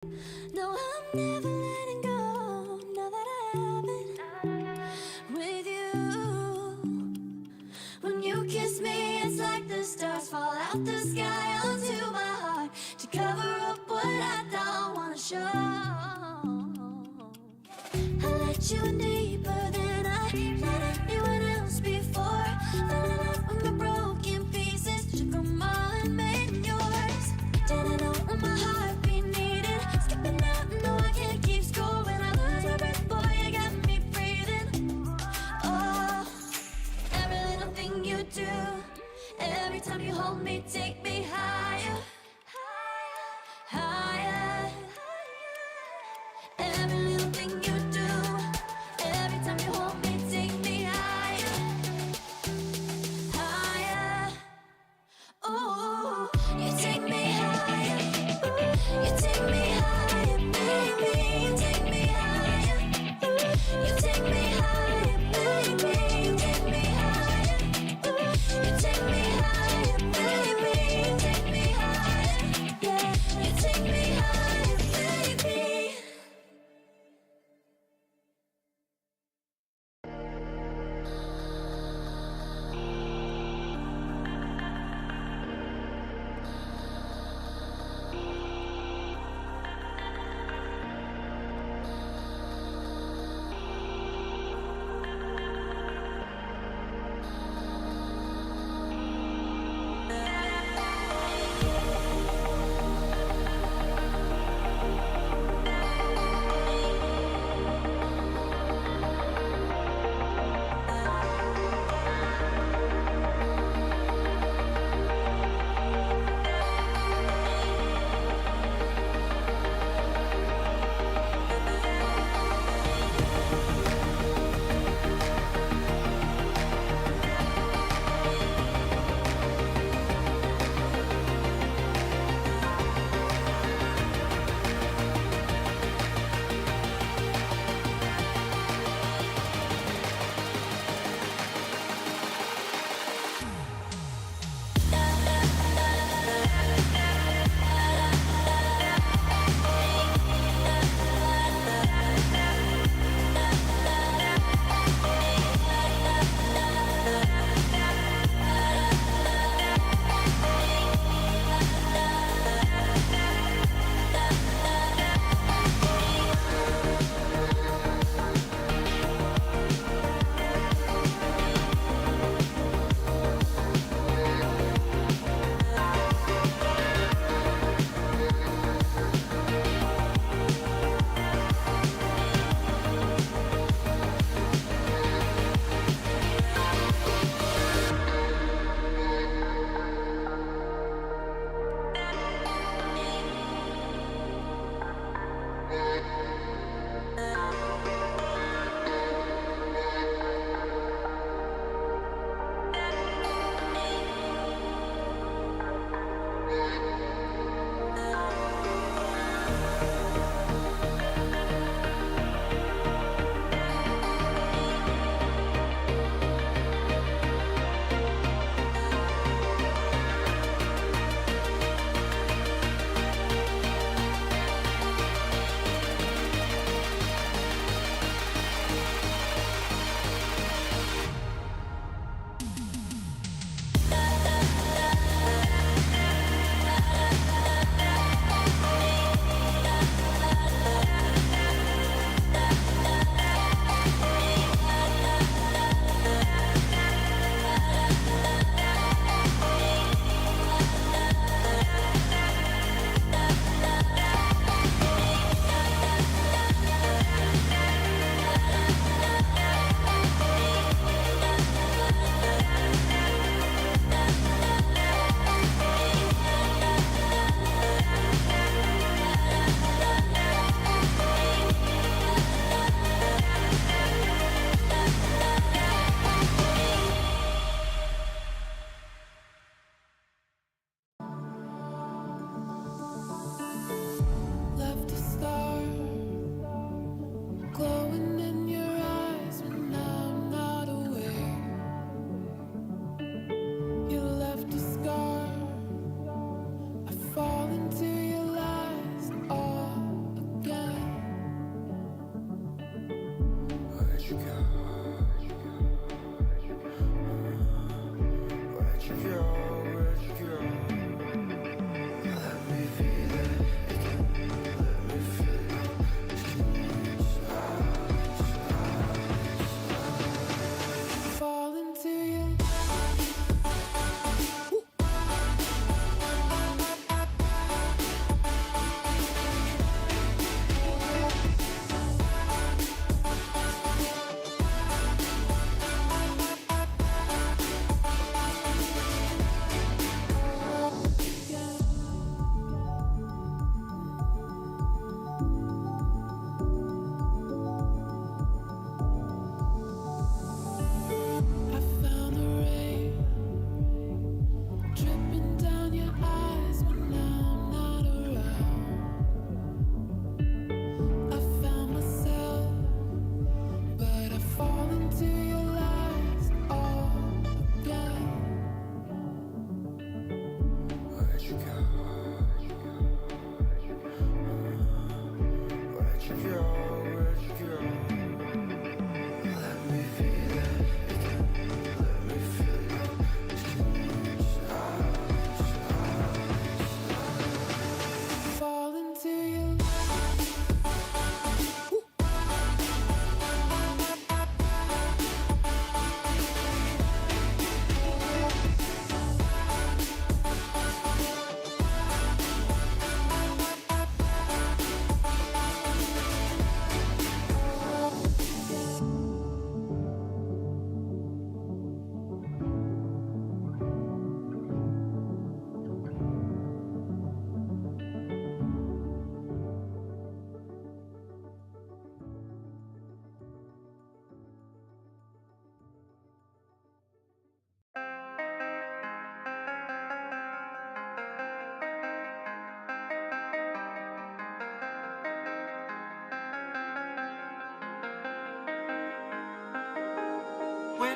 No, I'm never letting go, now that I have it with you. When you kiss me, it's like the stars fall out the sky onto my heart to cover up what I don't wanna show. I let you in deeper than I let anyone else before. Fell in love with my broken pieces, took them all and made them yours. Didn't know what my heartbeat needed, skipping out, no I can't keep score. When I lose my breath, boy, you got me breathing. Oh, every little thing you do, every time you hold me, take me higher, higher. Every little thing you do, every time you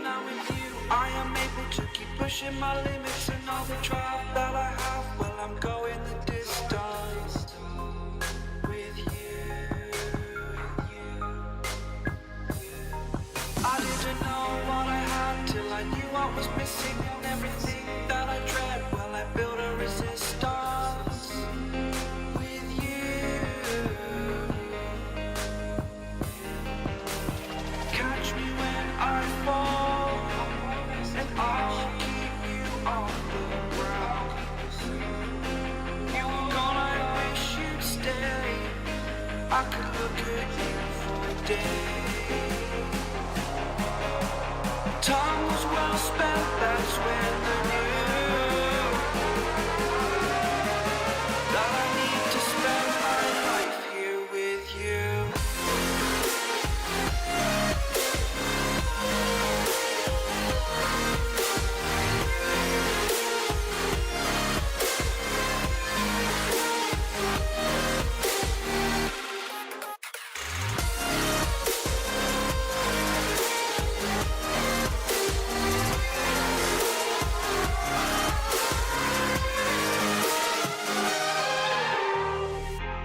when I'm with you, I am able to keep pushing my limits. And all the drive that I have, well, I'm going the distance with you. I didn't know what I had till I knew I was missing. And everything that I dread, well, I built a resistance with you. Catch me when I fall, and I'll keep you on the ground. You were gone, I wish you'd stay. I could look at you for days. Time was well spent, that's when I knew that I need to spend my life here with you.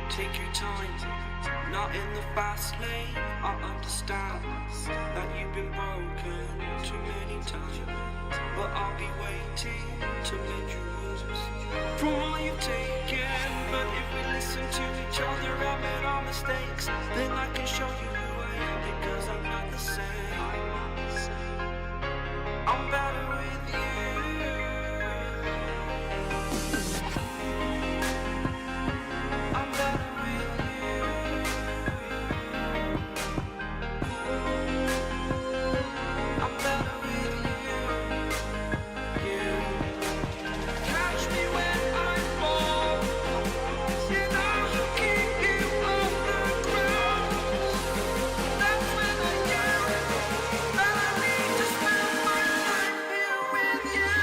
Take your time, not in the fast lane. I understand that you've been broken too many times, but I'll be waiting to mend your wounds from all you've taken. But if we listen to each other and admit our mistakes, then I can show you who I am, because I'm not the same. I'm better with you. I'm better with you. I'm better with you. You catch me when I fall, and I'll keep you off the ground. That's when I knew that I need to spend my life here with you.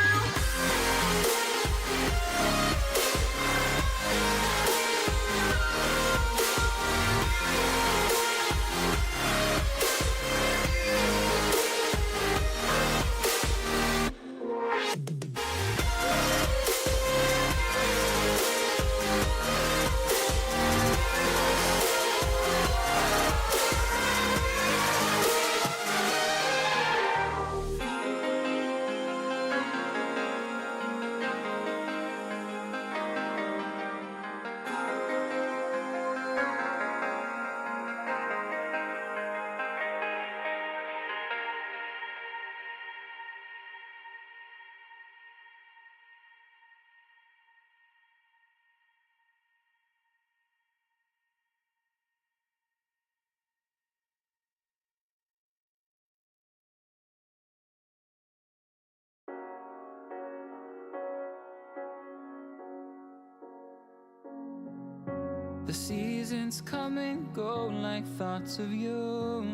The seasons come and go like thoughts of you.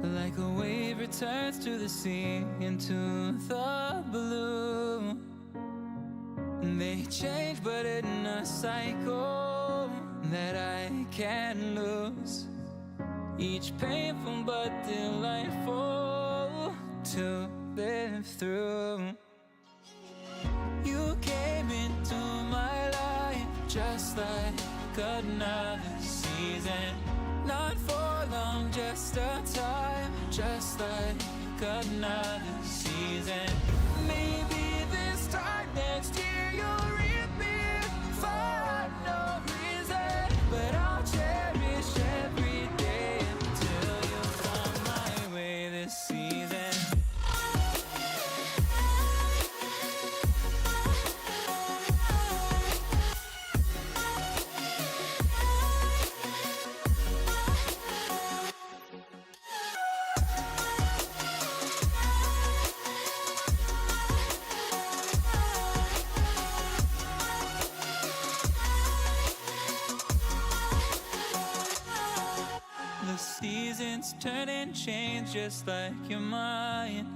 Like a wave returns to the sea, into the blue. They change but in a cycle that I can't lose. Each painful but delightful to live through. You came into my life just like another season. Not for long, just a time, just like another season. Maybe this time next year you'll reappear for no reason, but I'll cherish every day until you come my way this season. The seasons turn and change just like your mind.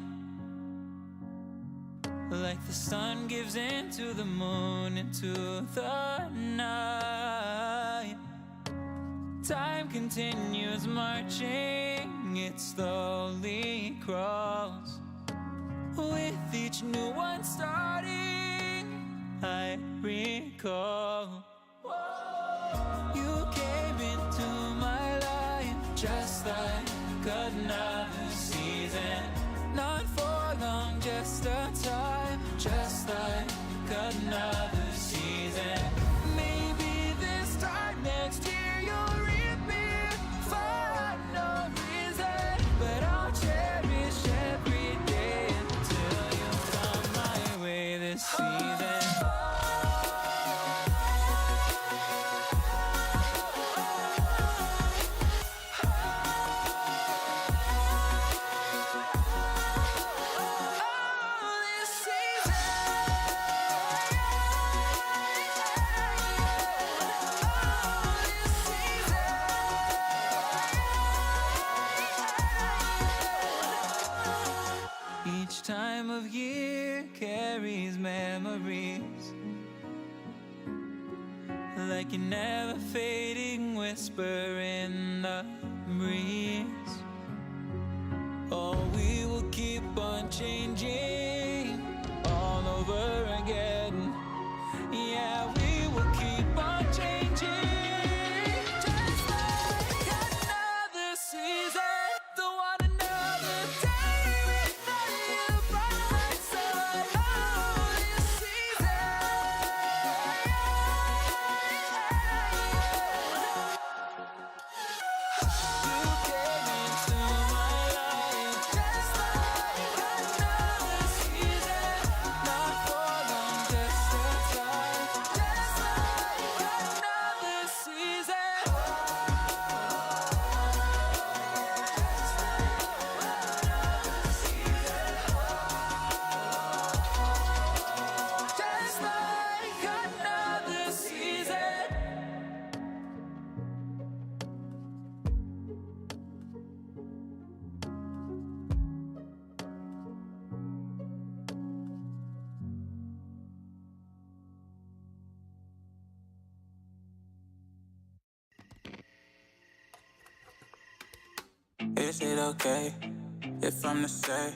Like the sun gives into the moon, into the night. Time continues marching along, it slowly crawls. With each new one starting, I recall you came into my life just like another season. Not for long, just a time, just like another season. Maybe this time next year you'll reappear for no reason, but I'll cherish every day until you come my way this season. Each time of year carries memories, like a never fading whisper in the breeze. Oh, we will keep on changing all over again. Yeah, we will keep on changing, just like another season. Don't want another day without you by my side. Oh, this season. You came into my life just like another season. Not for long, just a time, just like another season. Just like another season. Is it okay if I'm to say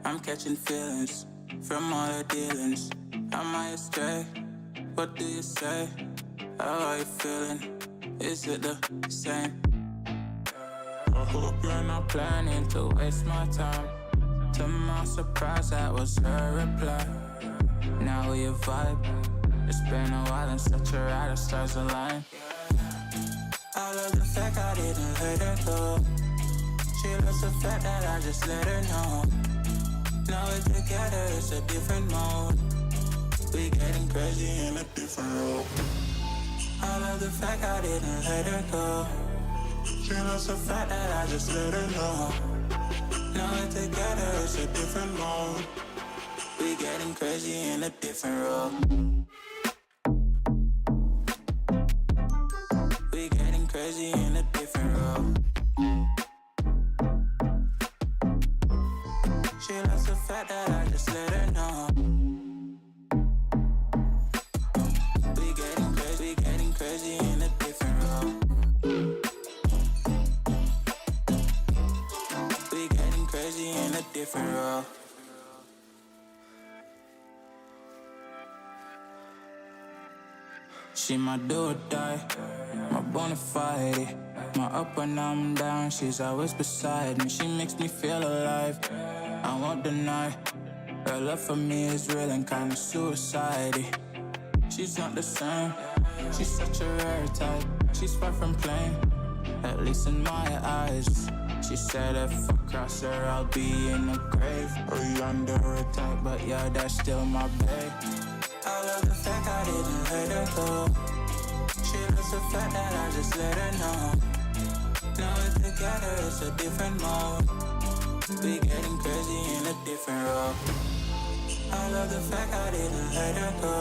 I'm catching feelings from all the dealings? Am I astray? What do you say? How are you feeling? Is it the same? I hope you're not planning to waste my time. To my surprise, that was her reply. Now we vibe. It's been a while and such a ride, the stars align. I love the fact I didn't let her go. She loves the fact that I just let her know. Now we're together, it's a different mode. We getting crazy in a different role. I love the fact I didn't let her go. She loves the fact that I just let her know. Now we're together, it's a different mode. We getting crazy in a different role. We getting crazy in a different role. She loves the fact that I just let her know. We getting crazy in a different role. We getting crazy in a different role. She my do or die, my bona fide. My up when I'm down, she's always beside me. She makes me feel alive, I won't deny. Her love for me is real and kinda suicide-y. She's not the same, she's such a rare type. She's far from plain, at least in my eyes. She said if I cross her, I'll be in the grave or under attack, but yeah, that's still my babe. I love the fact I didn't let her go. She loves the fact that I just let her know. Now we're together, it's a different mode. We getting crazy in a different role. I love the fact I didn't let her go.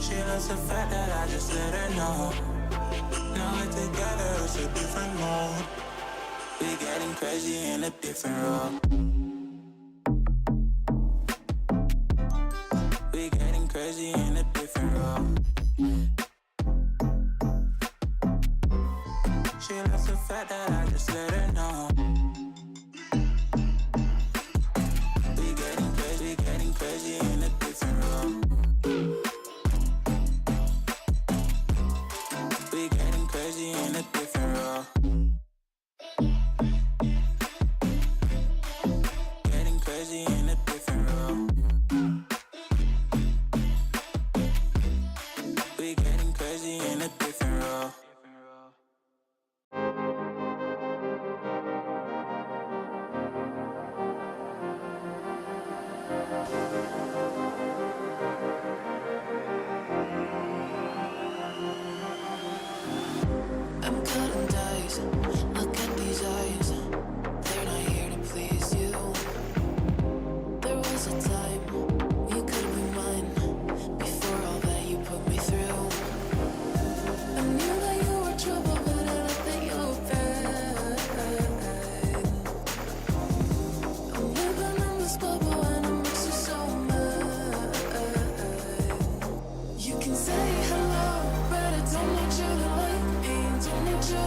She loves the fact that I just let her know. Now we're together, it's a different mode. We getting crazy in a different role. We getting crazy in a different role. She loves the fact that I just let her know.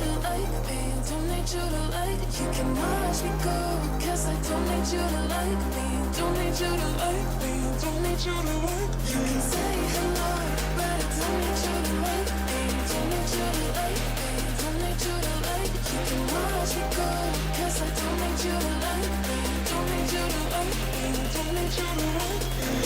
to like me, don't need you to like. You can watch me go, cause I don't need you to like me, don't need you to like me, don't need you to like. You can say hello, but I don't need you to like me, don't need you to like me, don't need you to like. You can watch me go, cause I don't need you to like me, don't need you to like me, don't need you to like me.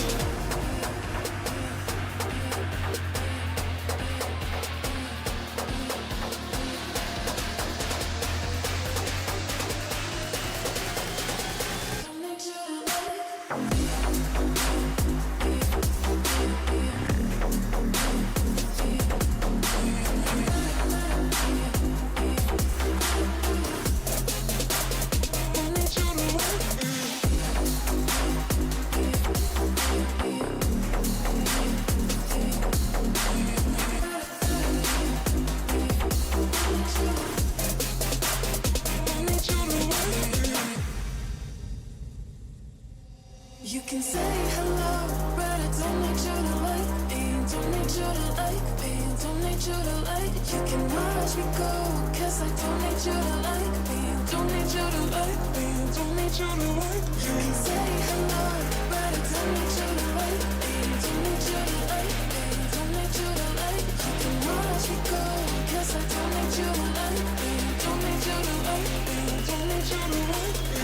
You can say hello, but I don't need you to like me, don't need you to like me, don't need you to like. You can watch me go, cause I don't need you to like me, don't need you to like me, don't need you to like. You can say hello, but I don't need you to like me, don't need you to like me, don't need you to like. You can watch me go, cause I don't need you to like me, don't need you to like me, don't need you to like me.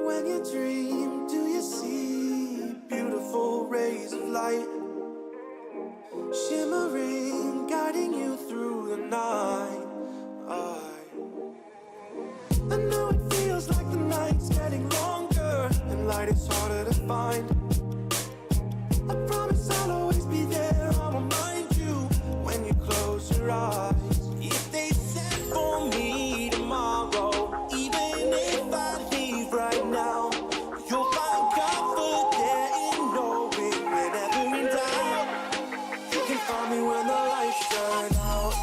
When you dream, do you see beautiful rays of light shimmering, guiding you through the night? I know it feels like the night's getting longer and light is harder to find. I promise I'll always be there, I'll remind you when you close your eyes. If they sent for me tomorrow, even if I leave right now, you'll find comfort there in knowing whenever in doubt, you can find me when the lights turn out.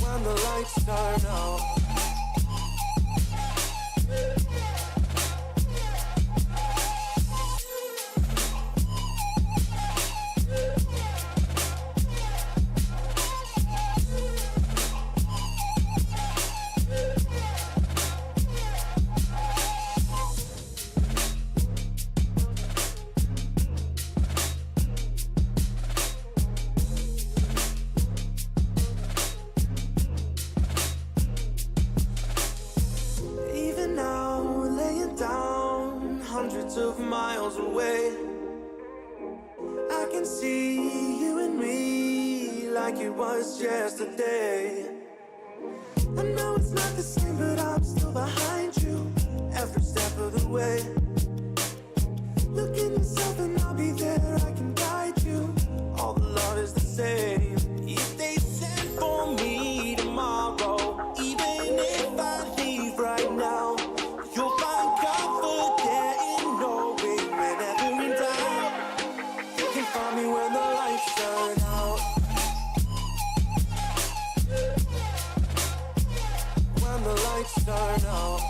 When the lights turn out. Even now, laying down hundreds of miles away, I can see you and me like it was yesterday. I know it's not the same, but I'm still behind you every step of the way. Look in yourself and I'll be there, I can guide you. All the love is the same. If they sent for me tomorrow, even if I leave right now, you'll find comfort there in knowing whenever in doubt, you can find me when the lights turn out. lights turn out.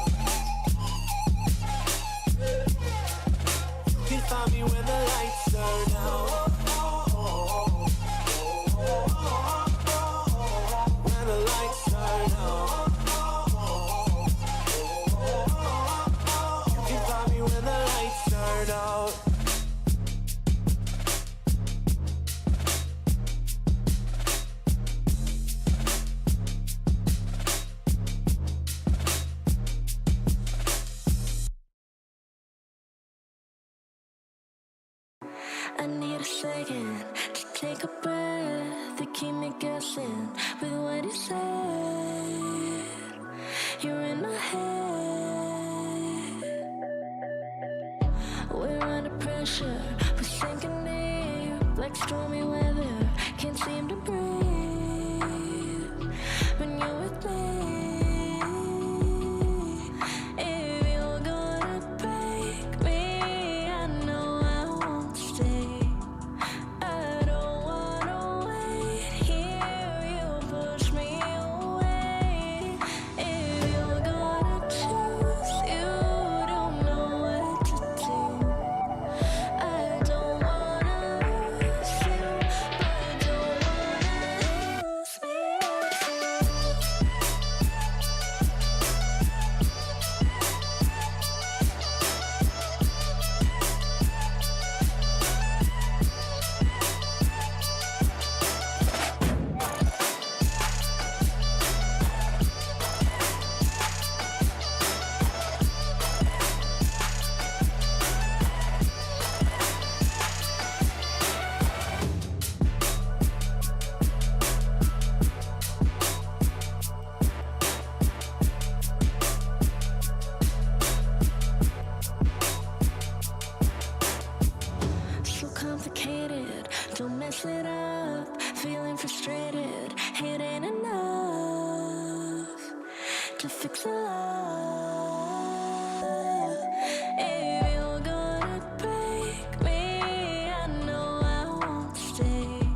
You can find me when the lights turn out. When the lights turn out. You can find me when the lights turn out. I need a second to take a breath, to keep me guessing with what you said. You're in my head. We're under pressure, we're sinking deep like stormy weather. Can't seem to breathe when you're with me. If you're gonna break me, I know I won't stay. I don't wanna wait here, you push me away. If you're gonna choose, you don't know what to do. I don't wanna lose you, but don't wanna lose me too. So complicated, don't mess it up. Feeling frustrated, it ain't enough to fix a love. If you're gonna break me, I know I won't stay.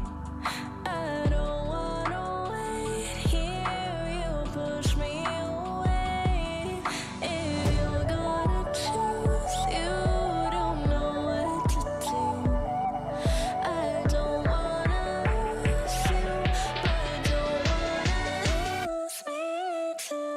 I don't wanna wait here, you push me away. If you're gonna choose, you don't know what to do. I don't wanna lose you, but don't wanna lose me too.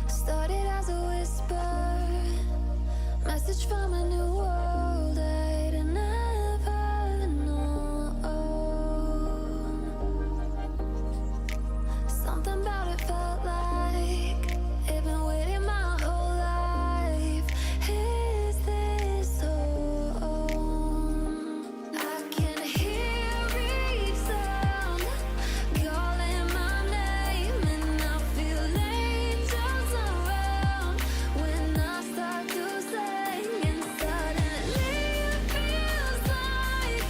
Started as a whisper, message from a new world I'd never known. Something about it felt like it'd been waiting my whole life. Is this home? I can hear each sound calling my name, and I feel angels around when I start to sing, and suddenly it feels like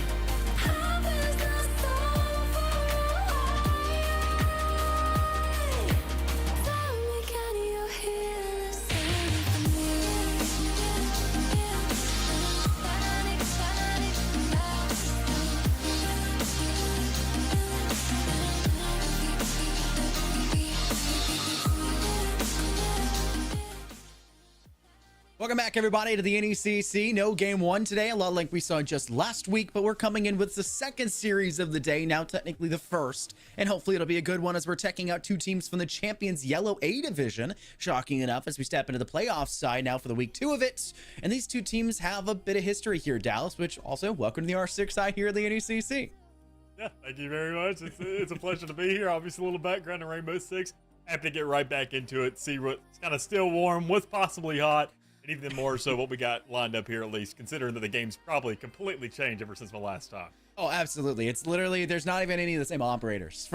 heaven's not so far away. Tell me, can you hear the symphony? Welcome back, everybody, to the NECC. No game one today, a lot like we saw just last week, but we're coming in with the second series of the day, now technically the first, and hopefully it'll be a good one as we're checking out two teams from the Champions Yellow A division, shocking enough, as we step into the playoff side now for the week 2 of it. And these two teams have a bit of history here, Dallas, which also welcome to the R6 side here at the NECC. Yeah, thank you very much. It's a pleasure to be here. Obviously, a little background in Rainbow Six. happy to get right back into it, see what's kind of still warm, what's possibly hot, and even more so what we got lined up here, at least, considering that the game's probably completely changed ever since my last talk. Oh, absolutely. It's literally, there's not even any of the same operators.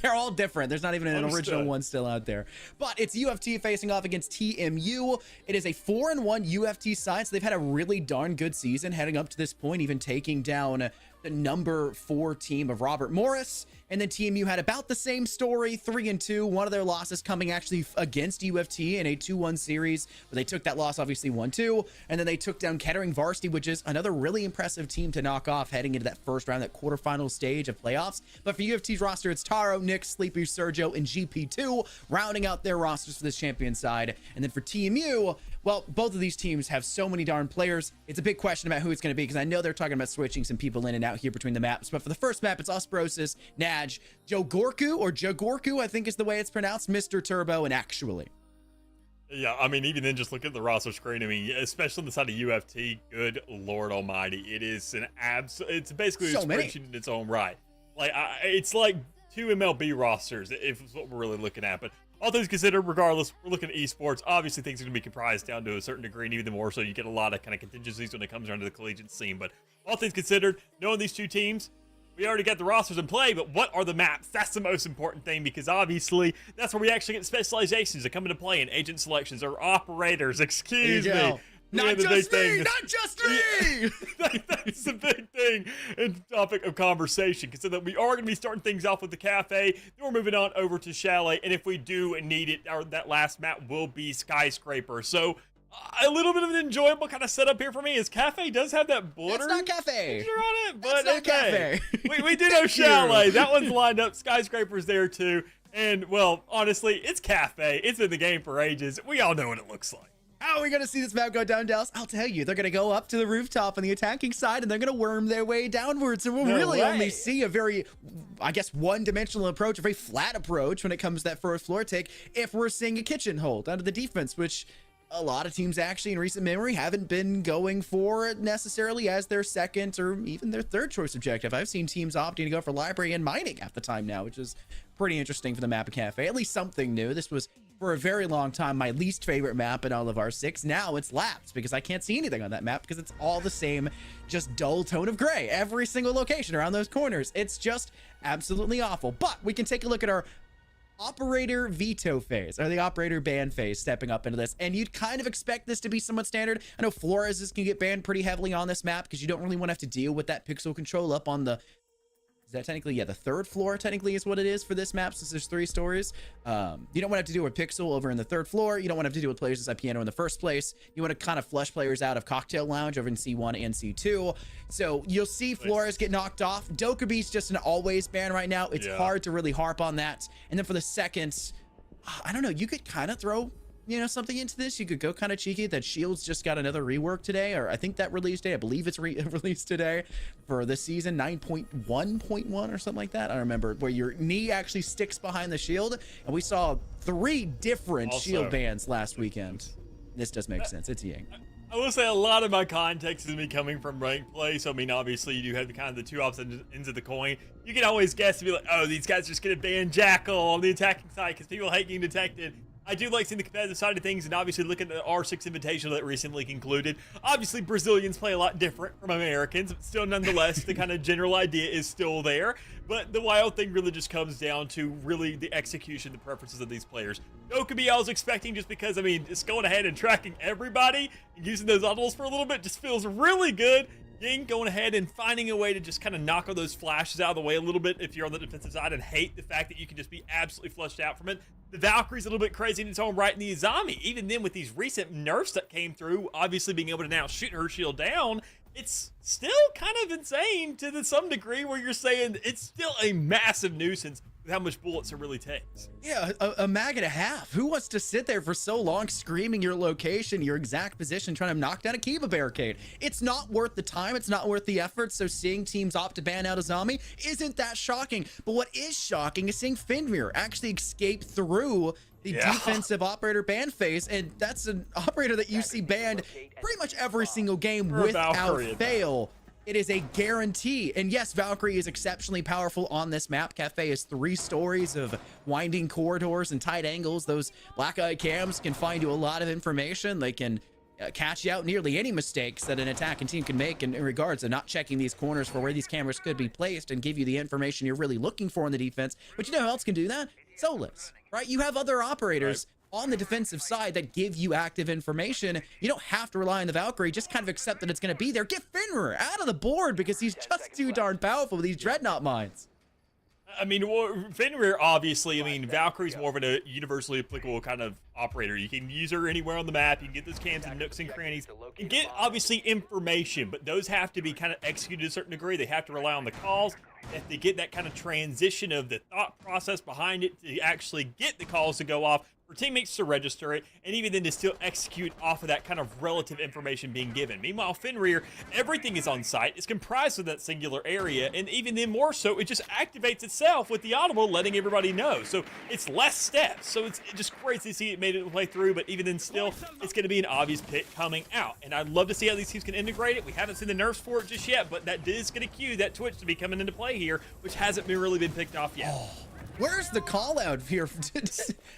They're all different. There's not even an original one still out there. But it's UFT facing off against TMU. It is a 4-1 UFT side, so they've had a really darn good season heading up to this point, even taking down the number 4 team of Robert Morris. And then TMU had about the same story, 3-2. One of their losses coming actually against UFT in a 2-1 series, where they took that loss, obviously 1-2. And then they took down Kettering Varsity, which is another really impressive team to knock off heading into that first round, that quarterfinal stage of playoffs. But for UFT's roster, it's Taro, Nick, Sleepy, Sergio, and GP2 rounding out their rosters for this champion side. And then for TMU, well, both of these teams have so many darn players. It's a big question about who it's going to be, because I know they're talking about switching some people in and out here between the maps. But for the first map, it's Osprosis, Naj, Jogorku, I think is the way it's pronounced, Mr. Turbo, and Actually. Yeah, I mean, even then, just look at the roster screen. I mean, especially on the side of UFT, good Lord Almighty, it is an it's basically a spreadsheet in its own right. Like, it's like 2 MLB rosters, if it's what we're really looking at. But all things considered, regardless, we're looking at esports. Obviously, things are going to be comprised down to a certain degree, and even more so, you get a lot of kind of contingencies when it comes around to the collegiate scene. But all things considered, knowing these 2 teams, we already got the rosters in play, but what are the maps? That's the most important thing, because obviously that's where we actually get specializations that come into play in agent selections or operators. Excuse me. Not just me! Not just me! That's the big thing and topic of conversation. So that we are going to be starting things off with the cafe. Then we're moving on over to chalet, and if we do need it, that last map will be skyscraper. So a little bit of an enjoyable kind of setup here for me is cafe does have that border. It's not cafe. Picture on it, but it's not okay. cafe. we do know chalet. That one's lined up. Skyscraper's there too. And well, honestly, it's cafe. It's been in the game for ages. We all know what it looks like. How are we going to see this map go down, Dallas? I'll tell you. They're going to go up to the rooftop on the attacking side, and they're going to worm their way downwards. And we'll really only see a very, I guess, one-dimensional approach, a very flat approach when it comes to that first floor take, if we're seeing a kitchen hold under the defense, which a lot of teams actually in recent memory haven't been going for necessarily as their second or even their third choice objective. I've seen teams opting to go for library and mining at the time now, which is pretty interesting for the map of cafe. At least something new. This was for a very long time my least favorite map in all of R6. Now it's lapsed because I can't see anything on that map because it's all the same, just dull tone of gray every single location around those corners. It's just absolutely awful. But we can take a look at our operator veto phase, or the operator ban phase, stepping up into this, and you'd kind of expect this to be somewhat standard. I know Flores can get banned pretty heavily on this map because you don't really want to have to deal with that pixel control up on the, is that technically, yeah, the 3rd floor technically is what it is for this map, since there's 3 stories. You don't want to have to deal with pixel over in the 3rd floor. You don't want to have to deal with players inside piano in the first place. You want to kind of flush players out of cocktail lounge over in C1 and C2. So you'll see Flores get knocked off. Dokubi's just an always ban right now. It's hard to really harp on that. And then for the second, I don't know, you could kind of throw, you know, something into this. You could go kind of cheeky that Shields just got another rework today, or I think that release day, I believe it's released today for this season, 9.1.1 or something like that. I don't remember, where your knee actually sticks behind the shield, and we saw 3 different shield bans last weekend. This does make sense. It's Ying. I will say a lot of my context is me coming from ranked play. So, I mean, obviously, you do have the kind of the 2 opposite ends of the coin. You can always guess to be like, oh, these guys are just going to ban Jackal on the attacking side because people hate getting detected. I do like seeing the competitive side of things, and obviously looking at the R6 Invitational that recently concluded. Obviously, Brazilians play a lot different from Americans, but still, nonetheless, the kind of general idea is still there. But the wild thing really just comes down to really the execution, the preferences of these players. Dokubi, I was expecting, just because, I mean, just going ahead and tracking everybody and using those audibles for a little bit just feels really good. Ying going ahead and finding a way to just kind of knock all those flashes out of the way a little bit if you're on the defensive side, and hate the fact that you can just be absolutely flushed out from it. The Valkyrie's a little bit crazy in its own right, and the Izami, even then with these recent nerfs that came through, obviously being able to now shoot her shield down, it's still kind of insane to some degree, where you're saying it's still a massive nuisance with how much bullets it really takes. Yeah, a mag and a half. Who wants to sit there for so long screaming your location, your exact position, trying to knock down a Kiba barricade? It's not worth the time. It's not worth the effort. So seeing teams opt to ban out Izami isn't that shocking. But what is shocking is seeing Finmir actually escape through the defensive operator ban phase, and that's an operator that you see banned pretty much every single game without fail. It is a guarantee. And yes, Valkyrie is exceptionally powerful on this map. Cafe is 3 stories of winding corridors and tight angles. Those black eye cams can find you a lot of information. They can catch you out nearly any mistakes that an attacking team can make in regards to not checking these corners for where these cameras could be placed and give you the information you're really looking for in the defense. But you know who else can do that? Solus, right? You have other operators on the defensive side that give you active information. You don't have to rely on the Valkyrie. Just kind of accept that it's going to be there. Get Fenrir out of the board because he's just too darn powerful with these Dreadnought mines. I mean, Fenrir, obviously, I mean, Valkyrie's more of a universally applicable kind of operator. You can use her anywhere on the map. You can get those cams and nooks and crannies and get, obviously, information, but those have to be kind of executed to a certain degree. They have to rely on the calls. If they get that kind of transition of the thought process behind it to actually get the calls to go off, for teammates to register it, and even then to still execute off of that kind of relative information being given. Meanwhile, Fenrir, everything is on site. It's comprised of that singular area, and even then more so, it just activates itself with the audible, letting everybody know. So it's less steps. So it's just great to see it made it play through, but even then still, it's going to be an obvious pick coming out. And I'd love to see how these teams can integrate it. We haven't seen the nerfs for it just yet, but that is going to cue that Twitch to be coming into play here, which hasn't really been picked off yet. Where's the call out here?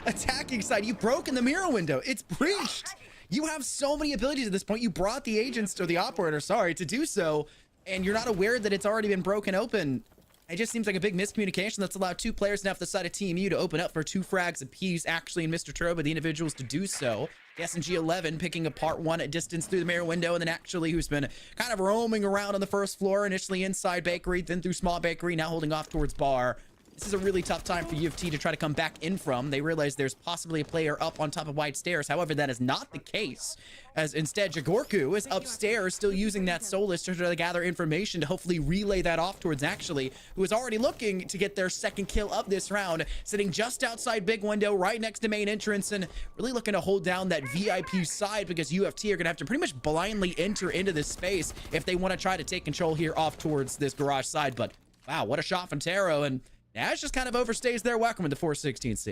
Attacking side, you've broken the mirror window. It's breached. You have so many abilities at this point. You brought the agents or the operator, sorry, to do so, and you're not aware that it's already been broken open. It just seems like a big miscommunication that's allowed 2 players now for the side of Team U to open up for 2 frags apiece, actually, and Mr. Turbo, the individuals to do so. The SMG 11 picking apart one at distance through the mirror window, and then actually who's been kind of roaming around on the first floor, initially inside bakery, then through small bakery, now holding off towards bar. This is a really tough time for U of T to try to come back in from. They realize there's possibly a player up on top of wide stairs. However, that is not the case, as instead Jagorku is upstairs still using that Solus to try to gather information to hopefully relay that off towards Actually, who is already looking to get their second kill of this round, sitting just outside big window right next to main entrance and really looking to hold down that VIP side because U of T are going to have to pretty much blindly enter into this space if they want to try to take control here off towards this garage side. But wow, what a shot from Taro, and Nash just kind of overstays their welcome in the 416C.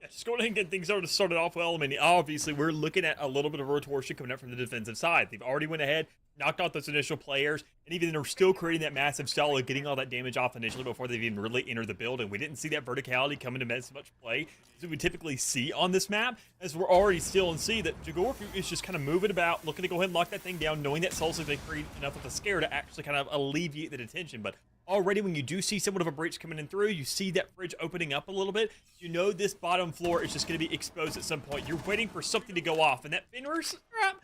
Yeah, just go ahead and get things started off well. I mean, obviously, we're looking at a little bit of rotation coming up from the defensive side. They've already went ahead, knocked out those initial players, and even they're still creating that massive solid, getting all that damage off initially before they've even really entered the building. We didn't see that verticality coming to as much play as we typically see on this map, as we're already still in C that Jagorku is just kind of moving about, looking to go ahead and lock that thing down, knowing that Solus has been created enough of a scare to actually kind of alleviate the detention. But already when you do see somewhat of a breach coming in through, you see that fridge opening up a little bit, you know this bottom floor is just going to be exposed at some point. You're waiting for something to go off, and that Fenrir strap,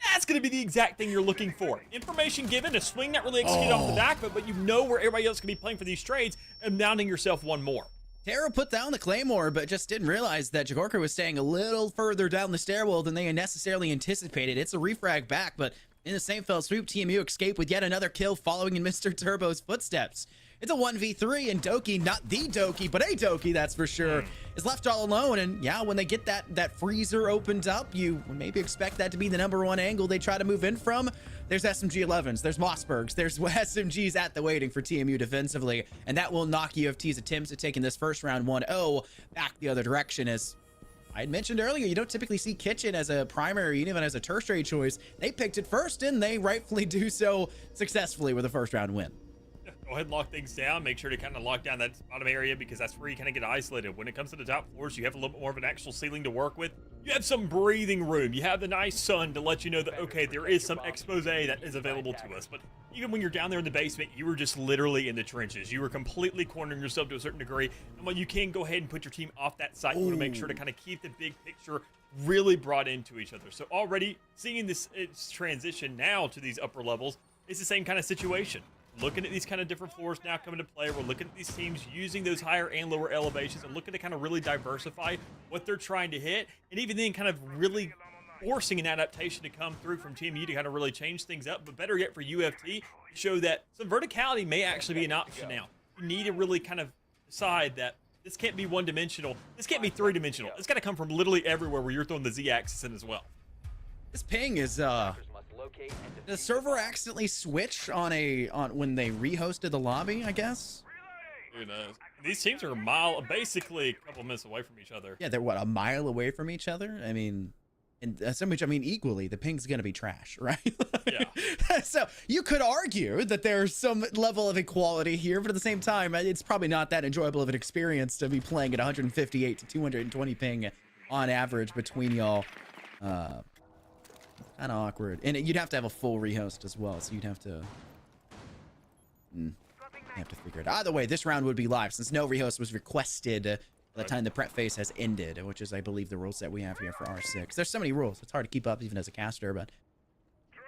that's going to be the exact thing you're looking for. Information given, a swing not really executed off the back, but you know where everybody else can be playing for these trades and mounting yourself one more. Taro put down the Claymore, but just didn't realize that Jagorku was staying a little further down the stairwell than they necessarily anticipated. It's a refrag back, but in the same fell swoop, TMU escape with yet another kill following in Mr. Turbo's footsteps. It's a 1v3, and Doki, not the Doki, but a Doki, that's for sure, is left all alone. And yeah, when they get that freezer opened up, you maybe expect that to be the #1 angle they try to move in from. There's SMG-11s, there's Mossbergs, there's SMGs at the waiting for TMU defensively, and that will knock UFT's attempts at taking this first round 1-0 back the other direction. As I had mentioned earlier, you don't typically see Kitchen as a primary, even as a tertiary choice. They picked it first, and they rightfully do so successfully with a first round win. Go ahead and lock things down. Make sure to kind of lock down that bottom area because that's where you kind of get isolated. When it comes to the top floors, you have a little bit more of an actual ceiling to work with. You have some breathing room. You have the nice sun to let you know that, okay, there is some expose that is available to us. But even when you're down there in the basement, you were just literally in the trenches. You were completely cornering yourself to a certain degree. And while you can go ahead and put your team off that site, you want to make sure to kind of keep the big picture really brought into each other. So already seeing this transition now to these upper levels, it's the same kind of situation. Looking at these kind of different floors now coming to play, we're looking at these teams using those higher and lower elevations and looking to kind of really diversify what they're trying to hit, and even then kind of really forcing an adaptation to come through from Team U to kind of really change things up. But better yet for UFT, show that some verticality may actually be an option now. You need to really kind of decide that this can't be one-dimensional, this can't be three-dimensional. It's got to come from literally everywhere where you're throwing the Z-axis in as well. This ping is did the server accidentally switch on when they rehosted the lobby, I guess? Who knows? These teams are basically a couple minutes away from each other. Yeah, they're what, a mile away from each other? I mean, And so much, I mean, equally, the ping's going to be trash, right? Yeah. So you could argue that there's some level of equality here, but at the same time, it's probably not that enjoyable of an experience to be playing at 158 to 220 ping on average between y'all. Kind of awkward. And you'd have to have a full rehost as well, so you'd have to... you have to figure it out. Either way, this round would be live since no rehost was requested by the time the prep phase has ended, which is, I believe, the rule set we have here for R6. There's so many rules. It's hard to keep up even as a caster, but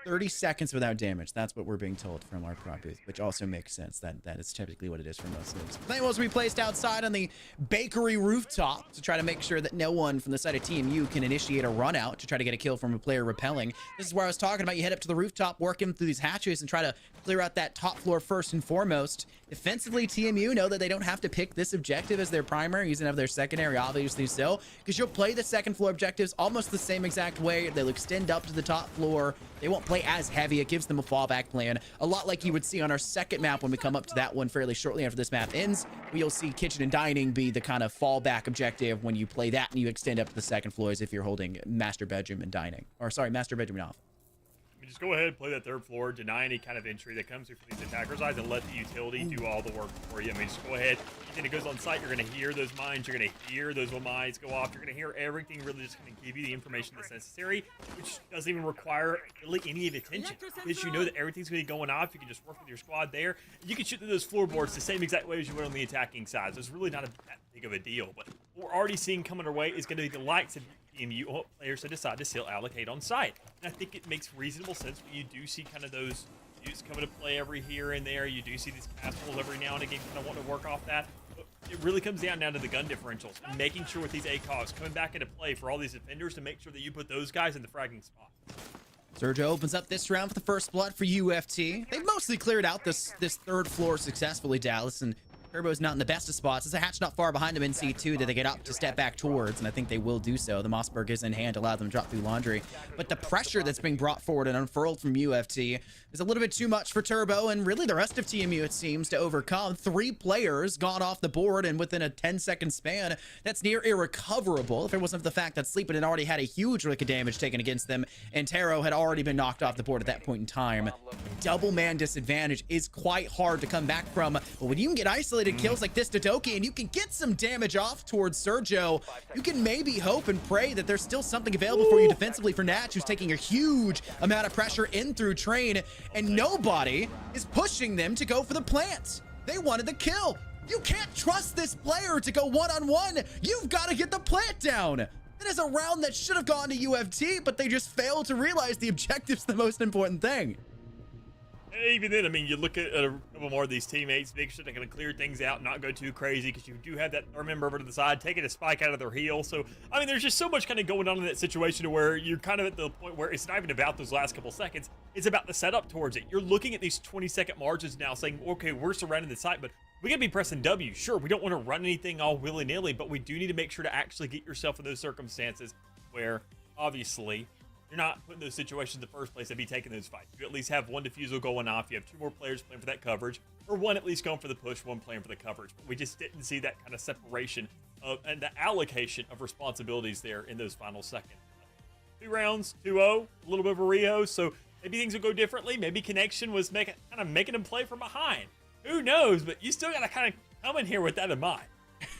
30 seconds without damage. That's what we're being told from our prop booth, which also makes sense. That is typically what it is for most leagues. Plane will be placed outside on the bakery rooftop to try to make sure that no one from the side of Team U can initiate a run out to try to get a kill from a player repelling. This is where I was talking about. You head up to the rooftop, work him through these hatches, and try to clear out that top floor first and foremost. Defensively, TMU know that they don't have to pick this objective as their primary, using of their secondary, obviously so, because you'll play the second floor objectives almost the same exact way. They'll extend up to the top floor. They won't play as heavy. It gives them a fallback plan, a lot like you would see on our second map when we come up to that one fairly shortly after this map ends. We'll see kitchen and dining be the kind of fallback objective when you play that and you extend up to the second floors if you're holding master bedroom and dining, or sorry, master bedroom and office. Just go ahead, play that third floor, deny any kind of entry that comes through from these attackers' eyes, and let the utility do all the work for you. I mean, just go ahead. Anything that goes on site, you're going to hear those mines, you're going to hear those mines go off, you're going to hear everything really just going to give you the information that's necessary, which doesn't even require really any of attention, because you know that everything's going to be going off. You can just work with your squad there. You can shoot through those floorboards the same exact way as you would on the attacking side, so it's really not that big of a deal. But what we're already seeing coming our way is going to be the likes of TMU players that decide to still allocate on site. And I think it makes reasonable sense when you do see kind of those dudes coming to play every here and there. You do see these castles every now and again kind of want to work off that. But it really comes down to the gun differentials and making sure with these ACOGs coming back into play for all these defenders to make sure that you put those guys in the fragging spot. Sergio opens up this round for the first blood for UFT. They've mostly cleared out this third floor successfully, Dallas, and Turbo's not in the best of spots. There's a hatch not far behind him in C2 that they get up to step back towards, and I think they will do so. The Mossberg is in hand to allow them to drop through laundry. But the pressure that's being brought forward and unfurled from UFT is a little bit too much for Turbo, and really the rest of TMU, it seems, to overcome. 3 players gone off the board, and within a 10-second span, that's near irrecoverable. If it wasn't for the fact that Sleepin' had already had a huge lick of damage taken against them, and Taro had already been knocked off the board at that point in time. Double man disadvantage is quite hard to come back from, but when you can get isolated kills like this to Doki and you can get some damage off towards Sergio, you can maybe hope and pray that there's still something available for you defensively for Natch, who's taking a huge amount of pressure in through Train, and nobody is pushing them to go for the plant. They wanted the kill. You can't trust this player to go one-on-one. You've got to get the plant down. It is a round that should have gone to UFT, but they just failed to realize the objective's the most important thing. Even then, I mean, you look at a couple more of these teammates, make sure they're going to clear things out, not go too crazy, because you do have that third member over to the side, taking a spike out of their heel. So, I mean, there's just so much kind of going on in that situation to where you're kind of at the point where it's not even about those last couple seconds. It's about the setup towards it. You're looking at these 20-second margins now saying, okay, we're surrounding the site, but we got to be pressing W. Sure, we don't want to run anything all willy-nilly, but we do need to make sure to actually get yourself in those circumstances where, obviously, you're not putting those situations in the first place to be taking those fights. You at least have one defusal going off. You have 2 more players playing for that coverage, or one at least going for the push, one playing for the coverage. But we just didn't see that kind of separation of, and the allocation of responsibilities there in those final seconds. 2 rounds, 2-0, a little bit of a Rio, so maybe things will go differently. Maybe Connection was kind of making them play from behind. Who knows? But you still got to kind of come in here with that in mind.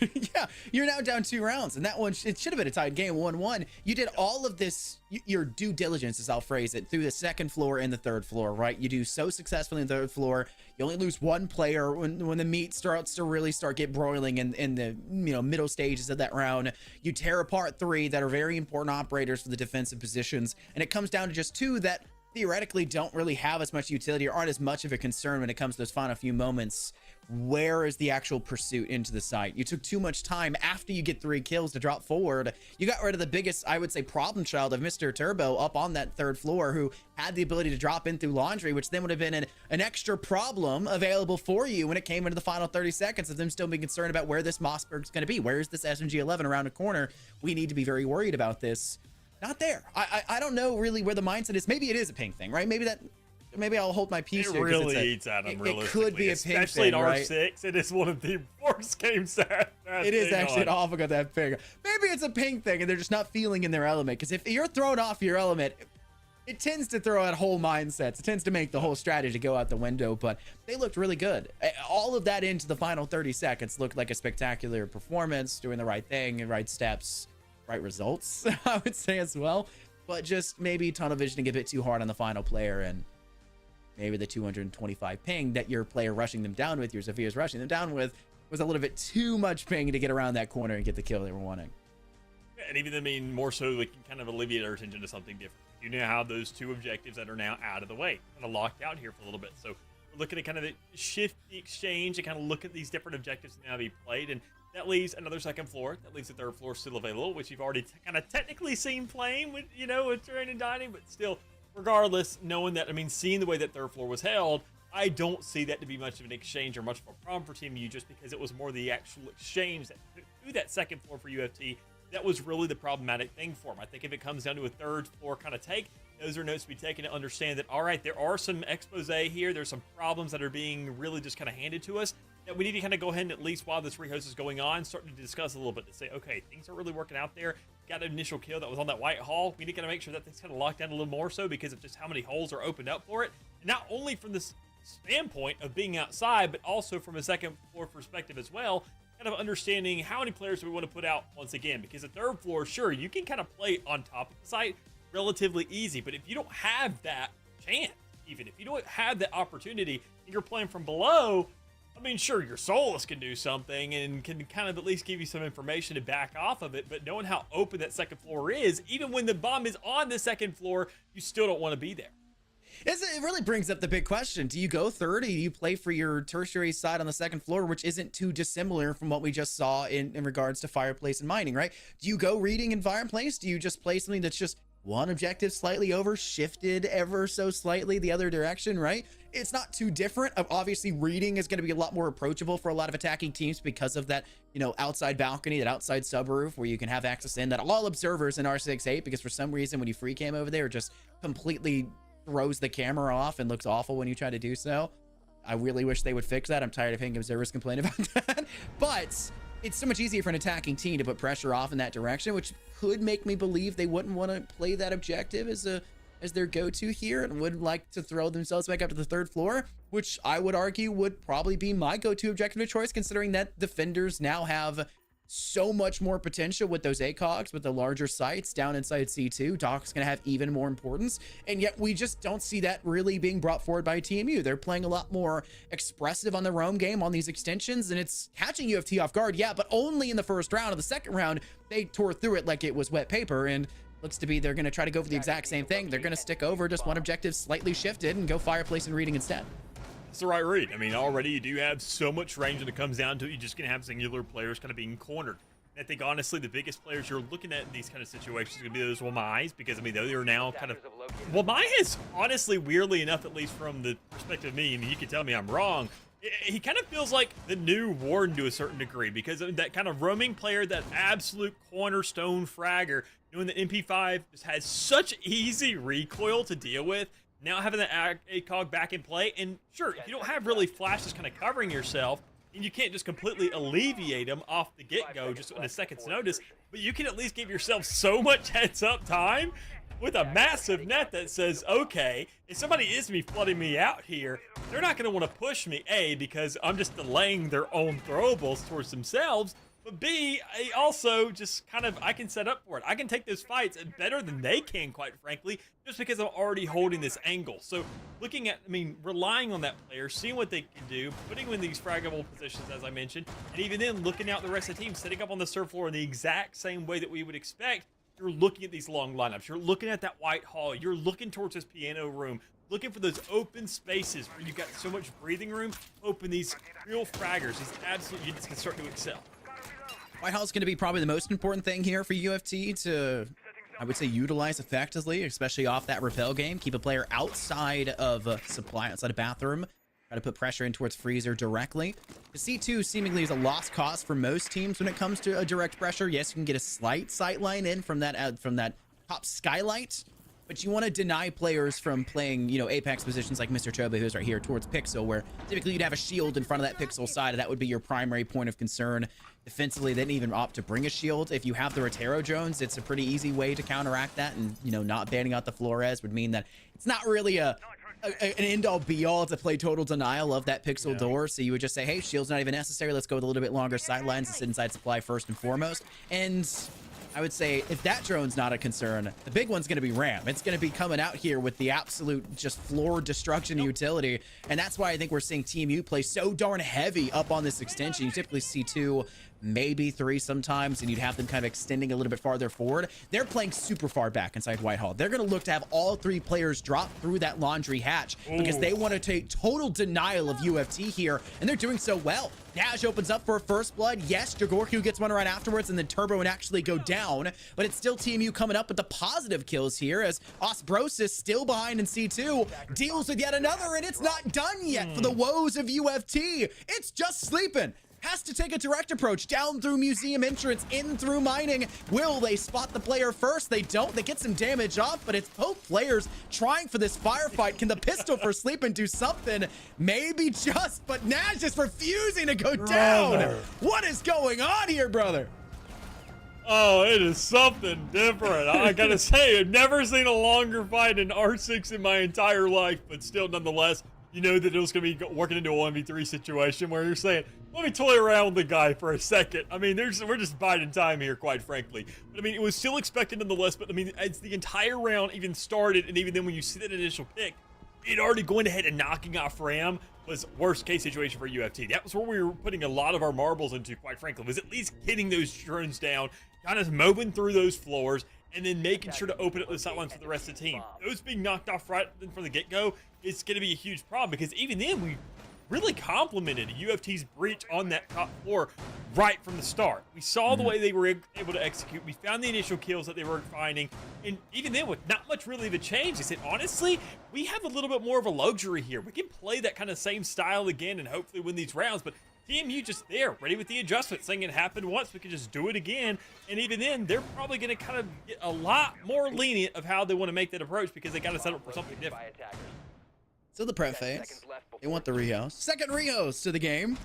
Yeah, you're now down 2 rounds, and that one, it should have been a tied game, 1-1. You did all of this, your due diligence, as I'll phrase it, through the second floor and the third floor, right? You do so successfully in the third floor. You only lose 1 player when the meat starts to really get broiling in the middle stages of that round. You tear apart 3 that are very important operators for the defensive positions, and it comes down to just 2 that theoretically don't really have as much utility or aren't as much of a concern when it comes to those final few moments. Where is the actual pursuit into the site? You took too much time after you get 3 kills to drop forward. You got rid of the biggest, I would say, problem child of Mr. Turbo up on that third floor, who had the ability to drop in through laundry, which then would have been an extra problem available for you when it came into the final 30 seconds of them still being concerned about where this Mossberg's going to be. Where is this SMG-11 around a corner? We need to be very worried about this. Not there. I don't know really where the mindset is. Maybe it is a ping thing, right? Maybe that maybe I'll hold my peace It here. 'Cause really it's eats at them, it realistically. could be a ping especially thing, in right? R6. It is one of the worst games that It is actually an on. awful got that ping. Maybe it's a ping thing and they're just not feeling in their element. Because if you're thrown off your element, it tends to throw out whole mindsets. It tends to make the whole strategy go out the window. But they looked really good. All of that into the final 30 seconds looked like a spectacular performance, doing the right thing, and right steps, right results, I would say as well. But just maybe tunnel visioning a bit too hard on the final player, and maybe the 225 ping that your player rushing them down with, your Zephyrs rushing them down with, was a little bit too much ping to get around that corner and get the kill they were wanting. And even, I mean, more so, we can kind of alleviate our attention to something different. You now have those two objectives that are now out of the way, kind of locked out here for a little bit. So we're looking at kind of shift the exchange and kind of look at these different objectives that now be played. And that leaves another second floor. That leaves the third floor still available, which you've already kind of technically seen playing with, with terrain and dining. But still, regardless, knowing that, I mean, seeing the way that third floor was held, I don't see that to be much of an exchange or much of a problem for Team U, just because it was more the actual exchange that through that second floor for UFT. That was really the problematic thing for him. I think if it comes down to a third floor kind of take, those are notes to be taken to understand that, all right, there are some expose here. There's some problems that are being really just kind of handed to us that we need to kind of go ahead and, at least while this rehost is going on, start to discuss a little bit to say, okay, things are really working out there. Got an initial kill that was on that white hall. We need to kind of make sure that things kind of locked down a little more so because of just how many holes are opened up for it. And not only from this standpoint of being outside, but also from a second floor perspective as well, kind of understanding how many players we want to put out once again, because the third floor, sure, you can kind of play on top of the site relatively easy, but if you don't have that chance, even if you don't have that opportunity and you're playing from below, I mean, sure, your Solus can do something and can kind of at least give you some information to back off of it, but knowing how open that second floor is, even when the bomb is on the second floor, you still don't want to be there. It really brings up the big question. Do you go third, or do you play for your tertiary side on the second floor, which isn't too dissimilar from what we just saw in regards to fireplace and mining, right? Do you go reading and fireplace? Do you just play something that's just one objective slightly over, shifted ever so slightly the other direction, right? It's not too different. Obviously, reading is going to be a lot more approachable for a lot of attacking teams because of that, outside balcony, that outside subroof where you can have access in, that all observers in R68, because for some reason when you free cam over there, just completely throws the camera off and looks awful when you try to do so. I really wish they would fix that. I'm tired of hearing observers complain about that. But it's so much easier for an attacking team to put pressure off in that direction, which could make me believe they wouldn't want to play that objective as their go-to here, and would like to throw themselves back up to the third floor, which I would argue would probably be my go-to objective of choice, considering that defenders now have so much more potential with those ACOGs, with the larger sites down inside C2. Doc's going to have even more importance, and yet we just don't see that really being brought forward by TMU. They're playing a lot more expressive on the roam game on these extensions, and it's catching UFT off guard, yeah, but only in the first round. In the second round, they tore through it like it was wet paper, and looks to be they're going to try to go for the exact same thing. They're going to stick over just one objective slightly shifted and go fireplace and reading instead. It's the right read. I mean, already you do have so much range when it comes down to it. You're just going to have singular players kind of being cornered. And I think, honestly, the biggest players you're looking at in these kind of situations are going to be those Wamais, because, I mean, they are now kind of... Wamai is, honestly, weirdly enough, at least from the perspective of me, and you can tell me I'm wrong, he kind of feels like the new Warden to a certain degree, because of that kind of roaming player, that absolute cornerstone fragger, knowing that MP5 just has such easy recoil to deal with. Now having the ACOG back in play, and sure, if you don't have really flashes kind of covering yourself, and you can't just completely alleviate them off the get-go just in a second's notice, but you can at least give yourself so much heads-up time with a massive net that says, okay, if somebody is flooding me out here, they're not going to want to push me, A, because I'm just delaying their own throwables towards themselves, but B, I also just kind of, I can set up for it. I can take those fights better than they can, quite frankly, just because I'm already holding this angle. So looking at, I mean, relying on that player, seeing what they can do, putting them in these fraggable positions, as I mentioned, and even then looking out the rest of the team, setting up on the surf floor in the exact same way that we would expect. You're looking at these long lineups. You're looking at that white hall. You're looking towards this piano room, looking for those open spaces where you've got so much breathing room. Open these real fraggers, these absolute units can start to excel. White Hall is going to be probably the most important thing here for UFT to, I would say, utilize effectively, especially off that repel game. Keep a player outside of supply, outside of bathroom. Try to put pressure in towards Freezer directly. The C2 seemingly is a lost cause for most teams when it comes to a direct pressure. Yes, you can get a slight sight line in from that top skylight, but you want to deny players from playing, you know, apex positions like Mr. Toba, who's right here towards Pixel, where typically you'd have a shield in front of that Pixel side, and that would be your primary point of concern. Defensively, they didn't even opt to bring a shield. If you have the Rotero drones, it's a pretty easy way to counteract that, and, you know, not banning out the Flores would mean that it's not really an end-all be-all to play total denial of that Pixel door. So you would just say, hey, shield's not even necessary. Let's go with a little bit longer sidelines and sit inside supply first and foremost. And I would say if that drone's not a concern, the big one's going to be Ram. It's going to be coming out here with the absolute just floor destruction utility. And that's why I think we're seeing Team U play so darn heavy up on this extension. You typically see 2, maybe 3 sometimes, and you'd have them kind of extending a little bit farther forward. They're playing super far back inside Whitehall. They're going to look to have all 3 players drop through that laundry hatch because they want to take total denial of UFT here, and they're doing so well. Dash opens up for a first blood. Yes, Jagorku gets one right afterwards, and then Turbo would actually go down, but it's still Team U coming up with the positive kills here as Osbrosis, still behind in C2, deals with yet another, and it's not done yet for the woes of UFT. It's just sleeping. Has to take a direct approach down through museum entrance, in through mining. Will they spot the player first? They don't. They get some damage off, but it's both players trying for this firefight. Can the pistol for sleeping do something? Maybe just, but Nash is refusing to go down. What is going on here, brother? Oh, it is something different. I gotta say, I've never seen a longer fight in R6 in my entire life, but still, nonetheless, you know that it was going to be working into a 1v3 situation where you're saying, let me toy around with the guy for a second. I mean, we're just biding time here, quite frankly. But I mean, it was still expected nonetheless, but I mean, as the entire round even started, and even then when you see that initial pick, it already going ahead and knocking off Ram was worst case situation for UFT. That was where we were putting a lot of our marbles into, quite frankly, was at least getting those drones down, kind of moving through those floors, and then making sure to open up the sidelines for the rest of the team. Those being knocked off right from the get-go, it's going to be a huge problem, because even then we really complimented UFT's breach on that top floor right from the start. We saw the way they were able to execute. We found the initial kills that they were finding, and even then with not much really of a change, they said, honestly, we have a little bit more of a luxury here. We can play that kind of same style again and hopefully win these rounds, but TMU just there, ready with the adjustment, saying it happened once, we can just do it again. And even then, they're probably going to kind of get a lot more lenient of how they want to make that approach, because they got to set up for something different. So the prep phase, they want the rehost. Second rehost to the game.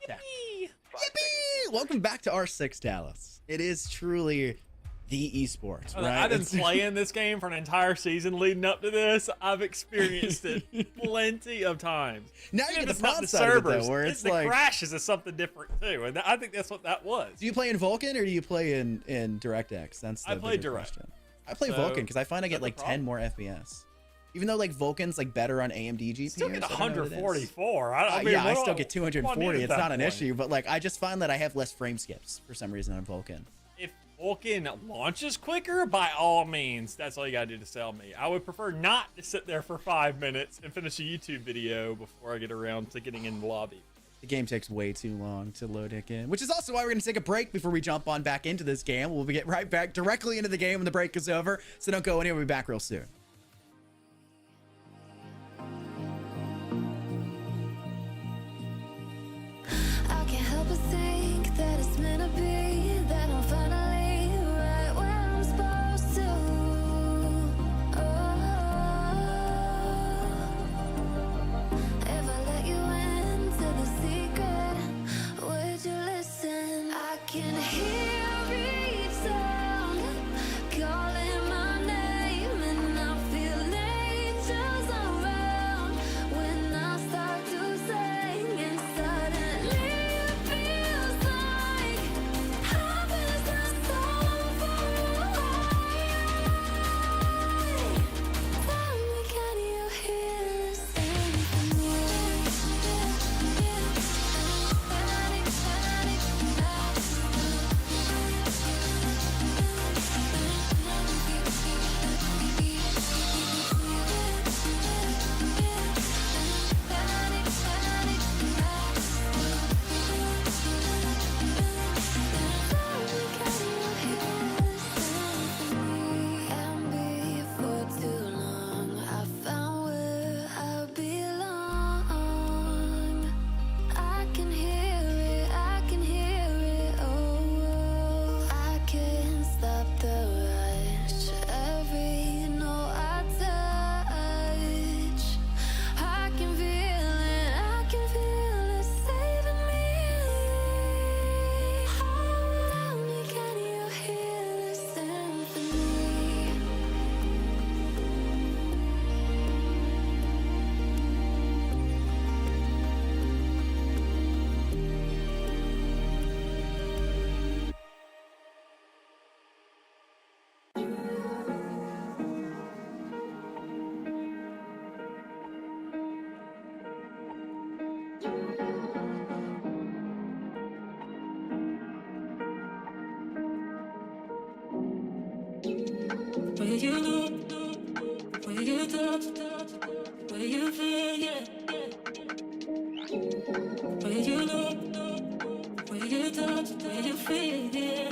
Yippee! Yippee! Welcome back to R6 Dallas. It is truly the esports, right? I've been playing this game for an entire season leading up to this. I've experienced it plenty of times. Now you get the it's not front the side of it, servers, though, where it's like the crashes is something different too, and I think that's what that was. Do you play in Vulcan or do you play in DirectX? That's the I play bigger Direct. question. I play So, Vulcan because I find I is get that like the 10 problem? more FPS. Even though like Vulcan's like better on AMD GPUs. Still get I don't know what it is. 144. I mean, Yeah, I what still do get what do I 240. need It's at not that an point? issue, but like I just find that I have less frame skips for some reason on Vulcan. If Vulcan launches quicker, by all means, that's all you gotta do to sell me. I would prefer not to sit there for 5 minutes and finish a YouTube video before I get around to getting in the lobby. The game takes way too long to load it in, which is also why we're going to take a break before we jump on back into this game. We'll get right back directly into the game when the break is over, so don't go anywhere. We'll be back real soon. I can't help but think that it's meant to be, that I'm finally right where I'm supposed to. If I let you into the secret, would you listen? I can hear each sound calling my name, and I feel angels around when I start to sing, and suddenly it feels like heaven's not so far away. Tell me, can you hear the symphony? Where you look, where you touch, where you feel, yeah. Where you look, where you touch, where you feel, yeah.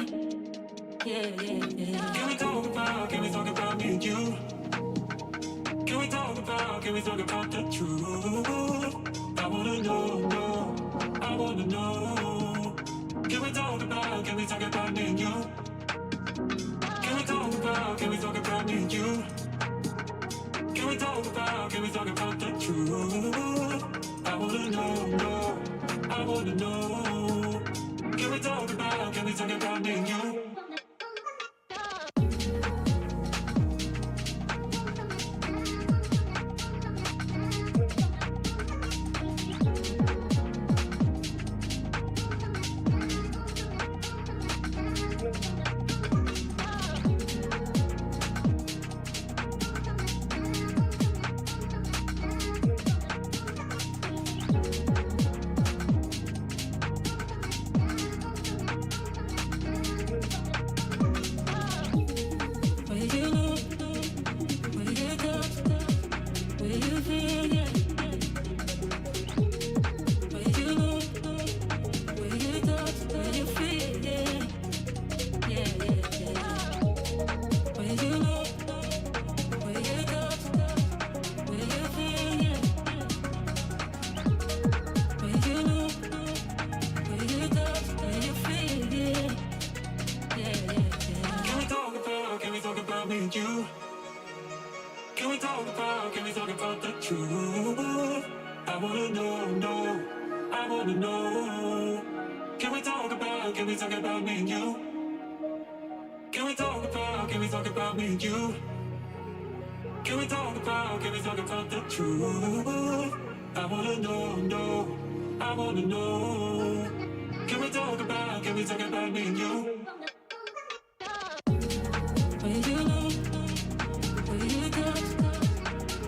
Yeah, yeah, yeah. Can we talk about me and you? Can we talk about the truth? I wanna know, I wanna know. Can we talk about me and you? Can we talk about me and you? Can we talk about the truth? I wanna know, I wanna know. Can we talk about me and you? The truth. I wanna know, I wanna know. Can we talk about me and you? Can we talk about me and you? Can we talk about the truth? I wanna know, I wanna know. Can we talk about me and you? Where you look, where you touch,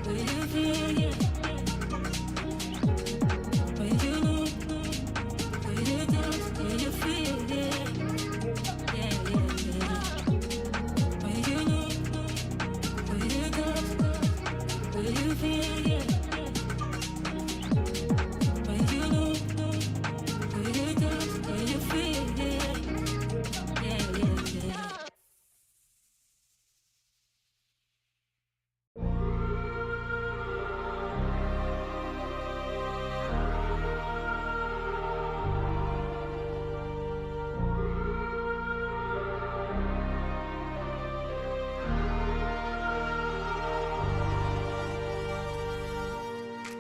where you feel, yeah. Where you look, where you touch, where you feel, yeah. Yeah, yeah, yeah. Where you look, where you touch, where you feel, yeah. Where you look, where you touch, where you feel, yeah. Yeah, yeah, yeah.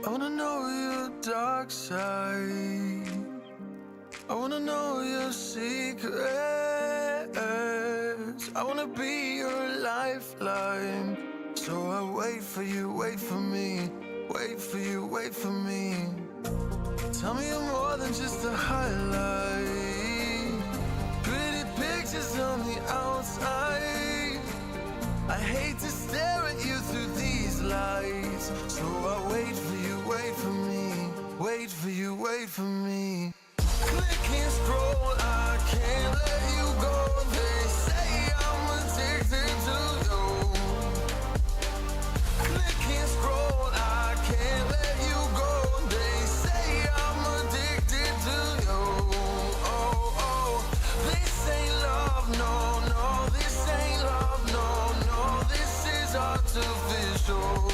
I wanna know your dark side. I wanna know your secrets. I wanna be your lifeline. So I wait for you, wait for me. Wait for you, wait for me. Tell me you're more than just a highlight. Pretty pictures on the outside. I hate to stare at you through these lights. So I wait for you, wait for me. Wait for you, wait for me. Click and scroll, I can't let you go. They say I'm addicted to you. Click and scroll, I can't let you go. They say I'm addicted to you. Oh, oh, this ain't love, no, no. This ain't love, no, no. This is artificial.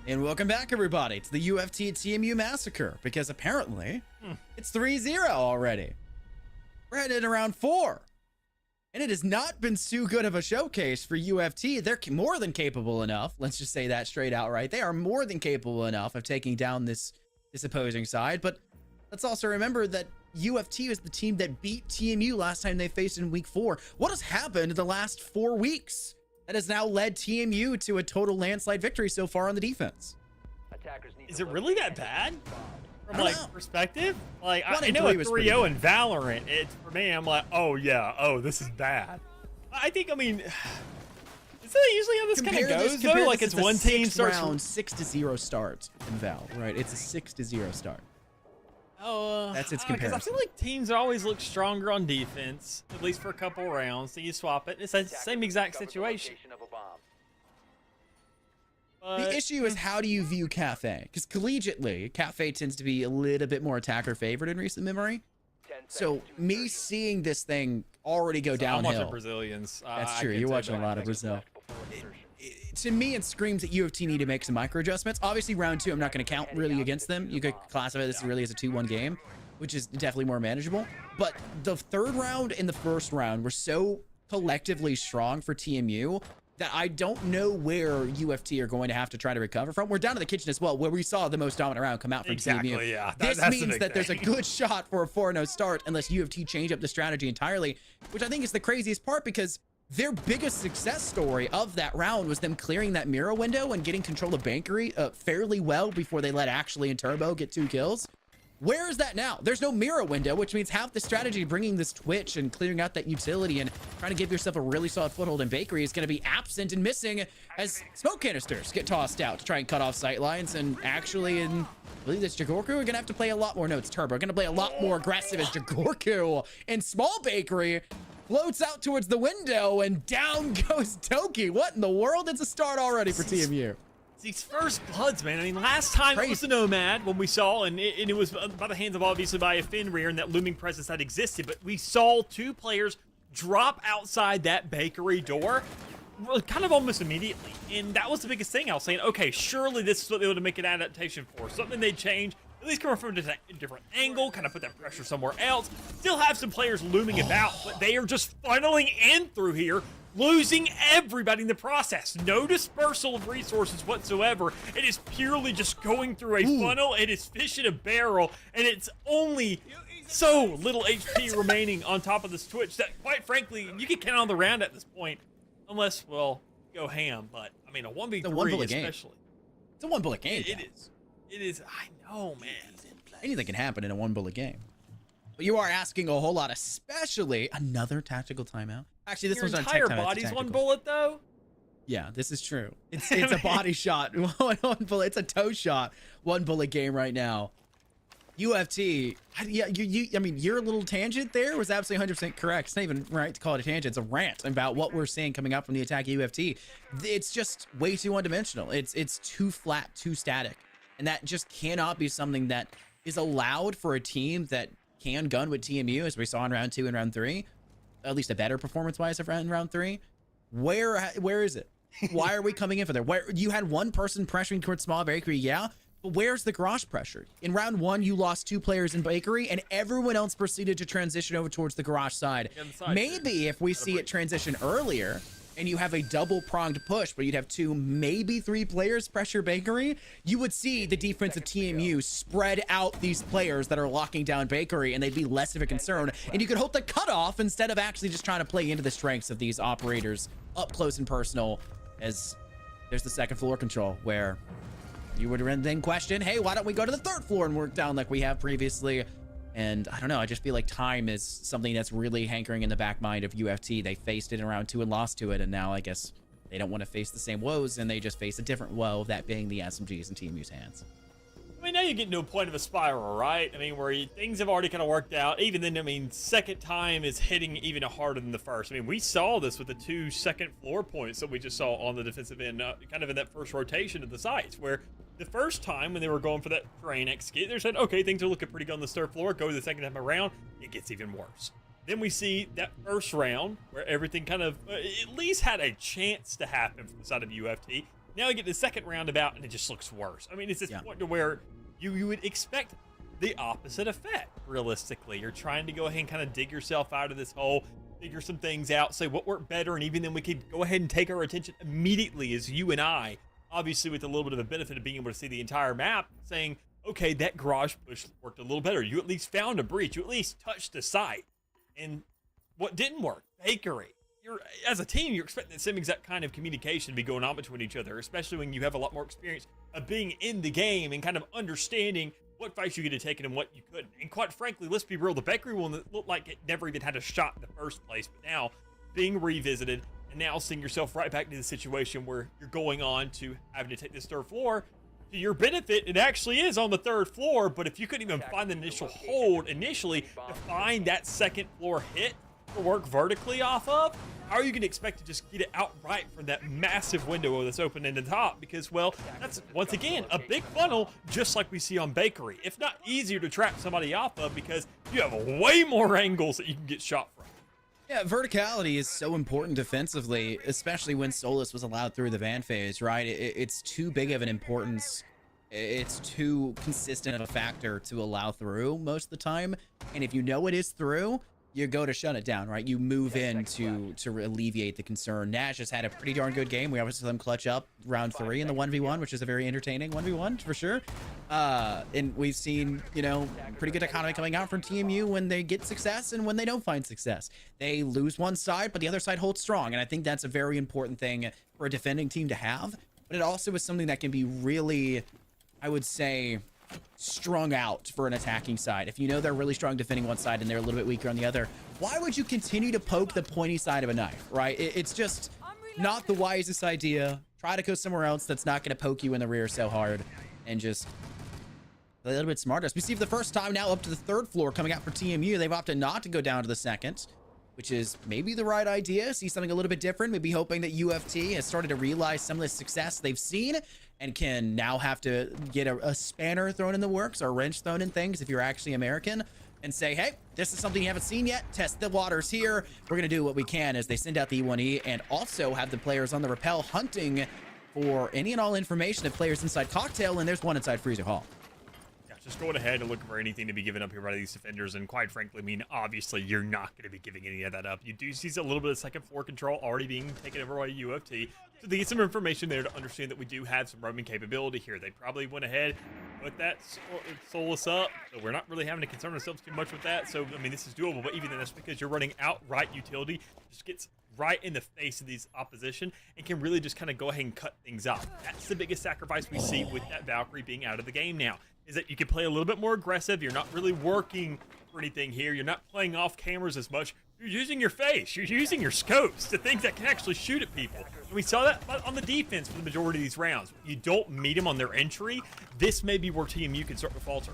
And welcome back, everybody, to the UFT TMU Massacre, because apparently it's 3-0 already. We're headed around 4. And it has not been too good of a showcase for UFT. They're more than capable enough. Let's just say that straight out, right? They are more than capable enough of taking down this opposing side. But let's also remember that UFT is the team that beat TMU last time they faced in week 4. What has happened in the last 4 weeks that has now led TMU to a total landslide victory so far on the defense? Is it really that bad? From like perspective, like I 1-3 know a was 3-0 in Valorant. It's for me. I'm like, oh yeah, oh this is bad. I think. I mean, is that usually how this kind of goes? Though, like it's one team starts round 6-0 start in Val, right? It's a 6-0 start. Oh, that's its because comparison. I feel like teams always look stronger on defense, at least for a couple rounds. So you swap it. It's the same exact situation. The issue is, how do you view Cafe? Because collegiately, Cafe tends to be a little bit more attacker favored in recent memory. So me seeing this thing already go downhill. I'm watching Brazilians. That's true. You're watching a lot of Brazil. To me, it screams that UFT need to make some micro adjustments. Obviously, round 2, I'm not going to count really against them. You could classify this really as a 2-1 game, which is definitely more manageable. But the third round and the first round were so collectively strong for TMU that I don't know where UFT are going to have to try to recover from. We're down to the kitchen as well, where we saw the most dominant round come out from TMU. Yeah. This means that there's a good shot for a 4-0 start unless UFT change up the strategy entirely, which I think is the craziest part, because their biggest success story of that round was them clearing that mirror window and getting control of Bankery fairly well before they let Ashley and Turbo get 2 kills. Where is that now? There's no mirror window, which means half the strategy bringing this twitch and clearing out that utility and trying to give yourself a really solid foothold in Bakery is going to be absent and missing as smoke canisters get tossed out to try and cut off sight lines. And actually, I believe this Jagorku are going to have to play a lot more. No, it's Turbo. Going to play a lot more aggressive as Jagorku and small Bakery floats out towards the window and down goes Toki. What in the world? It's a start already for TMU. These first bloods, man. I mean, last time it was the Nomad when we saw, and it was by the hands of obviously by a Fenrir and that looming presence that existed, but we saw 2 players drop outside that Bakery door kind of almost immediately. And that was the biggest thing. I was saying, okay, surely this is what they would make an adaptation for. Something they change, at least come from a different angle, kind of put that pressure somewhere else. Still have some players looming about, but they are just funneling in through here, losing everybody in the process. No dispersal of resources whatsoever. It is purely just going through a funnel. It is fish in a barrel, and it's only so little HP remaining on top of this Twitch that, quite frankly, you can count on the round at this point, unless, well, go ham. But I mean, a 1v3 especially. It's a 1-bullet game. It is. It is. I know, man. Anything can happen in a 1-bullet game. But you are asking a whole lot, especially another tactical timeout. Actually, this Your one's on entire tech time, body's tactical. 1 bullet, though. Yeah, this is true. It's a body shot, 1 bullet. It's a toe shot, 1-bullet game right now. UFT, yeah, I mean, your little tangent there was absolutely 100% correct. It's not even right to call it a tangent. It's a rant about what we're seeing coming up from the attack UFT. It's just way too one-dimensional. It's too flat, too static. And that just cannot be something that is allowed for a team that can gun with TMU, as we saw in round 2 and round 3. At least a better performance-wise in round 3. Where is it? Why are we coming in for there? Where you had one person pressuring towards small Bakery, yeah, but where's the garage pressure? In round 1, you lost 2 players in Bakery, and everyone else proceeded to transition over towards the garage side. Maybe if we see it transition earlier, and you have a double-pronged push, but you'd have 2, maybe 3 players pressure Bakery, you would see the defense of TMU spread out these players that are locking down Bakery, and they'd be less of a concern. And you could hope to cut off instead of actually just trying to play into the strengths of these operators up close and personal, as there's the second floor control, where you would then question, hey, why don't we go to the 3rd floor and work down like we have previously? And I don't know, I just feel like time is something that's really hankering in the back mind of UFT. They faced it in round 2 and lost to it, and now I guess they don't want to face the same woes, and they just face a different woe, that being the SMGs in TMU's hands. I mean, now you get to a point of a spiral, right? I mean, where things have already kind of worked out. Even then, I mean, second time is hitting even harder than the first. I mean, we saw this with the 2 second floor points that we just saw on the defensive end, kind of in that first rotation of the sites, where the first time when they were going for that terrain execute, they said, okay, things are looking pretty good on the 3rd floor. Go to the second time around, it gets even worse. Then we see that first round where everything kind of at least had a chance to happen from the side of UFT. Now we get the second roundabout, and it just looks worse. I mean, it's this point to where you would expect the opposite effect, realistically. You're trying to go ahead and kind of dig yourself out of this hole, figure some things out, say what worked better, and even then we could go ahead and take our attention immediately as you and I, obviously with a little bit of a benefit of being able to see the entire map, saying, okay, that garage push worked a little better. You at least found a breach. You at least touched the site. And what didn't work? Bakery. As a team, you're expecting the same exact kind of communication to be going on between each other, especially when you have a lot more experience of being in the game and kind of understanding what fights you could have taken and what you couldn't. And quite frankly, let's be real, the bakery one that looked like it never even had a shot in the first place, but now being revisited and now seeing yourself right back into the situation where you're going on to having to take this third floor, to your benefit, it actually is on the third floor, but if you couldn't even find the initial hold initially to find that second floor hit to work vertically off of, how are you going to expect to just get it outright from that massive window that's open in the top? Because, well, that's, once again, a big funnel, just like we see on Bakery. If not easier to trap somebody off of, because you have way more angles that you can get shot from. Yeah, verticality is so important defensively, especially when Solus was allowed through the van phase, right? It's too big of an importance. It's too consistent of a factor to allow through most of the time. And if you know it is through, you go to shut it down, right? You move in to alleviate the concern. Nash has had a pretty darn good game. We obviously saw them clutch up round 3 in the 1v1, which is a very entertaining 1v1 for sure. And we've seen, you know, pretty good economy coming out from TMU when they get success and when they don't find success. They lose one side, but the other side holds strong. And I think that's a very important thing for a defending team to have. But it also is something that can be really, I would say, strung out for an attacking side. If you know they're really strong defending one side and they're a little bit weaker on the other, why would you continue to poke the pointy side of a knife, right? It's just not the wisest idea. Try to go somewhere else that's not going to poke you in the rear so hard, and just a little bit smarter. We see for the first time now up to the third floor coming out for TMU. They've opted not to go down to the second, which is maybe the right idea. See something a little bit different, maybe hoping that UFT has started to realize some of the success they've seen and can now have to get a spanner thrown in the works or a wrench thrown in things if you're actually American, and say, hey, this is something you haven't seen yet. Test the waters here. We're going to do what we can as they send out the E1E and also have the players on the rappel hunting for any and all information of players inside Cocktail, and there's one inside Freezer Hall. Just going ahead and looking for anything to be given up here by these defenders, and quite frankly, I mean, obviously, you're not going to be giving any of that up. You do see a little bit of second floor control already being taken over by UFT, so they get some information there to understand that we do have some roaming capability here. They probably went ahead, put that Solus up, so we're not really having to concern ourselves too much with that. So, I mean, this is doable, but even then, that's because you're running outright utility. Just gets right in the face of these opposition and can really just kind of go ahead and cut things off. That's the biggest sacrifice we see with that Valkyrie being out of the game now, is that you can play a little bit more aggressive. You're not really working for anything here. You're not playing off cameras as much. You're using your face. You're using your scopes to things that can actually shoot at people. And we saw that on the defense for the majority of these rounds. You don't meet them on their entry. This may be where TMU can start to falter.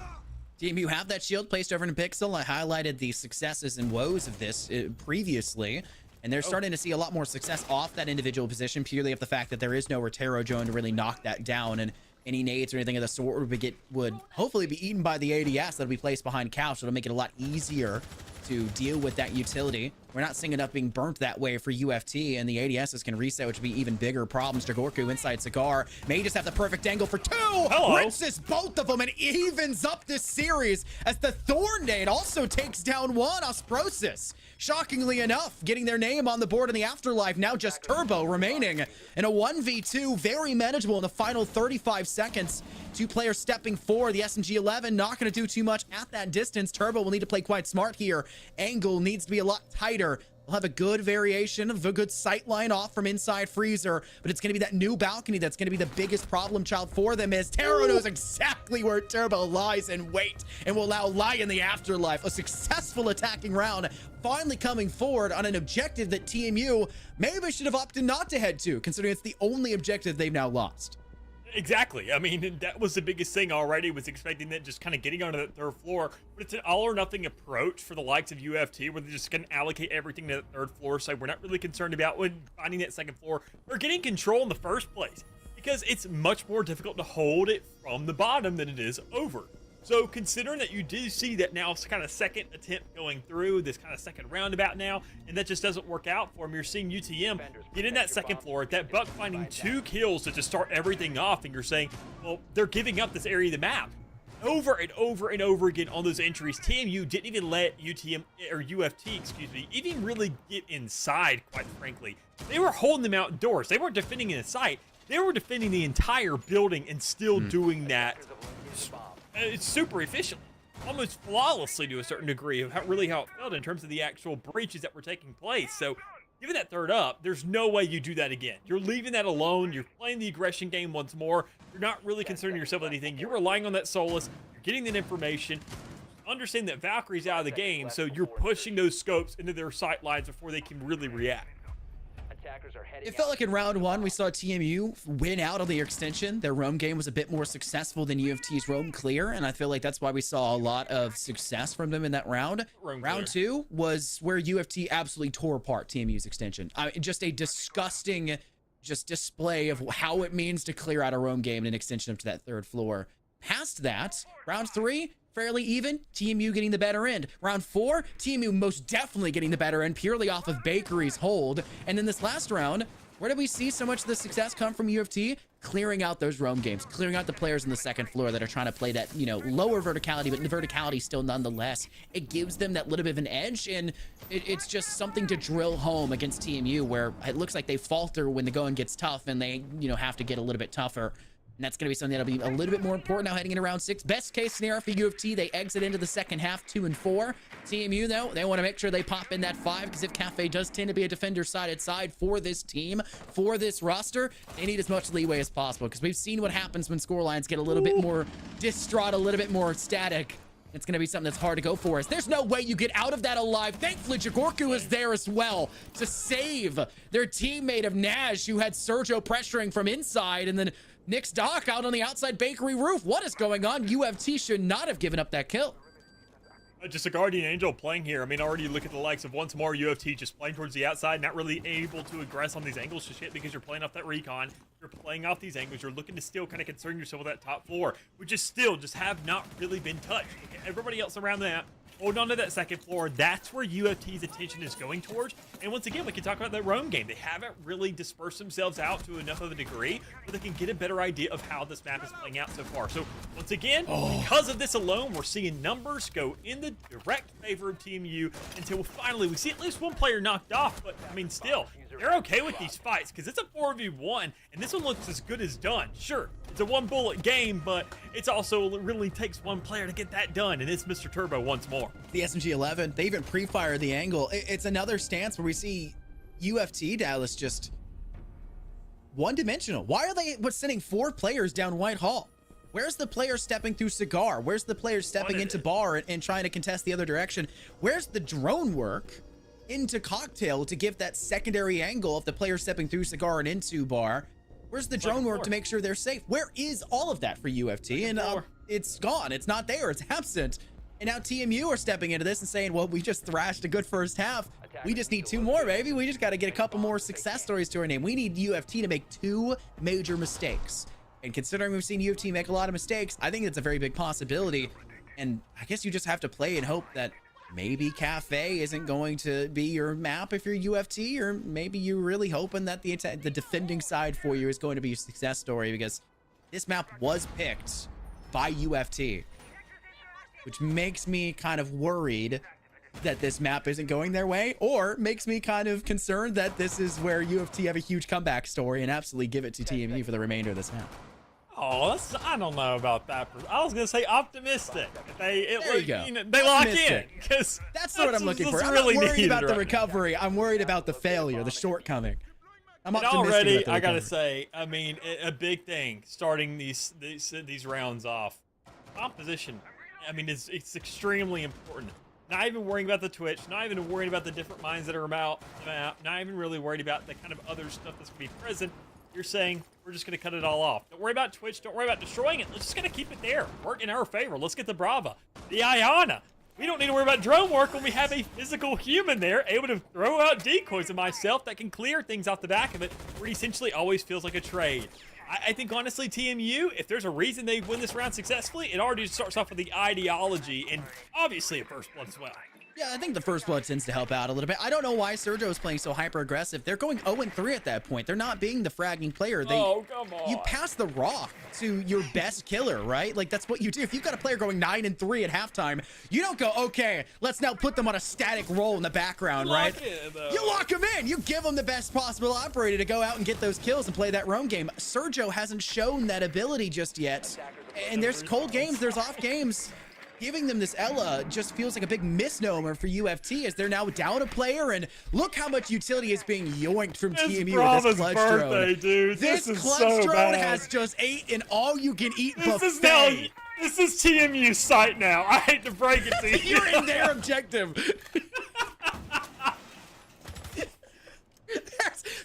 TMU have that shield placed over in Pixel. I highlighted the successes and woes of this previously, and they're starting to see a lot more success off that individual position purely of the fact that there is no Rotero drone to really knock that down, and any nades or anything of the sort would hopefully be eaten by the ADS that'll be placed behind Couch. It'll make it a lot easier to deal with that utility. We're not seeing it up being burnt that way for UFT, and the ADSs can reset, which would be even bigger problems. Dragorku inside Cigar may just have the perfect angle for 2. Hello. Rinses both of them and evens up this series as the Thorn Nade also takes down one. Osprosis, shockingly enough, getting their name on the board in the afterlife. Now just Turbo remaining in a 1v2, very manageable in the final 35 seconds. 2 players stepping forward. The SMG-11 not going to do too much at that distance. Turbo will need to play quite smart here. Angle needs to be a lot tighter. We'll have a good variation of a good sight line off from inside Freezer, but it's going to be that new balcony that's going to be the biggest problem child for them, as Taro knows exactly where Turbo lies in wait and will now lie in the afterlife. A successful attacking round finally coming forward on an objective that TMU maybe should have opted not to head to, considering it's the only objective they've now lost. Exactly. I mean, that was the biggest thing already, was expecting that, just kind of getting onto that third floor. But it's an all or nothing approach for the likes of UFT, where they're just going to allocate everything to the third floor. So we're not really concerned about when finding that second floor or getting control in the first place, because it's much more difficult to hold it from the bottom than it is over. So considering that you do see that now kind of second attempt going through this kind of second roundabout now, and that just doesn't work out for him, you're seeing UTM get in that second floor, that Buck finding 2 kills to just start everything off, and you're saying, well, they're giving up this area of the map. Over and over and over again on those entries, TMU didn't even let UTM, or UFT, excuse me, even really get inside, quite frankly. They were holding them outdoors. They weren't defending inside. They were defending the entire building and still doing that. It's super efficient, almost flawlessly to a certain degree of how it felt in terms of the actual breaches that were taking place. So given that third up, there's no way you do that again. You're leaving that alone. You're playing the aggression game once more. You're not really concerning yourself with anything. You're relying on that Solus. You're getting that information. Understand that Valkyrie's out of the game, so you're pushing those scopes into their sight lines before they can really react. It felt like in round 1, we saw TMU win out on the extension. Their roam game was a bit more successful than UFT's roam clear, and I feel like that's why we saw a lot of success from them in that round. Round 2 was where UFT absolutely tore apart TMU's extension. Just a disgusting display of how it means to clear out a roam game in an extension up to that 3rd floor. Past that, round 3, fairly even, TMU getting the better end. Round 4, TMU most definitely getting the better end purely off of Bakery's hold. And then this last round, where did we see so much of the success come from UFT? Clearing out those roam games, clearing out the players in the 2nd floor that are trying to play that, lower verticality, but the verticality still nonetheless. It gives them that little bit of an edge, and it's just something to drill home against TMU, where it looks like they falter when the going gets tough and they, have to get a little bit tougher. And that's going to be something that'll be a little bit more important now heading into round 6. Best case scenario for UFT, they exit into the second half 2-4. TMU, though, they want to make sure they pop in that 5, because if Cafe does tend to be a defender-sided side for this team, for this roster, they need as much leeway as possible, because we've seen what happens when scorelines get a little bit more distraught, a little bit more static. It's going to be something that's hard to go for us. There's no way you get out of that alive. Thankfully, Jagorku is there as well to save their teammate of Nash, who had Sergio pressuring from inside, and then Nick's Doc out on the outside bakery roof. What is going on? UFT should not have given up that kill. Just a Guardian Angel playing here. I mean, already look at the likes of once more UFT just playing towards the outside, not really able to aggress on these angles just yet because you're playing off that recon. You're playing off these angles. You're looking to still kind of concern yourself with that top floor, which is still just have not really been touched. Okay, everybody else around that, hold on to that 2nd floor. That's where UFT's attention is going towards. And once again, we can talk about that roam game. They haven't really dispersed themselves out to enough of a degree where they can get a better idea of how this map is playing out so far. So once again, because of this alone, we're seeing numbers go in the direct favor of Team U until finally we see at least one player knocked off. But I mean, still, they're okay with these fights because it's a 4v1 and this one looks as good as done. Sure, it's a 1-bullet game, but it's also really takes one player to get that done, and it's Mr. Turbo once more. The SMG-11, they even pre-fired the angle. It's another stance where we see UFT Dallas just one-dimensional. Why are they sending 4 players down Whitehall? Where's the player stepping through Cigar? Where's the player stepping into Bar and trying to contest the other direction? Where's the drone work into Cocktail to give that secondary angle of the player stepping through Cigar and into Bar? Where's the drone work to make sure they're safe? Where is all of that for UFT? And it's gone. It's not there. It's absent. And now TMU are stepping into this and saying, well, we just thrashed a good first half. We just need 2 more, baby. We just got to get a couple more success stories to our name. We need UFT to make 2 major mistakes. And considering we've seen UFT make a lot of mistakes, I think it's a very big possibility. And I guess you just have to play and hope that maybe Cafe isn't going to be your map if you're UFT, or maybe you're really hoping that the defending side for you is going to be a success story, because this map was picked by UFT, which makes me kind of worried that this map isn't going their way, or makes me kind of concerned that this is where UFT have a huge comeback story and absolutely give it to TMU for the remainder of this map. Oh, I don't know about that. I was gonna say optimistic. There you go. They lock in, because that's what I'm looking for. I'm not worried about the recovery. I'm worried about the failure, the shortcoming. I'm optimistic. Already, I gotta say, I mean, a big thing starting these rounds off. Composition, I mean, it's extremely important. Not even worrying about the Twitch, not even worrying about the different mines that are about the map, not even really worried about the kind of other stuff that's gonna be present. You're saying we're just going to cut it all off. Don't worry about Twitch. Don't worry about destroying it. Let's just going to keep it there. Work in our favor. Let's get the Brava. The Ayana. We don't need to worry about drone work when we have a physical human there able to throw out decoys of myself that can clear things off the back of it, where it essentially always feels like a trade. I think honestly, TMU, if there's a reason they win this round successfully, it already starts off with the ideology and obviously a first blood as well. Yeah, I think the first blood tends to help out a little bit. I don't know why Sergio is playing so hyper aggressive. They're going 0-3 at that point. They're not being the fragging player. Oh, come on. You pass the rock to your best killer, right? Like, that's what you do. If you've got a player going 9-3 at halftime, you don't go, okay, let's now put them on a static roll in the background, right? You lock them in. You give them the best possible operator to go out and get those kills and play that roam game. Sergio hasn't shown that ability just yet. And there's cold games, there's off games. Giving them this Ella just feels like a big misnomer for UFT as they're now down a player, and look how much utility is being yoinked from TMU with this clutch drone. Dude. This clutch drone has just ate an all-you-can-eat buffet. This is TMU's site now. I hate to break it to you. You're in their objective.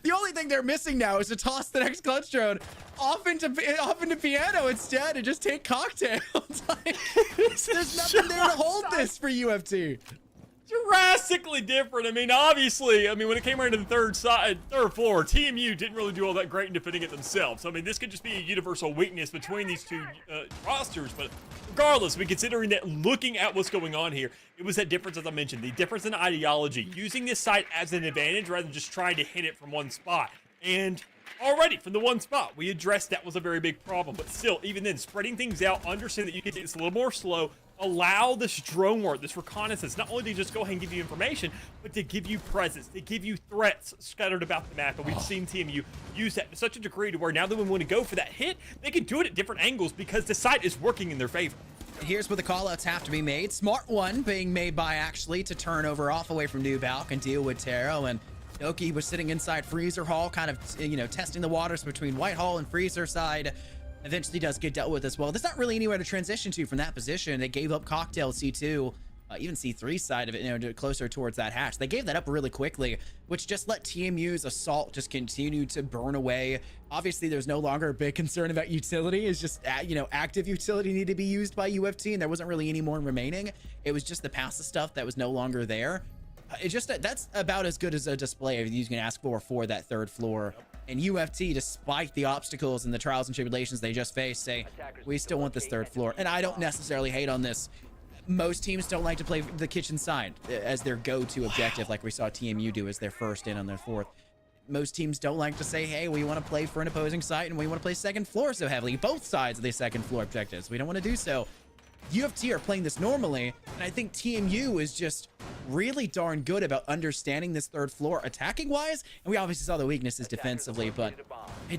The only thing they're missing now is to toss the next clutch drone off into piano instead and just take cocktails. Like, there's nothing there to hold this for UFT. Drastically different. I mean, obviously, when it came around to the third floor, TMU didn't really do all that great in defending it themselves. I mean, this could just be a universal weakness between these two rosters, but regardless, considering that, looking at what's going on here, it was that difference, as I mentioned, the difference in ideology, using this site as an advantage rather than just trying to hit it from one spot. And already from the one spot, we addressed that was a very big problem, but still, even then, spreading things out, understand that you can take this a little more slow, allow this drone work, this reconnaissance, not only to just go ahead and give you information, but to give you presence, to give you threats scattered about the map. And we've seen TMU use that to such a degree to where now that we want to go for that hit, they can do it at different angles because the site is working in their favor. Here's where the callouts have to be made. Smart one being made by Actually to turn over off away from New Balk and deal with Taro. And Doki was sitting inside Freezer Hall, kind of, testing the waters between Whitehall and Freezer side. Eventually does get dealt with as well. There's not really anywhere to transition to from that position. They gave up Cocktail C2, even C3 side of it, closer towards that hatch. They gave that up really quickly, which just let TMU's assault just continue to burn away. Obviously, there's no longer a big concern about utility. It's just, active utility needed to be used by UFT, and there wasn't really any more remaining. It was just the passive stuff that was no longer there. That's about as good as a display as you can ask for that third floor. And UFT, despite the obstacles and the trials and tribulations they just faced, say, we still want this third floor. And I don't necessarily hate on this. Most teams don't like to play the kitchen side as their go-to objective, like we saw TMU do as their first in on their fourth. Most teams don't like to say, hey, we want to play for an opposing site and we want to play second floor so heavily. Both sides of the second floor objectives. We don't want to do so. UFT are playing this normally, and I think TMU is just really darn good about understanding this third floor attacking wise, and we obviously saw the weaknesses defensively, but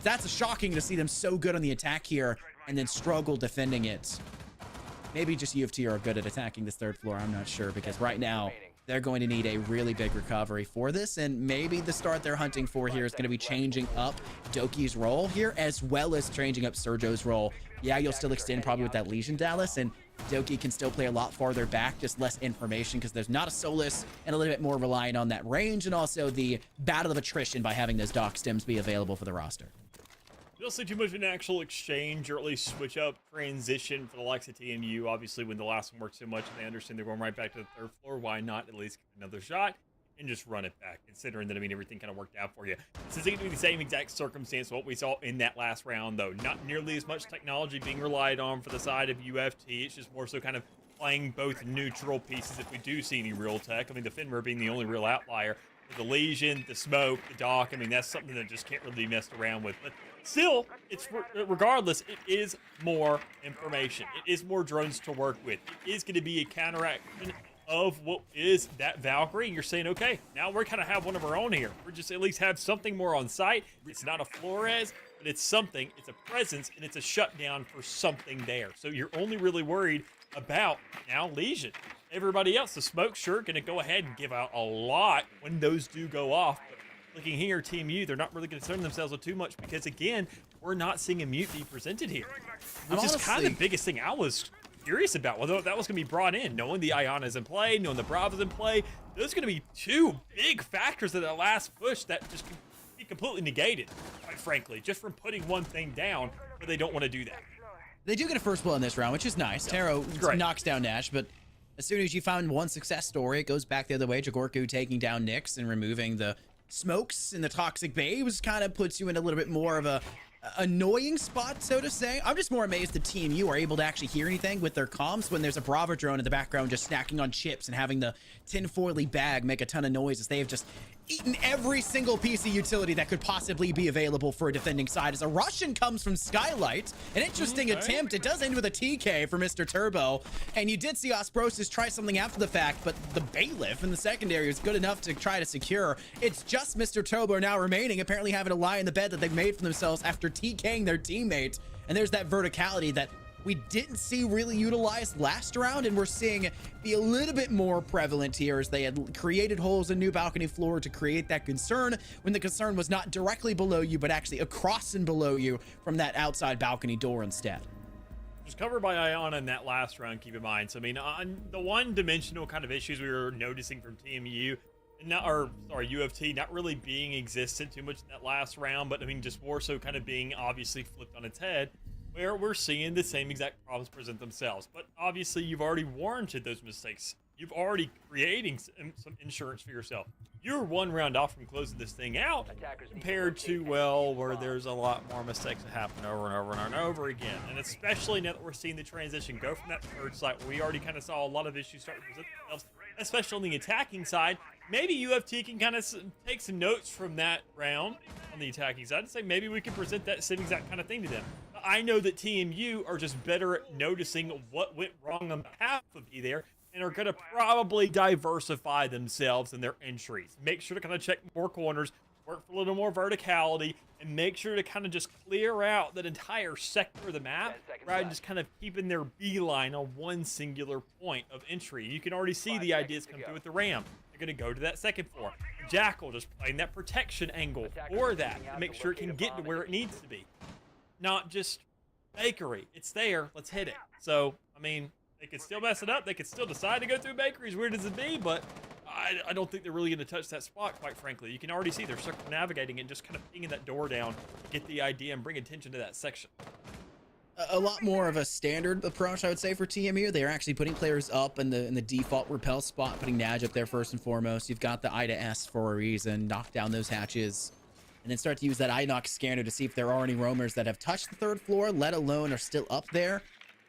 that's shocking to see them so good on the attack here and then struggle defending it. Maybe just UFT are good at attacking this third floor, I'm not sure, because right now they're going to need a really big recovery for this, and maybe the start they're hunting for here is going to be changing up Doki's role here as well as changing up Sergio's role. Yeah, you'll still extend probably with that Legion Dallas, and Doki can still play a lot farther back, just less information because there's not a Solus and a little bit more reliant on that range and also the battle of attrition by having those dock stems be available for the roster. You don't see too much of an actual exchange or at least switch up transition for the likes of TMU. Obviously, when the last one worked so much and they understand they're going right back to the third floor, why not at least get another shot and just run it back, considering that, everything kind of worked out for you. This is going to be the same exact circumstance of what we saw in that last round, though. Not nearly as much technology being relied on for the side of UFT. It's just more so kind of playing both neutral pieces if we do see any real tech. The Finmer being the only real outlier. With the Legion, the smoke, the dock, that's something that just can't really be messed around with. But still, regardless, it is more information. It is more drones to work with. It is going to be a counteraction of what is that Valkyrie. You're saying, okay, now we're kind of have one of our own here. We're just at least have something more on site. It's not a Flores, but it's something. It's a presence, and it's a shutdown for something there. So you're only really worried about now Legion. Everybody else, the smoke, sure, going to go ahead and give out a lot when those do go off. But looking here, Team U, they're not really concerned themselves with too much because, again, we're not seeing a mute be presented here. Which is kind of the biggest thing I was curious about, whether that was going to be brought in. Knowing the Iana's in play, knowing the Bravo's in play, those are going to be two big factors of that last push that just can be completely negated, quite frankly, just from putting one thing down, but they don't want to do that. They do get a first blow in this round, which is nice. Taro knocks down Nash, but as soon as you find one success story, it goes back the other way. Jagorku taking down Nyx and removing the smokes in the Toxic Babes kind of puts you in a little bit more of a annoying spot, so to say. I'm just more amazed that TMU are able to actually hear anything with their comms when there's a Bravo drone in the background just snacking on chips and having the tinfoily bag make a ton of noises. They have just eaten every single piece of utility that could possibly be available for a defending side as a Russian comes from Skylight. An interesting attempt. It does end with a TK for Mr. Turbo, and you did see Osprosis try something after the fact, but the bailiff in the secondary is good enough to try to secure. It's just Mr. Turbo now remaining, apparently having to lie in the bed that they've made for themselves after TKing their teammate. And there's that verticality that we didn't see really utilized last round, and we're seeing be a little bit more prevalent here as they had created holes in new balcony floor to create that concern when the concern was not directly below you, but actually across and below you from that outside balcony door instead. Was covered by Iona in that last round, keep in mind. So, I mean, on the one-dimensional kind of issues we were noticing from TMU, UFT not really being existent too much in that last round, but I mean, just more so kind of being obviously flipped on its head, where we're seeing the same exact problems present themselves. But obviously, you've already warranted those mistakes. You've already creating some insurance for yourself. You're one round off from closing this thing out compared to, well, where there's a lot more mistakes that happen over and over and over again. And especially now that we're seeing the transition go from that third site, where we already kind of saw a lot of issues start to present themselves, especially on the attacking side. Maybe UFT can kind of take some notes from that round on the attacking side and say maybe we can present that same exact kind of thing to them. I know that TMU are just better at noticing what went wrong on behalf of me there, and are going to probably diversify themselves in their entries. Make sure to kind of check more corners, work for a little more verticality, and make sure to kind of just clear out that entire sector of the map, rather than just kind of keeping their beeline on one singular point of entry. You can already see the ideas come through with the Ram. They're going to go to that second floor. Jackal just playing that protection angle for that to make sure it can get to where it needs to be. Not just bakery. It's there. Let's hit it. So, I mean, they could still mess it up. They could still decide to go through bakery, as weird as it be, but I don't think they're really going to touch that spot, quite frankly. You can already see they're circumnavigating and just kind of pinging that door down, get the idea, and bring attention to that section. A lot more of a standard approach, I would say, for TMU. They're actually putting players up in the default repel spot, putting Naj up there first and foremost. You've got the I to S for a reason. Knock down those hatches, and then start to use that INOX scanner to see if there are any roamers that have touched the third floor, let alone are still up there.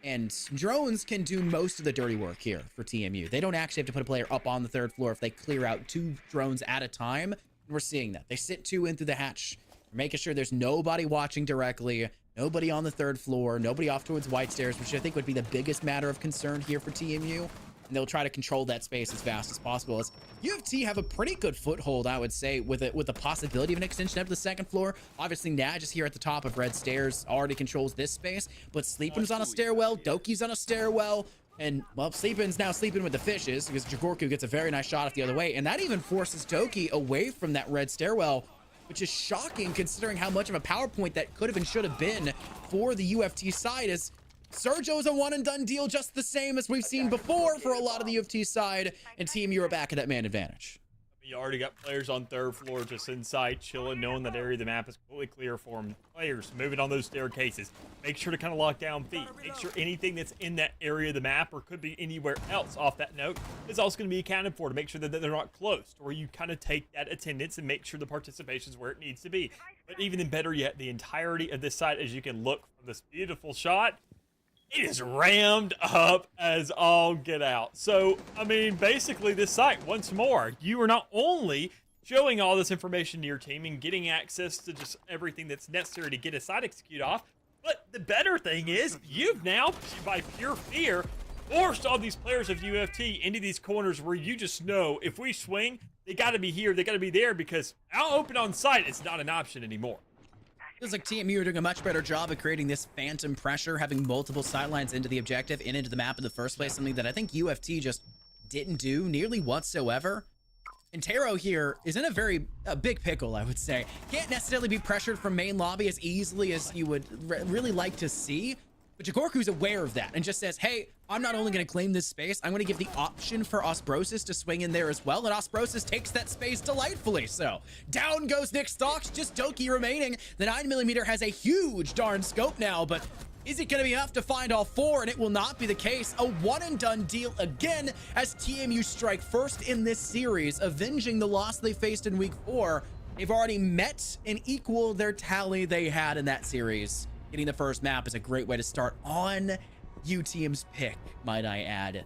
And drones can do most of the dirty work here for TMU. They don't actually have to put a player up on the third floor if they clear out 2 drones at a time. And we're seeing that. They sit 2 in through the hatch, making sure there's nobody watching directly, nobody on the third floor, nobody off towards White Stairs, which I think would be the biggest matter of concern here for TMU. And they'll try to control that space as fast as possible. As UFT have a pretty good foothold, I would say, with the possibility of an extension up to the second floor. Obviously, Naj is here at the top of Red Stairs, already controls this space, but Sleepin's on a stairwell, Doki's on a stairwell, and, well, Sleepin's now sleeping with the fishes because Jagorku gets a very nice shot off the other way, and that even forces Doki away from that red stairwell, which is shocking considering how much of a power point that could have and should have been for the UFT side, as Sergio is a one and done deal just the same as we've seen before for a lot of the UFT side, and Team Europe back at that man advantage. You already got players on third floor just inside, chilling, knowing that area of the map is completely clear for them. Players moving on those staircases. Make sure to kind of lock down feet. Make sure anything that's in that area of the map or could be anywhere else off that note is also going to be accounted for to make sure that they're not closed, or you kind of take that attendance and make sure the participation is where it needs to be. But even better yet, the entirety of this site, as you can look from this beautiful shot, it is rammed up as all get out. So, I mean, basically this site, once more, you are not only showing all this information to your team and getting access to just everything that's necessary to get a site execute off, but the better thing is you've now, by pure fear, forced all these players of UFT into these corners where you just know if we swing, they got to be here, they got to be there, because out open on site, it's not an option anymore. Feels like TMU are doing a much better job of creating this phantom pressure, having multiple sightlines into the objective and into the map in the first place, something that I think UFT just didn't do nearly whatsoever. And Taro here is in a big pickle, I would say. Can't necessarily be pressured from main lobby as easily as you would really like to see, but Jagorku's aware of that and just says, hey, I'm not only going to claim this space, I'm going to give the option for Osprosis to swing in there as well, and Osprosis takes that space delightfully. So down goes Nick Stocks, just Doki remaining. The 9mm has a huge darn scope now, but is it going to be enough to find all 4? And it will not be the case. A one and done deal again as TMU strike first in this series, avenging the loss they faced in week 4. They've already met and equaled their tally they had in that series. Getting the first map is a great way to start on UTM's pick, might I add.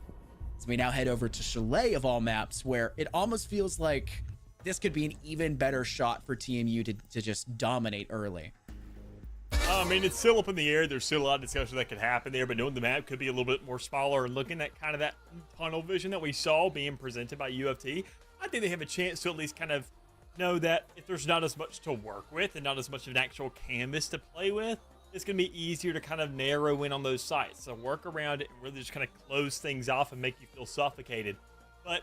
So we now head over to Chalet of all maps, where it almost feels like this could be an even better shot for TMU to just dominate early. I mean, it's still up in the air. There's still a lot of discussion that could happen there, but knowing the map could be a little bit more smaller and looking at kind of that tunnel vision that we saw being presented by UFT, I think they have a chance to at least kind of know that if there's not as much to work with and not as much of an actual canvas to play with, it's going to be easier to kind of narrow in on those sites. So work around it and really just kind of close things off and make you feel suffocated. But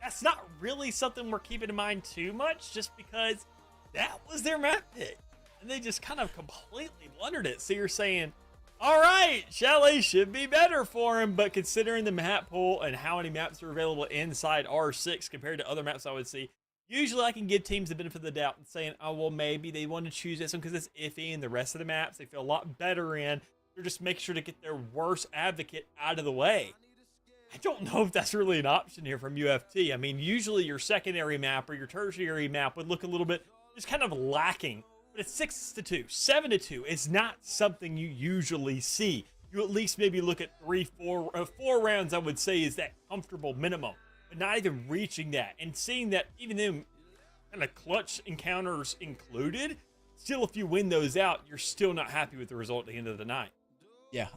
that's not really something we're keeping in mind too much, just because that was their map pick. And they just kind of completely blundered it. So you're saying, all right, Chalet should be better for him. But considering the map pool and how many maps are available inside R6 compared to other maps I would see, usually I can give teams the benefit of the doubt and saying, oh, well, maybe they want to choose this one because it's iffy, and the rest of the maps they feel a lot better in. They're just make sure to get their worst advocate out of the way. I don't know if that's really an option here from UFT. I mean, usually your secondary map or your tertiary map would look a little bit just kind of lacking. But it's 6-2, 7-2. It's not something you usually see. You at least maybe look at 4 rounds, I would say, is that comfortable minimum. But not even reaching that. And seeing that even them kind of clutch encounters included, still if you win those out, you're still not happy with the result at the end of the night. Yeah,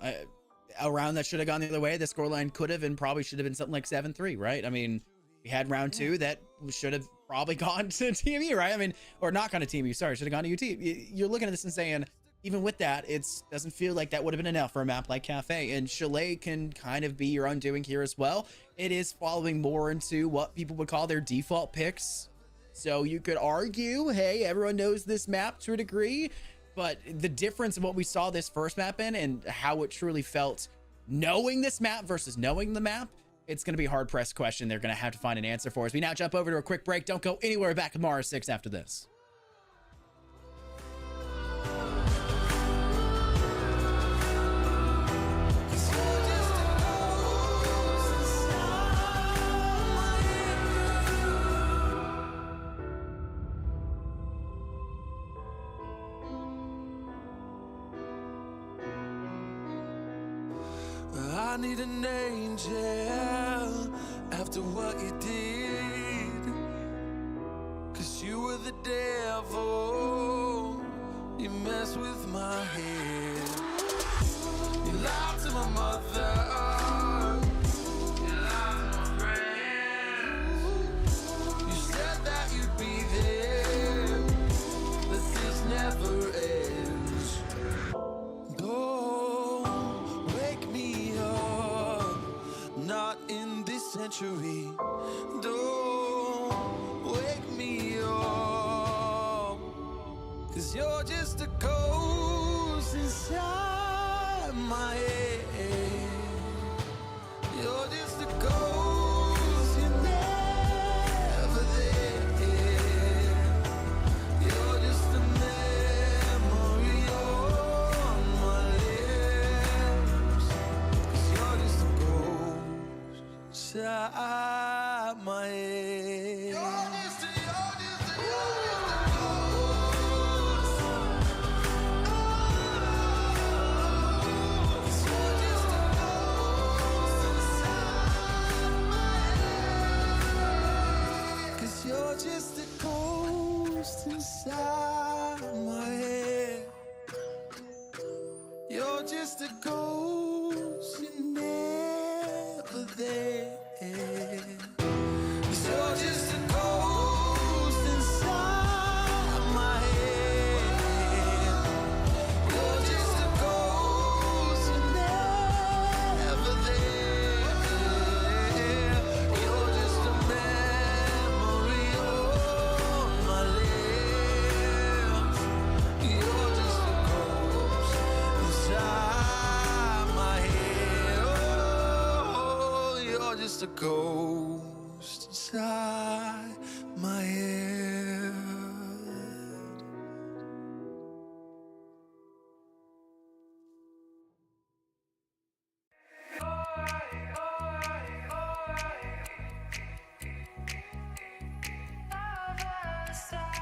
A round that should have gone the other way. The scoreline could have and probably should have been something like 7-3, right? I mean, we had round 2 that should have probably gone to TMU, right? I mean, or not gone to TMU, sorry, should have gone to UT. You're looking at this and saying, even with that, it doesn't feel like that would have been enough for a map like Cafe. And Chalet can kind of be your undoing here as well. It is following more into what people would call their default picks. So you could argue, hey, everyone knows this map to a degree, but the difference in what we saw this first map in and how it truly felt knowing this map versus knowing the map, it's going to be a hard-pressed question they're going to have to find an answer for. As we now jump over to a quick break, don't go anywhere. Back to Mara 6 after this. I need an angel after what you did, 'cause you were the devil, you messed with my head. You lied to my mother, you lied to my friends. You said that you'd be there, but this never ends. Don't wake me up, not in this century. Don't wake me up, 'cause you're just a ghost inside my head. You're just a ghost, you're never there. You're just a memory on my lips, 'cause you're just a ghost inside my head. You're just a ghost. You're just a ghost inside my head. You're just a ghost, you're never there. 'Cause you're just a ghost inside my head. You're just a ghost, you're never there. You're just a memory on my lips. You're just a ghost inside my head. Oh, you're just a ghost inside my head. Side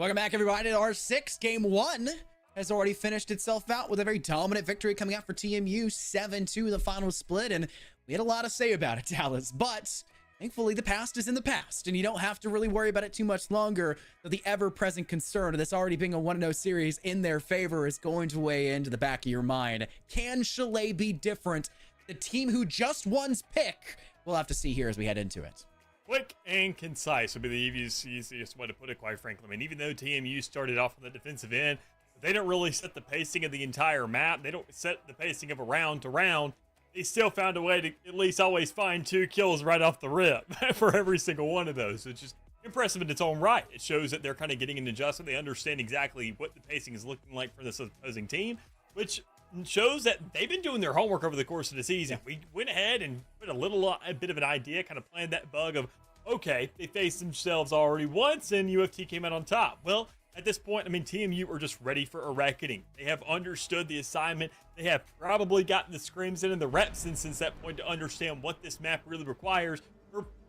Welcome back, everybody, to R6. Game 1 has already finished itself out with a very dominant victory coming out for TMU, 7-2 the final split, and we had a lot to say about it, Dallas, but thankfully the past is in the past, and you don't have to really worry about it too much longer. The ever-present concern of this already being a 1-0 series in their favor is going to weigh into the back of your mind. Can Chalet be different? The team who just won's pick. We'll have to see here as we head into it. Quick and concise would be the easiest way to put it, quite frankly. I mean, even though TMU started off on the defensive end, they don't really set the pacing of the entire map. They don't set the pacing of a round to round. They still found a way to at least always find 2 kills right off the rip for every single one of those. It's just impressive in its own right. It shows that they're kind of getting an adjustment. They understand exactly what the pacing is looking like for this opposing team, which shows that they've been doing their homework over the course of the season. We went ahead and put a bit of an idea, kind of planned that bug of, okay, they faced themselves already once and UFT came out on top. Well, at this point, I mean, TMU are just ready for a reckoning. They have understood the assignment. They have probably gotten the scrims in and the reps in since that point to understand what this map really requires.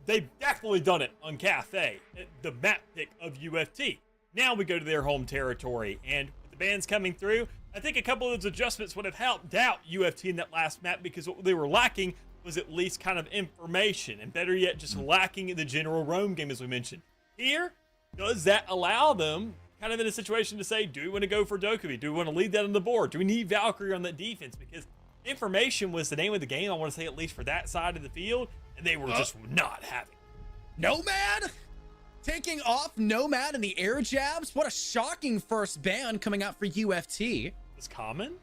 They've definitely done it on Cafe, the map pick of UFT. Now we go to their home territory, and with the bans coming through, I think a couple of those adjustments would have helped out UFT in that last map, because what they were lacking was at least kind of information, and better yet, just lacking in the general roam game, as we mentioned. Here, does that allow them kind of in a situation to say, do we want to go for Dokkaebi? Do we want to lead that on the board? Do we need Valkyrie on that defense? Because information was the name of the game, I want to say, at least for that side of the field, and they were just not having it. Nomad? Taking off Nomad in the air jabs? What a shocking first ban coming out for UFT. Is common?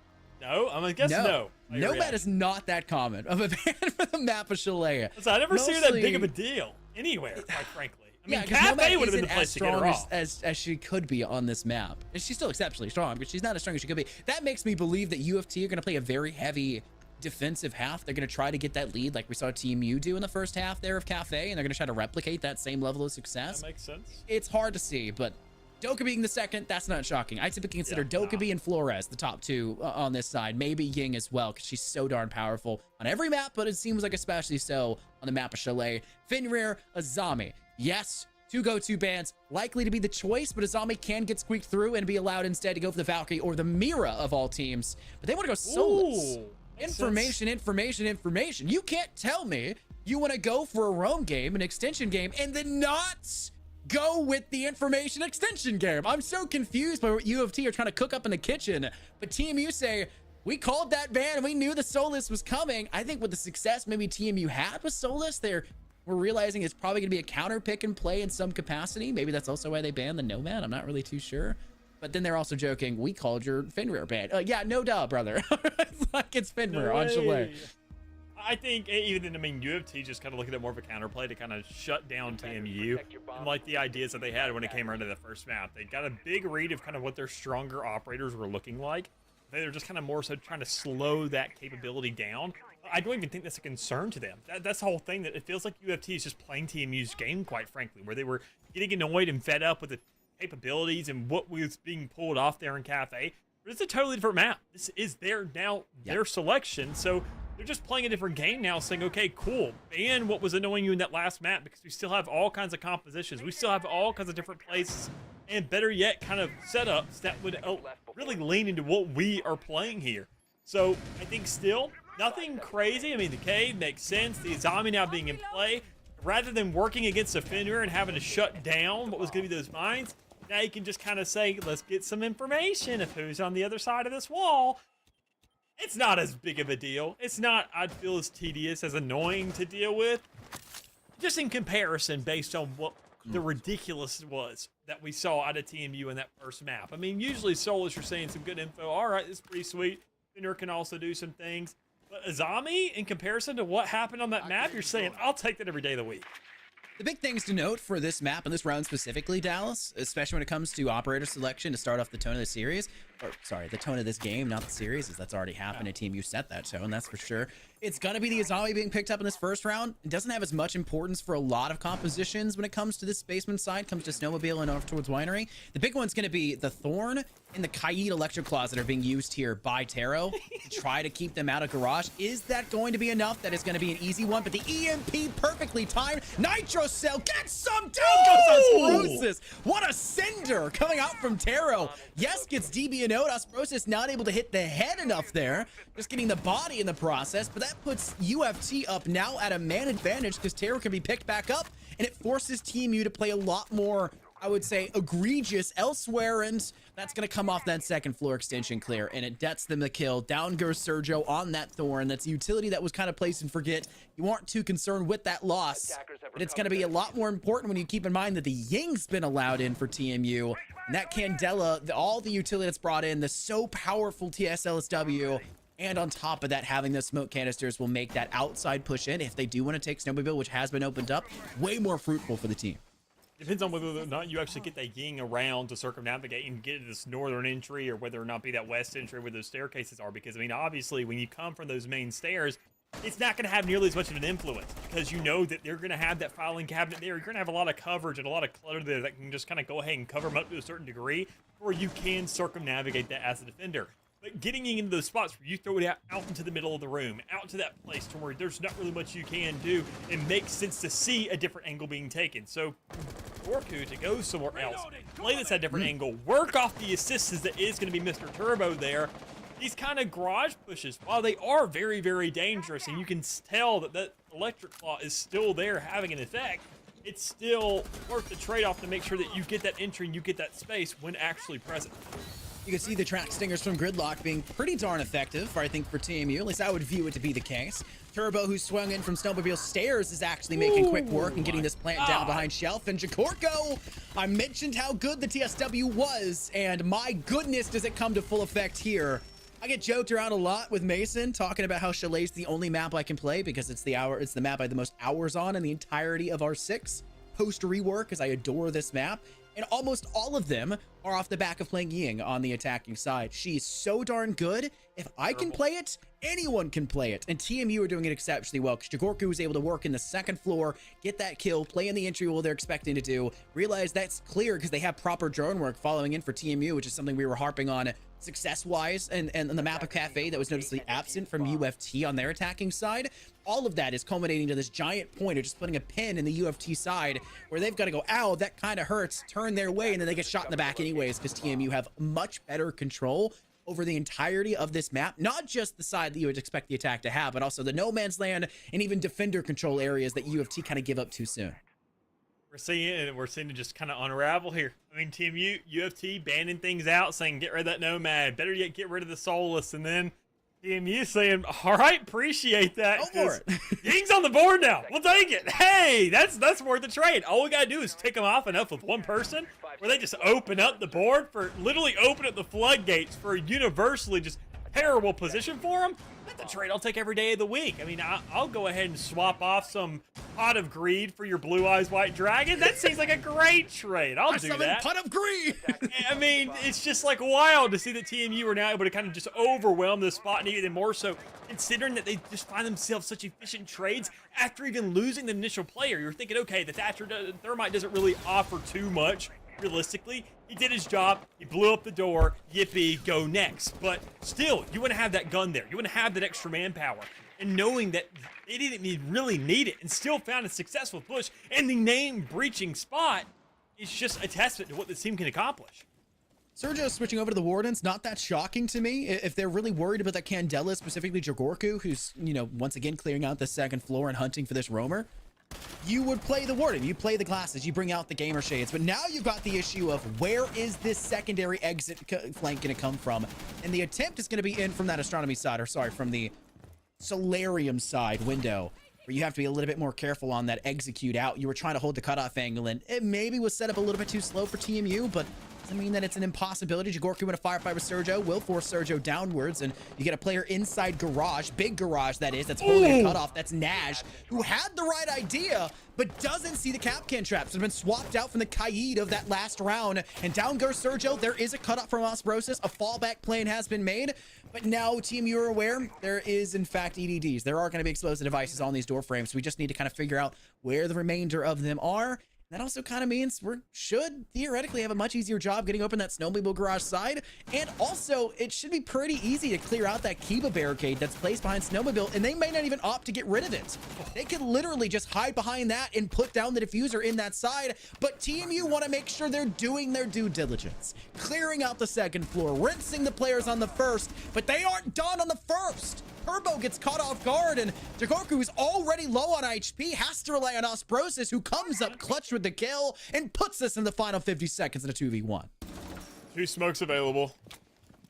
No, I'm gonna guess no. Nomad is not that common of a ban for the map of Chalet. So I never see her that big of a deal anywhere, quite frankly. I mean, Cafe would have been the place to get her off. As she could be on this map. And she's still exceptionally strong, but she's not as strong as she could be. That makes me believe that UFT are going to play a very heavy defensive half. They're going to try to get that lead like we saw TMU do in the first half there of Cafe, and they're going to try to replicate that same level of success. That makes sense. It's hard to see, but Dokkaebi being the second, that's not shocking. I typically consider Dokkaebi and Flores the top 2 on this side. Maybe Ying as well, because she's so darn powerful on every map, but it seems like especially so on the map of Chalet. Fenrir, Azami. Yes, 2 go-to bans likely to be the choice, but Azami can get squeaked through and be allowed instead to go for the Valkyrie or the Mira of all teams. But they want to go soulless. Information. You can't tell me you want to go for a roam game, an extension game, and then not go with the information extension game. I'm so confused by what UFT are trying to cook up in the kitchen. But TMU say, we called that ban and we knew the Solus was coming. I think with the success maybe TMU had with Solus, we're realizing it's probably going to be a counter pick and play in some capacity. Maybe that's also why they banned the Nomad. I'm not really too sure. But then they're also joking, we called your Fenrir ban. Yeah, no duh, brother. It's like it's Fenrir on Chalet. I think even, I mean, UFT just kind of look at it more of a counterplay to kind of shut down TMU and like the ideas that they had when it came around to the first map. They got a big read of kind of what their stronger operators were looking like. They're just kind of more so trying to slow that capability down. I don't even think that's a concern to them. That's the whole thing, that it feels like UFT is just playing TMU's game, quite frankly, where they were getting annoyed and fed up with the capabilities and what was being pulled off there in Cafe. But it's a totally different map. This is their selection, so they're just playing a different game now, saying, okay, cool, ban what was annoying you in that last map, because we still have all kinds of compositions. We still have all kinds of different places, and better yet, kind of setups that would really lean into what we are playing here. So I think still, nothing crazy. I mean, the cave makes sense. The Azami now being in play, rather than working against a Fenrir and having to shut down what was going to be those mines, now you can just kind of say, let's get some information of who's on the other side of this wall. It's not as big of a deal. It's not, I'd feel, as tedious, as annoying to deal with. Just in comparison, based on what the ridiculous was that we saw out of TMU in that first map. I mean, usually Solus, you're saying some good info. All right, it's pretty sweet. Fenrir can also do some things. But Azami, in comparison to what happened on that map, you're saying, I'll take that every day of the week. The big things to note for this map and this round specifically, Dallas, especially when it comes to operator selection to start off the tone of the series, or sorry, the tone of this game, not the series, as that's already happened. And Team U set that tone, that's for sure. It's gonna be the Azami being picked up in this first round. It doesn't have as much importance for a lot of compositions when it comes to this basement side, comes to Snowmobile and over towards Winery. The big one's gonna be the Thorn and the Kaid Electro Claws that are being used here by Taro to try to keep them out of Garage. Is that going to be enough? That is going to be an easy one, but the EMP perfectly timed. Nitro Cell gets some, down goes Osmosis. What a sender coming out from Taro. Yes, gets DB and out. Osmosis not able to hit the head enough there, just getting the body in the process, but that puts UFT up now at a man advantage because Taro can be picked back up, and it forces Team U to play a lot more, I would say, egregious elsewhere, and that's going to come off that second floor extension clear, and it debts them the kill. Down goes Sergio on that Thorn. That's a utility that was kind of placed and forget. You aren't too concerned with that loss, but it's going to be a lot more important when you keep in mind that the Ying's been allowed in for TMU, and that Candela, all the utility that's brought in, the so powerful TSLSW, and on top of that, having the smoke canisters will make that outside push in, if they do want to take Snowmobile, which has been opened up, way more fruitful for the team. Depends on whether or not you actually get that Ying around to circumnavigate and get to this northern entry, or whether or not be that west entry where those staircases are. Because, I mean, obviously, when you come from those main stairs, it's not going to have nearly as much of an influence, because you know that they're going to have that filing cabinet there. You're going to have a lot of coverage and a lot of clutter there that can just kind of go ahead and cover them up to a certain degree, or you can circumnavigate that as a defender. But getting into those spots where you throw it out into the middle of the room, out to that place to where there's not really much you can do, it makes sense to see a different angle being taken. So, Gorku to go somewhere else, play this at a different angle, work off the assists that is going to be Mr. Turbo there. These kind of garage pushes, while they are very, very dangerous, and you can tell that that electric claw is still there having an effect, it's still worth the trade-off to make sure that you get that entry and you get that space when actually present. You can see the track stingers from Gridlock being pretty darn effective, I think, for TMU. At least I would view it to be the case. Turbo, who swung in from Snowmobile Stairs, is actually making quick work and getting this plant down behind Shelf. And Jacorko, I mentioned how good the TSW was, and my goodness, does it come to full effect here. I get joked around a lot with Mason, talking about how Chalet's the only map I can play because it's the map I had the most hours on in the entirety of R6 post rework, because I adore this map. And almost all of them are off the back of playing Ying on the attacking side. She's so darn good. If I can play it, anyone can play it. And TMU are doing it exceptionally well, because Jagorku was able to work in the second floor, get that kill, play in the entry wall they're expecting to do, realize that's clear because they have proper drone work following in for TMU, which is something we were harping on success-wise, and the map of Cafe that was noticeably absent from UFT on their attacking side. All of that is culminating to this giant point of just putting a pin in the UFT side where they've got to go, ow, that kind of hurts, turn their way, and then they get shot in the back anyways, because TMU have much better control over the entirety of this map, not just the side that you would expect the attack to have, but also the no man's land and even defender control areas that UFT kind of give up too soon. We're seeing it just kind of unravel here. I mean, Team UFT banning things out, saying get rid of that Nomad. Better yet, get rid of the Soulless. And then TMU saying, all right, appreciate that. Go for it. Ying's on the board now. We'll take it. Hey, that's worth the trade. All we got to do is tick them off enough with one person where they just open up the board literally open up the floodgates for a universally just terrible position for them. That's a trade I'll take every day of the week. I mean, I'll go ahead and swap off some Pot of Greed for your Blue Eyes White Dragon. That seems like a great trade. I'll do that. Pot of Greed. I mean, it's just like wild to see that TMU are now able to kind of just overwhelm this spot, and even more so considering that they just find themselves such efficient trades after even losing the initial player. You're thinking, okay, the Thermite doesn't really offer too much. Realistically, he did his job, he blew up the door, yippee, go next. But still, you want to have that gun there, you want to have that extra manpower, and knowing that they didn't really need it and still found a successful push and the name breaching spot is just a testament to what this team can accomplish. Sergio switching over to the Wardens, not that shocking to me. If they're really worried about that Candela, specifically Jagorku, who's, once again clearing out the second floor and hunting for this roamer, you would play the Warden, you play the glasses, you bring out the gamer shades. But now you've got the issue of where is this secondary exit flank going to come from? And the attempt is going to be in from that astronomy side, or sorry, from the solarium side window, where you have to be a little bit more careful on that execute out. You were trying to hold the cutoff angle, and it maybe was set up a little bit too slow for TMU, but doesn't mean that it's an impossibility. Jigorku in a firefight with Sergio will force Sergio downwards, and you get a player inside garage, big garage that is, that's holding a cutoff. That's Nash, who had the right idea, but doesn't see the Capcan traps. Have been swapped out from the Kaid of that last round, and down goes Sergio. There is a cutoff from Osbrosis. A fallback plan has been made, but now, team, you're aware, there is, in fact, EDDs. There are going to be explosive devices on these door frames. We just need to kind of figure out where the remainder of them are. That also kind of means we should theoretically have a much easier job getting open that snowmobile garage side. And also, it should be pretty easy to clear out that Kiba barricade that's placed behind snowmobile, and they may not even opt to get rid of it. They could literally just hide behind that and put down the diffuser in that side. But Team U want to make sure they're doing their due diligence, clearing out the second floor, rinsing the players on the first, but they aren't done on the first. Turbo gets caught off guard, and Jigorku, who's already low on HP, has to rely on Osbrosis, who comes up clutch with the kill and puts us in the final 50 seconds in a 2v1. 2 smokes available.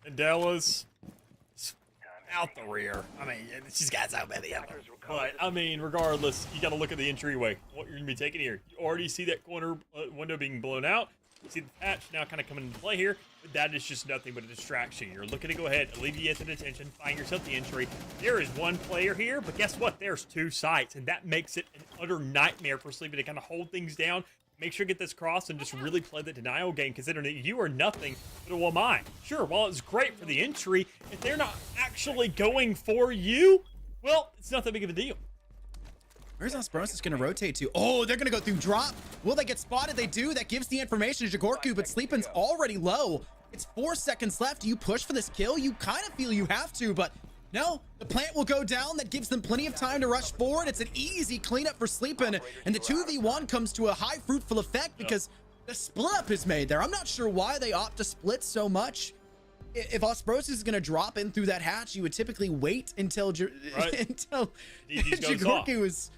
And Della's out the rear. I mean, she's got so many of them. But, I mean, regardless, you got to look at the entryway. What you're going to be taking here. You already see that corner window being blown out. You see the patch now kind of coming into play here, but that is just nothing but a distraction. You're looking to go ahead, alleviate the detention, find yourself the entry. There is one player here, but guess what? There's 2 sites, and that makes it an utter nightmare for Sleepy to kind of hold things down, make sure to get this cross, and just really play the denial game, considering that you are nothing but a well mine. Sure, while it's great for the entry, if they're not actually going for you, well, it's not that big of a deal. Where's Osbrosis going to rotate to? Oh, they're going to go through drop. Will they get spotted? They do. That gives the information to Jigorku, but Sleepin's already low. It's 4 seconds left. Do you push for this kill? You kind of feel you have to, but no. The plant will go down. That gives them plenty of time to rush forward. It's an easy cleanup for Sleepin, and the 2v1 comes to a high fruitful effect because the split up is made there. I'm not sure why they opt to split so much. If Osbrosis is going to drop in through that hatch, you would typically wait until Jigorku is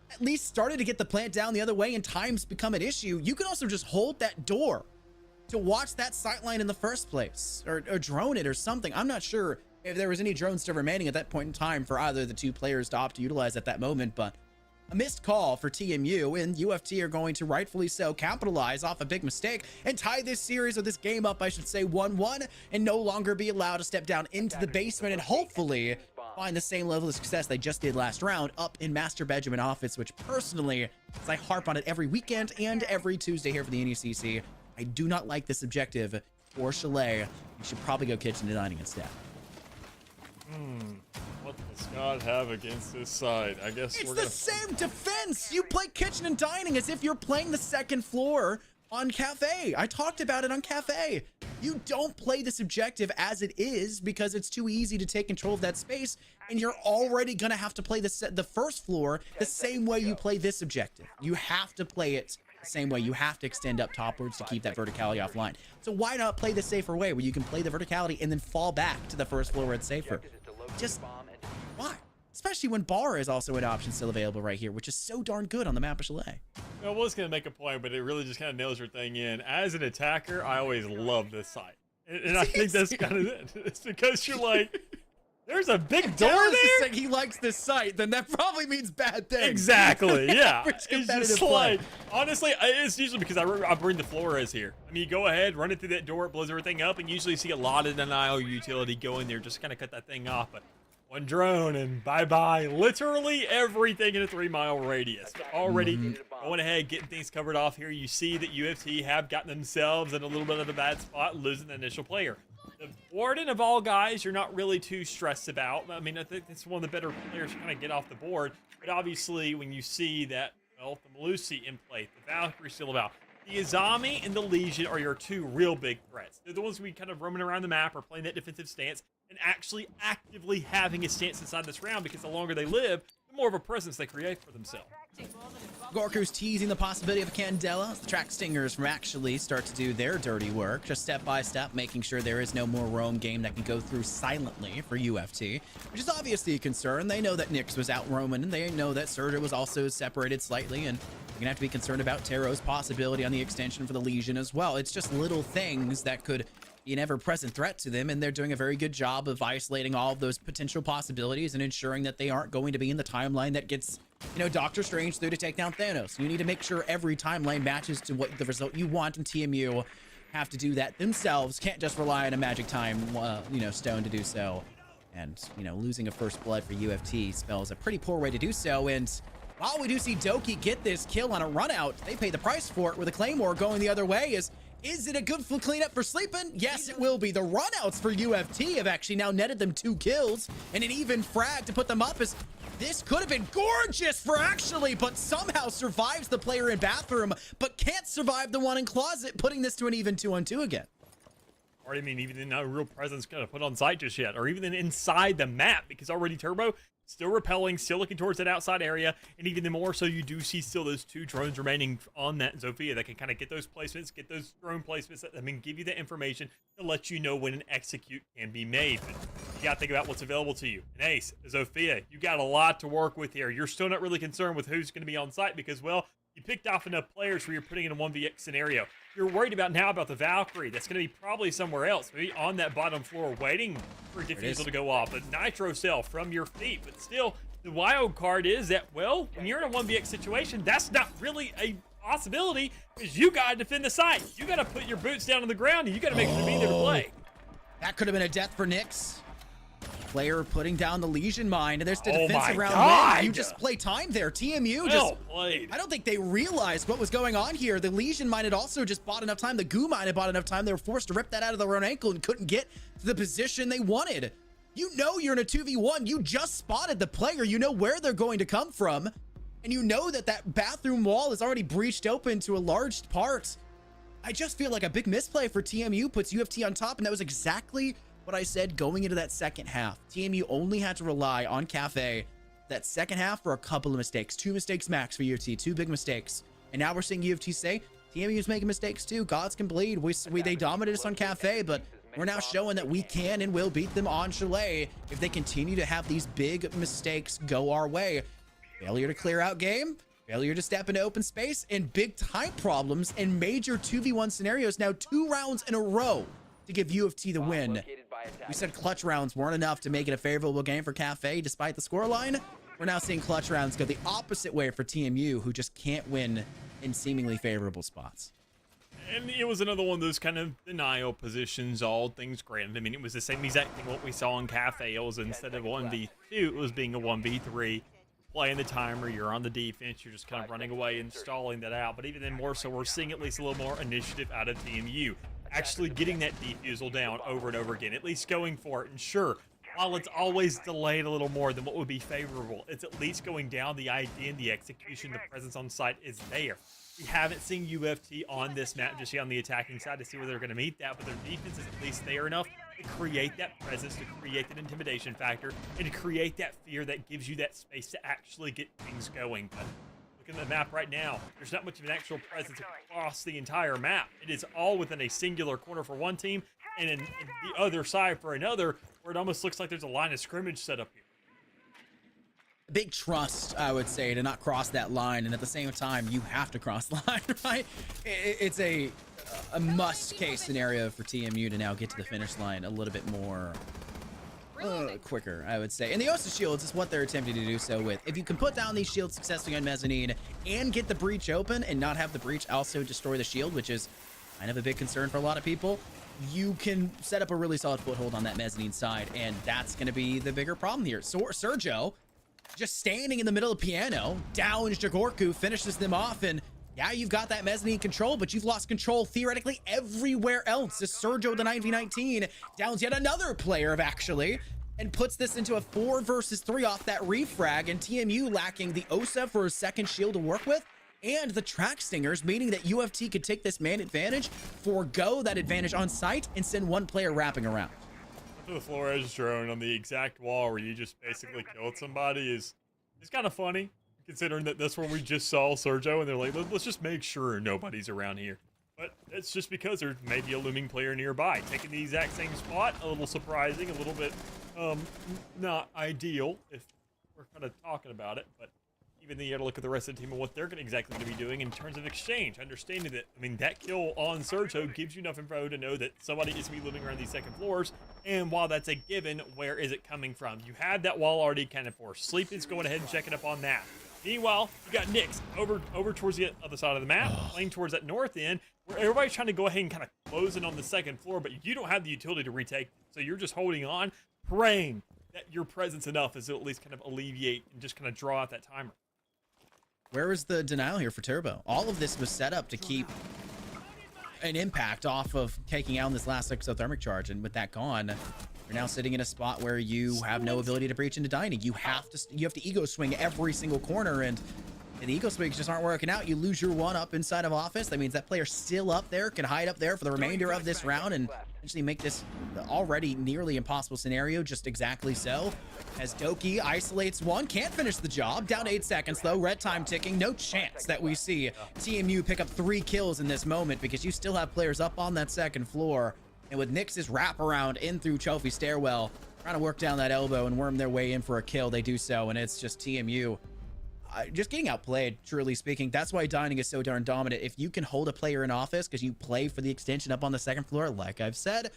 at least started to get the plant down the other way and times become an issue. You can also just hold that door to watch that sightline in the first place, or drone it or something. I'm not sure if there was any drones still remaining at that point in time for either of the 2 players to opt to utilize at that moment, but a missed call for TMU, and UFT are going to rightfully so capitalize off a big mistake and tie this series, or this game up, I should say, 1-1, and no longer be allowed to step down into the basement and hopefully find the same level of success they just did last round up in Master Bedroom Office, which personally, as I harp on it every weekend and every Tuesday here for the NECC, I do not like this objective for Chalet. You should probably go kitchen and dining instead. What does God have against this side? I guess It's we're the gonna... same defense. You play kitchen and dining as if you're playing the second floor on Cafe. I talked about it on Cafe. You don't play this objective as it is because it's too easy to take control of that space, and you're already going to have to play the first floor the same way you play this objective. You have to play it the same way. You have to extend up topwards to keep that verticality offline. So why not play the safer way where you can play the verticality and then fall back to the first floor where it's safer? Just why? Especially when bar is also an option still available right here, which is so darn good on the map of Chalet. I was going to make a point, but it really just kind of nails your thing in. As an attacker, I always love this site. And I think that's kind of it. It's because you're like, there's a big door there? Saying he likes this site, then that probably means bad things. Exactly, yeah. It's just play. like, honestly, it's usually because I bring the Flores here. I mean, you go ahead, run it through that door, it blows everything up, and usually see a lot of denial utility go in there, just kind of cut that thing off. But one drone and bye-bye. Literally everything in a 3-mile radius. But already going ahead, getting things covered off here. You see that UFT have gotten themselves in a little bit of a bad spot, losing the initial player. The Warden of all guys, you're not really too stressed about. I mean, I think it's one of the better players to kind of get off the board. But obviously, when you see that, well, the Malusi in play, the Valkyrie still about, the Izami and the Legion are your 2 real big threats. They're the ones we kind of roaming around the map or playing that defensive stance and actually actively having a stance inside this round, because the longer they live, the more of a presence they create for themselves. Gorku's teasing the possibility of a Candela as the track stingers from actually start to do their dirty work, just step by step, making sure there is no more roam game that can go through silently for UFT, which is obviously a concern. They know that Nyx was out roaming, and they know that Surtur was also separated slightly, and you're gonna have to be concerned about Taro's possibility on the extension for the Legion as well. It's just little things that could be an ever-present threat to them, and they're doing a very good job of isolating all of those potential possibilities and ensuring that they aren't going to be in the timeline that gets, you know, Doctor Strange through to take down Thanos. You need to make sure every timeline matches to what the result you want, and TMU have to do that themselves. Can't just rely on a magic time, stone to do so. And, losing a first blood for UFT spells a pretty poor way to do so. And while we do see Doki get this kill on a run out, they pay the price for it with a Claymore going the other way. Is it a good cleanup for Sleepin'? Yes, it will be. The runouts for UFT have actually now netted them 2 kills and an even frag to put them up. As this could have been gorgeous for Actually, but somehow survives the player in bathroom, but can't survive the one in closet, putting this to an even 2-on-2 again. Or I mean, even no real presence kind of put on site just yet, or even inside the map, because already Turbo still repelling, still looking towards that outside area, and even more so, you do see still those 2 drones remaining on that Zofia that can kind of get those placements, get those drone placements that give you the information to let you know when an execute can be made. But you got to think about what's available to you. And Ace, Zofia, you got a lot to work with here. You're still not really concerned with who's going to be on site because, well, you picked off enough players where you're putting in a 1vx scenario. You're worried about the Valkyrie. That's going to be probably somewhere else, maybe on that bottom floor, waiting for a defusal to go off. A Nitro cell from your feet, but still, the wild card is that, well, when you're in a 1vx situation, that's not really a possibility because you got to defend the site. You got to put your boots down on the ground, and you got to make sure to be there to play. That could have been a death for NECC. Player putting down the Legion Mine, and there's the defensive round. Man, you just play time there. TMU well played. I don't think they realized what was going on here. The Legion Mine had also just bought enough time. The Goo Mine had bought enough time. They were forced to rip that out of their own ankle and couldn't get to the position they wanted. You know you're in a 2v1. You just spotted the player. You know where they're going to come from. And you know that bathroom wall is already breached open to a large part. I just feel like a big misplay for TMU puts UFT on top, and that was exactly what I said going into that second half. TMU only had to rely on Cafe that second half for a couple of mistakes. 2 mistakes max for UFT, 2 big mistakes. And now we're seeing UFT say, TMU's making mistakes too. Gods can bleed. They dominated us on Cafe, but we're now showing that we can and will beat them on Chalet if they continue to have these big mistakes go our way. Failure to clear out game, failure to step into open space, and big time problems in major 2v1 scenarios. Now 2 rounds in a row to give UFT the win. We said clutch rounds weren't enough to make it a favorable game for Cafe despite the scoreline. We're now seeing clutch rounds go the opposite way for TMU, who just can't win in seemingly favorable spots. And it was another one of those kind of denial positions, all things granted. I mean, it was the same exact thing what we saw in Cafe. It was instead of 1v2, it was being a 1v3. Playing the timer, you're on the defense, you're just kind of running away and stalling that out. But even then more so, we're seeing at least a little more initiative out of TMU. Actually getting that defusal down over and over again, at least going for it. And sure, while it's always delayed a little more than what would be favorable, it's at least going down. The idea and the execution, the presence on site is there. We haven't seen UFT on this map just yet on the attacking side to see where they're going to meet that, but their defense is at least there enough to create that presence, to create that intimidation factor, and to create that fear that gives you that space to actually get things going. But looking at the map right now, there's not much of an actual presence across the entire map. It is all within a singular corner for one team, and in the other side for another, where it almost looks like there's a line of scrimmage set up here. Big trust, I would say, to not cross that line, and at the same time, you have to cross the line, right? It's a must-case scenario for TMU to now get to the finish line a little bit more quicker, I would say. And the Osa shields is what they're attempting to do so with. If you can put down these shields successfully on Mezzanine and get the breach open and not have the breach also destroy the shield, which is kind of a big concern for a lot of people, you can set up a really solid foothold on that Mezzanine side, and that's going to be the bigger problem here. So Sergio, just standing in the middle of piano, downs Jagorku, finishes them off, and yeah, you've got that Mezzanine control, but you've lost control theoretically everywhere else. As Sergio, the 9v19, downs yet another player of Actually, and puts this into a 4 versus 3 off that refrag, and TMU lacking the Osa for a second shield to work with, and the track stingers, meaning that UFT could take this man advantage, forego that advantage on site, and send one player wrapping around. The Flores drone on the exact wall where you just basically killed somebody is kind of funny, considering that that's where we just saw Sergio, and they're like, let's just make sure nobody's around here. But it's just because there may be a looming player nearby. Taking the exact same spot, a little surprising, a little bit not ideal if we're kind of talking about it, but even then you got to look at the rest of the team and what they're exactly going to be doing in terms of exchange. Understanding that, I mean, that kill on Sergio gives you enough info to know that somebody is going to be living around these second floors. And while that's a given, where is it coming from? You had that wall already accounted for. Sleeping's going ahead and checking up on that. Meanwhile, you got NECC over towards the other side of the map, playing towards that north end. where everybody's trying to go ahead and kind of close in on the second floor, but you don't have the utility to retake. So you're just holding on, praying that your presence enough is to at least kind of alleviate and just kind of draw out that timer. Where is the denial here for Turbo? All of this was set up to keep an impact off of taking out this last exothermic charge, and with that gone, you're now sitting in a spot where you have no ability to breach into dining. You have to ego swing every single corner, and the ego swings just aren't working out. You lose your one up inside of office. That means that player still up there can hide up there for the remainder of this round and essentially make this already nearly impossible scenario just exactly so. As Doki isolates one, can't finish the job. Down to 8 seconds though, red time ticking. No chance that we see TMU pick up 3 kills in this moment because you still have players up on that second floor. And with Nyx's wraparound in through Trophy Stairwell, trying to work down that elbow and worm their way in for a kill, they do so, and it's just TMU just getting outplayed, truly speaking. That's why dining is so darn dominant. If you can hold a player in office because you play for the extension up on the second floor, like I've said,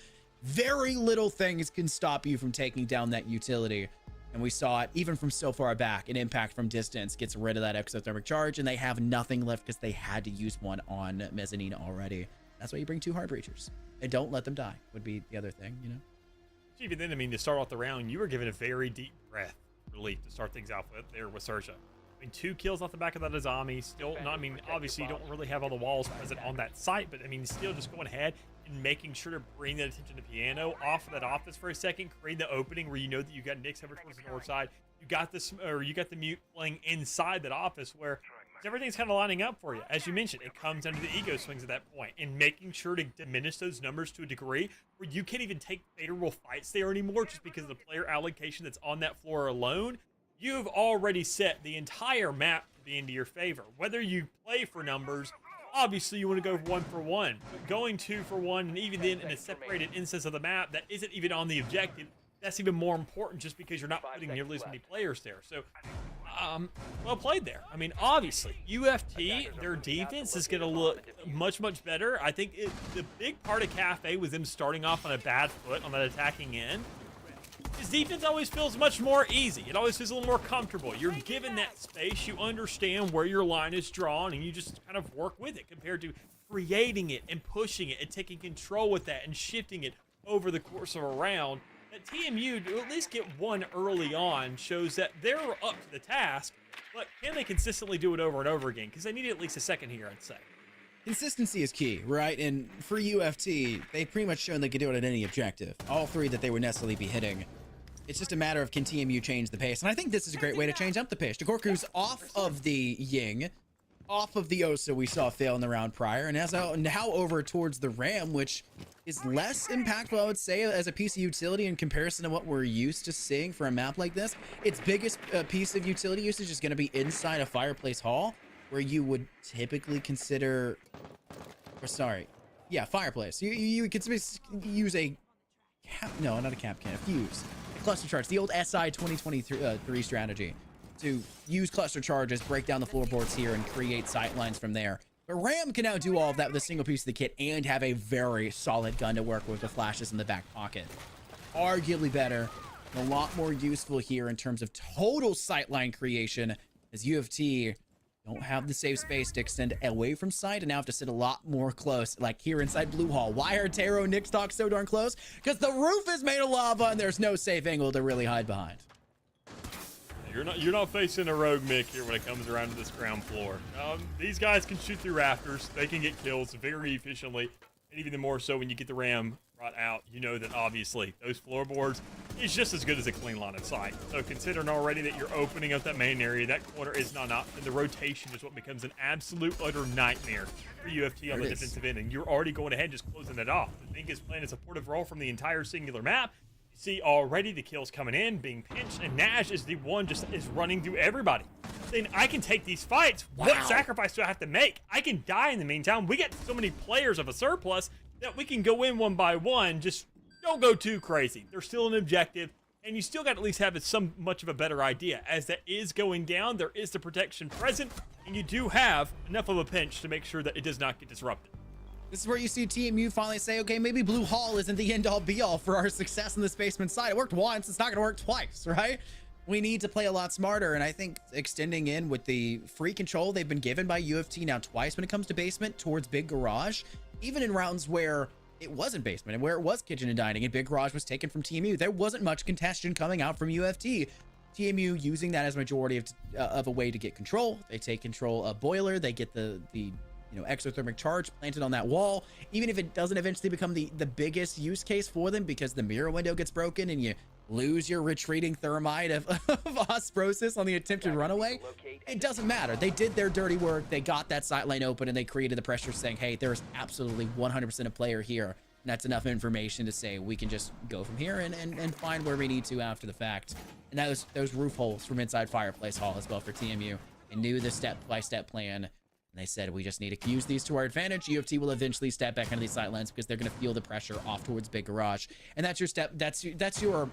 very little things can stop you from taking down that utility. And we saw it even from so far back. An impact from distance gets rid of that exothermic charge, and they have nothing left because they had to use one on Mezzanine already. That's why you bring 2 hard breachers. And don't let them die would be the other thing, you know? Even then, I mean, to start off the round, you were given a very deep breath relief to start things out with there with Sersha. I mean, 2 kills off the back of that Azami. Still not, I mean, obviously you don't really have all the walls present on that site, but I mean, still just going ahead and making sure to bring that attention to Piano off of that office for a second, create the opening where you know that you got Nyx over towards the north side. You got this, or you got the mute playing inside that office where everything's kind of lining up for you. As you mentioned, it comes down to the ego swings at that point and making sure to diminish those numbers to a degree where you can't even take favorable fights there anymore just because of the player allocation that's on that floor alone. You've already set the entire map to be into your favor. Whether you play for numbers, obviously you want to go 1 for 1, but going 2 for 1 and even then in a separated instance of the map that isn't even on the objective, that's even more important just because you're not putting nearly as many players there. So, well played there. I mean, obviously, UFT, their defense is going to look much, much better. I think the big part of Cafe was them starting off on a bad foot on that attacking end. His defense always feels much more easy. It always feels a little more comfortable. You're given that space. You understand where your line is drawn, and you just kind of work with it compared to creating it and pushing it and taking control with that and shifting it over the course of a round. That TMU, to at least get one early on, shows that they're up to the task, but can they consistently do it over and over again? Because they need at least a second here, I'd say. Consistency is key, right? And for UFT, they've pretty much shown they can do it at any objective. All 3 that they would necessarily be hitting. It's just a matter of can TMU change the pace. And I think this is a great way to change up the pace. Jakorku's off of the Ying, off of the Osa we saw fail in the round prior, and now over towards the Ram, which is less impactful, I would say, as a piece of utility in comparison to what we're used to seeing for a map like this. Its biggest piece of utility usage is going to be inside a Fireplace Hall, where you would typically consider, or sorry, yeah, Fireplace. You could use a cap, no, not a cap can, a fuse. Cluster charge, the old SI 2023 strategy to use cluster charges, break down the floorboards here, and create sight lines from there. But Ram can now do all of that with a single piece of the kit and have a very solid gun to work with flashes in the back pocket. Arguably better, a lot more useful here in terms of total sightline creation, as UFT don't have the safe space to extend away from sight and now have to sit a lot more close, like here inside Blue Hall. Why are Taro and Nyx Talk so darn close? Because the roof is made of lava and there's no safe angle to really hide behind. You're not facing a rogue Mick here when it comes around to this ground floor. These guys can shoot through rafters. They can get kills very efficiently, and even more so when you get the Ram brought out. You know that obviously those floorboards is just as good as a clean line of sight. So considering already that you're opening up that main area, that corner is not up, and the rotation is what becomes an absolute utter nightmare for UFT on the defensive end, and you're already going ahead and just closing that off. The thing is playing a supportive role from the entire singular map. See already the kills coming in, being pinched, and Nash is the one just is running through everybody. Saying, I can take these fights. Wow. What sacrifice do I have to make? I can die in the meantime. We got so many players of a surplus that we can go in one by one. Just don't go too crazy. There's still an objective, and you still got to at least have some much of a better idea. As that is going down, there is the protection present, and you do have enough of a pinch to make sure that it does not get disrupted. This is where you see TMU finally say, okay, maybe Blue Hall isn't the end-all be-all for our success in this basement side. It worked once, it's not going to work twice, right? we need to play a lot smarter. And I think extending in with the free control they've been given by UFT now twice when it comes to basement towards Big Garage, even in rounds where it wasn't basement and where it was kitchen and dining and Big Garage was taken from TMU, there wasn't much contention coming out from UFT. TMU using that as majority of a way to get control. They take control of boiler. They get the exothermic charge planted on that wall. Even if it doesn't eventually become the biggest use case for them because the mirror window gets broken and you lose your retreating thermite of osmosis on the attempted runaway, it doesn't matter. They did their dirty work. They got that sight line open and they created the pressure saying, hey, there's absolutely 100% a player here. And that's enough information to say we can just go from here and find where we need to after the fact. And that was those roof holes from inside Fireplace Hall as well for TMU. They knew the step-by-step plan. And they said, we just need to use these to our advantage. UFT will eventually step back into these sight lines because they're going to feel the pressure off towards Big Garage. And that's your step. That's your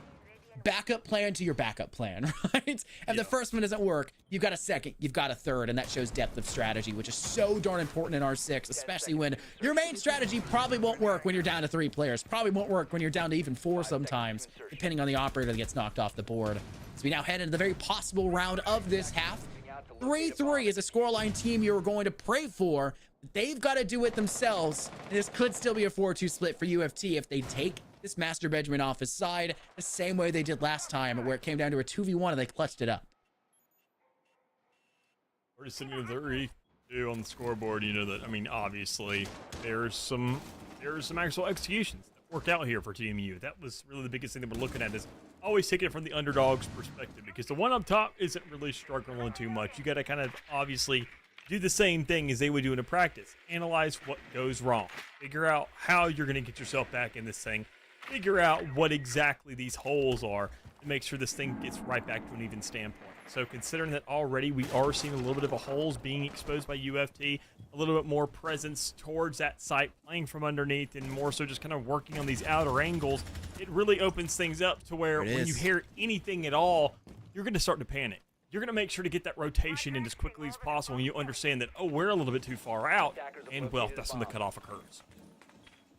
backup plan to your backup plan, right? If the first one doesn't work, you've got a second, you've got a third, and that shows depth of strategy, which is so darn important in R6, especially when your main strategy probably won't work when you're down to 3 players, probably won't work when you're down to even 4 sometimes, depending on the operator that gets knocked off the board. So we now head into the very possible round of this half. 3-3 is a scoreline team you're going to pray for. They've got to do it themselves. And this could still be a 4-2 split for UFT if they take this Master Benjamin off his side the same way they did last time, where it came down to a 2v1 and they clutched it up. We're just sitting at 32 on the scoreboard. You know that, I mean, obviously there's some actual executions that worked out here for TMU. That was really the biggest thing that we're looking at, is always taking it from the underdog's perspective, because the one up top isn't really struggling too much. You got to kind of obviously do the same thing as they would do in a practice. Analyze what goes wrong. Figure out how you're going to get yourself back in this thing. Figure out what exactly these holes are to make sure this thing gets right back to an even standpoint. So considering that already we are seeing a little bit of a holes being exposed by UFT, a little bit more presence towards that site, playing from underneath, and more so just kind of working on these outer angles, it really opens things up to where when you hear anything at all, you're going to start to panic. You're going to make sure to get that rotation in as quickly as possible when you understand that, oh, we're a little bit too far out, and well, that's when the cutoff occurs.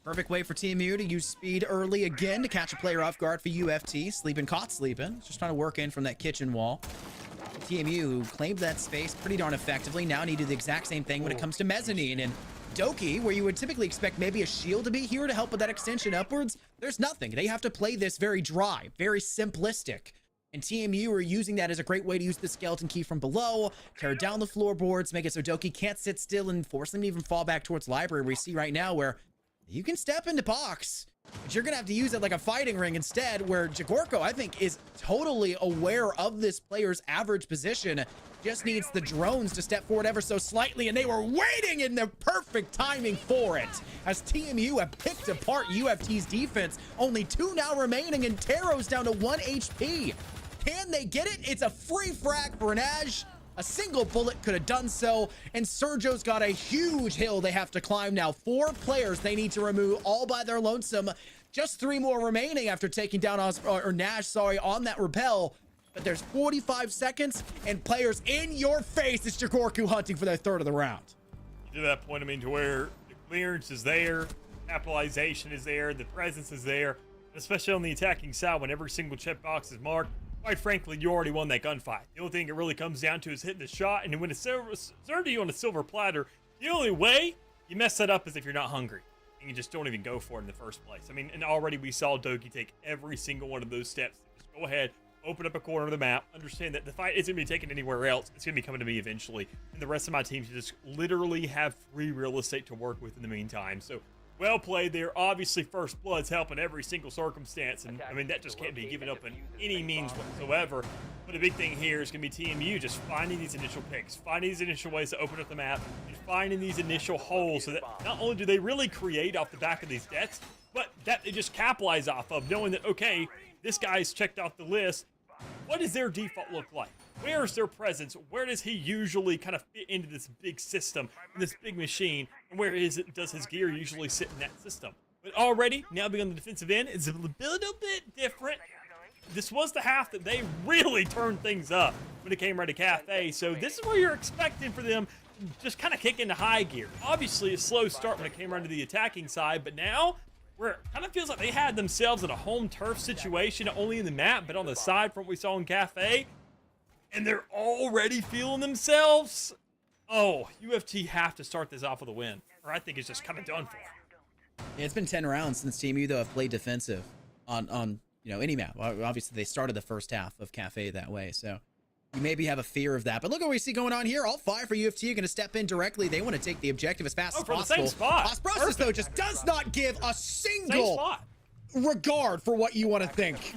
Perfect way for TMU to use speed early again to catch a player off guard for UFT. Sleeping, caught sleeping. Just trying to work in from that kitchen wall. TMU, who claimed that space pretty darn effectively, now need to do the exact same thing when it comes to mezzanine. And Doki, where you would typically expect maybe a shield to be here to help with that extension upwards, there's nothing. They have to play this very dry, very simplistic. And TMU are using that as a great way to use the skeleton key from below, tear down the floorboards, make it so Doki can't sit still and force them to even fall back towards library. We see right now where you can step into box, but you're going to have to use it like a fighting ring instead, where Jagorko, I think, is totally aware of this player's average position. Just needs the drones to step forward ever so slightly, and they were waiting in the perfect timing for it. As TMU have picked apart UFT's defense, only 2 now remaining, and Taro's down to 1 HP. Can they get it? It's a free frag for Nash. A single bullet could have done so, and Sergio's got a huge hill they have to climb now. 4 players they need to remove all by their lonesome. Just 3 more remaining after taking down Nash, on that rappel. But there's 45 seconds, and players in your face. It's Jagorku hunting for their 3rd of the round. To that point, I mean, to where the clearance is there, capitalization is there, the presence is there, especially on the attacking side when every single checkbox is marked. Quite frankly, you already won that gunfight. The only thing it really comes down to is hitting the shot, and when it's served to you on a silver platter, the only way you mess that up is if you're not hungry, and you just don't even go for it in the first place. I mean, and already we saw Doki take every single one of those steps. Just go ahead, open up a corner of the map, understand that the fight isn't going to be taken anywhere else. It's going to be coming to me eventually, and the rest of my team should just literally have free real estate to work with in the meantime. So, well played there. Obviously, First Blood's helping every single circumstance, and I mean, that just can't be given up in any means whatsoever. But a big thing here is going to be TMU just finding these initial picks, finding these initial ways to open up the map, and finding these initial holes so that not only do they really create off the back of these deaths, but that they just capitalize off of, knowing that, okay, this guy's checked off the list. What does their default look like? Where is their presence? Where does he usually kind of fit into this big system, this big machine? And where does his gear usually sit in that system? But already, now being on the defensive end, it's a little bit different. This was the half that they really turned things up when it came right to Cafe. So this is where you're expecting for them to just kind of kick into high gear. Obviously, a slow start when it came around to the attacking side, but now where it kind of feels like they had themselves in a home turf situation, not only in the map, but on the side from what we saw in Cafe. And they're already feeling themselves. Oh, UFT have to start this off with a win, or I think it's just kind of done for. Yeah, it's been 10 rounds since Team U, though, have played defensive on any map. Obviously, they started the first half of Cafe that way, so you maybe have a fear of that. But look at what we see going on here. All 5 for UFT are going to step in directly. They want to take the objective as fast as for possible. the same spot. Osprosis, though, just does not give a single regard for what you want to think.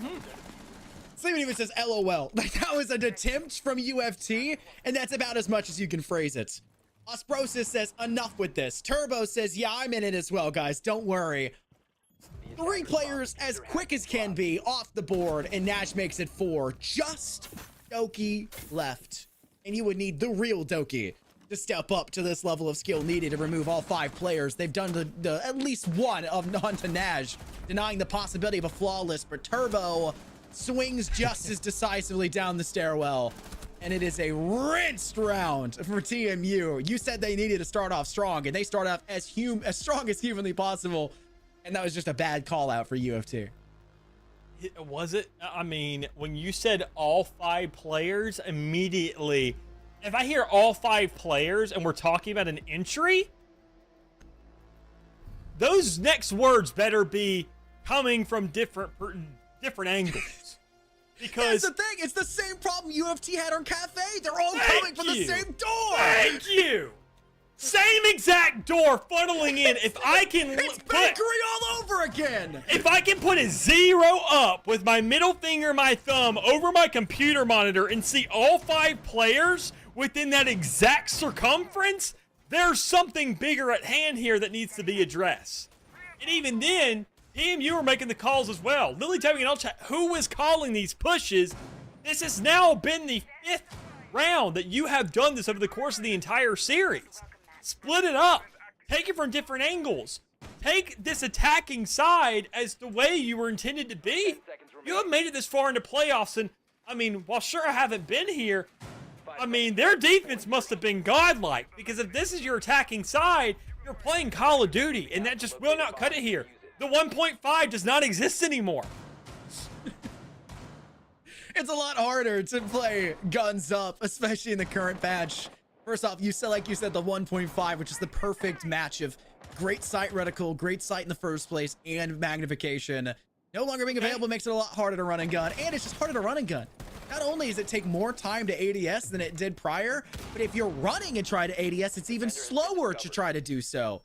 Somebody even says LOL. Like, that was an attempt from UFT, and that's about as much as you can phrase it. Osprosis says, enough with this. Turbo says, yeah, I'm in it as well, guys. Don't worry. 3 players as quick as can be off the board, and Nash makes it 4. Just Doki left. And you would need the real Doki to step up to this level of skill needed to remove all 5 players. They've done the at least one of onto Nash, denying the possibility of a flawless, but Turbo swings just as decisively down the stairwell. And it is a rinsed round for TMU. You said they needed to start off strong, and they start off as strong as humanly possible. And that was just a bad call out for UFT. Was it? I mean, when you said all 5 players, immediately, if I hear all 5 players and we're talking about an entry, those next words better be coming from different angles. Because that's the thing. It's the same problem UFT had on Cafe. They're all coming from the same door. Thank you. Same exact door funneling in. If I can it's bakery all over again. If I can put a 0 up with my middle finger and my thumb over my computer monitor and see all 5 players within that exact circumference, there's something bigger at hand here that needs to be addressed. And even then, TMU are making the calls as well. Lily typing in all chat, who is calling these pushes? This has now been the 5th round that you have done this over the course of the entire series. Split it up. Take it from different angles. Take this attacking side as the way you were intended to be. You have made it this far into playoffs, and I mean, while sure I haven't been here, I mean, their defense must have been godlike, because if this is your attacking side, you're playing Call of Duty, and that just will not cut it here. The 1.5 does not exist anymore. It's a lot harder to play guns up, especially in the current patch. First off, you said, like you said, the 1.5, which is the perfect match of great sight reticle, great sight in the first place, and magnification. No longer being available makes it a lot harder to run and gun, and it's just harder to run and gun. Not only does it take more time to ADS than it did prior, but if you're running and try to ADS, it's even slower to try to do so.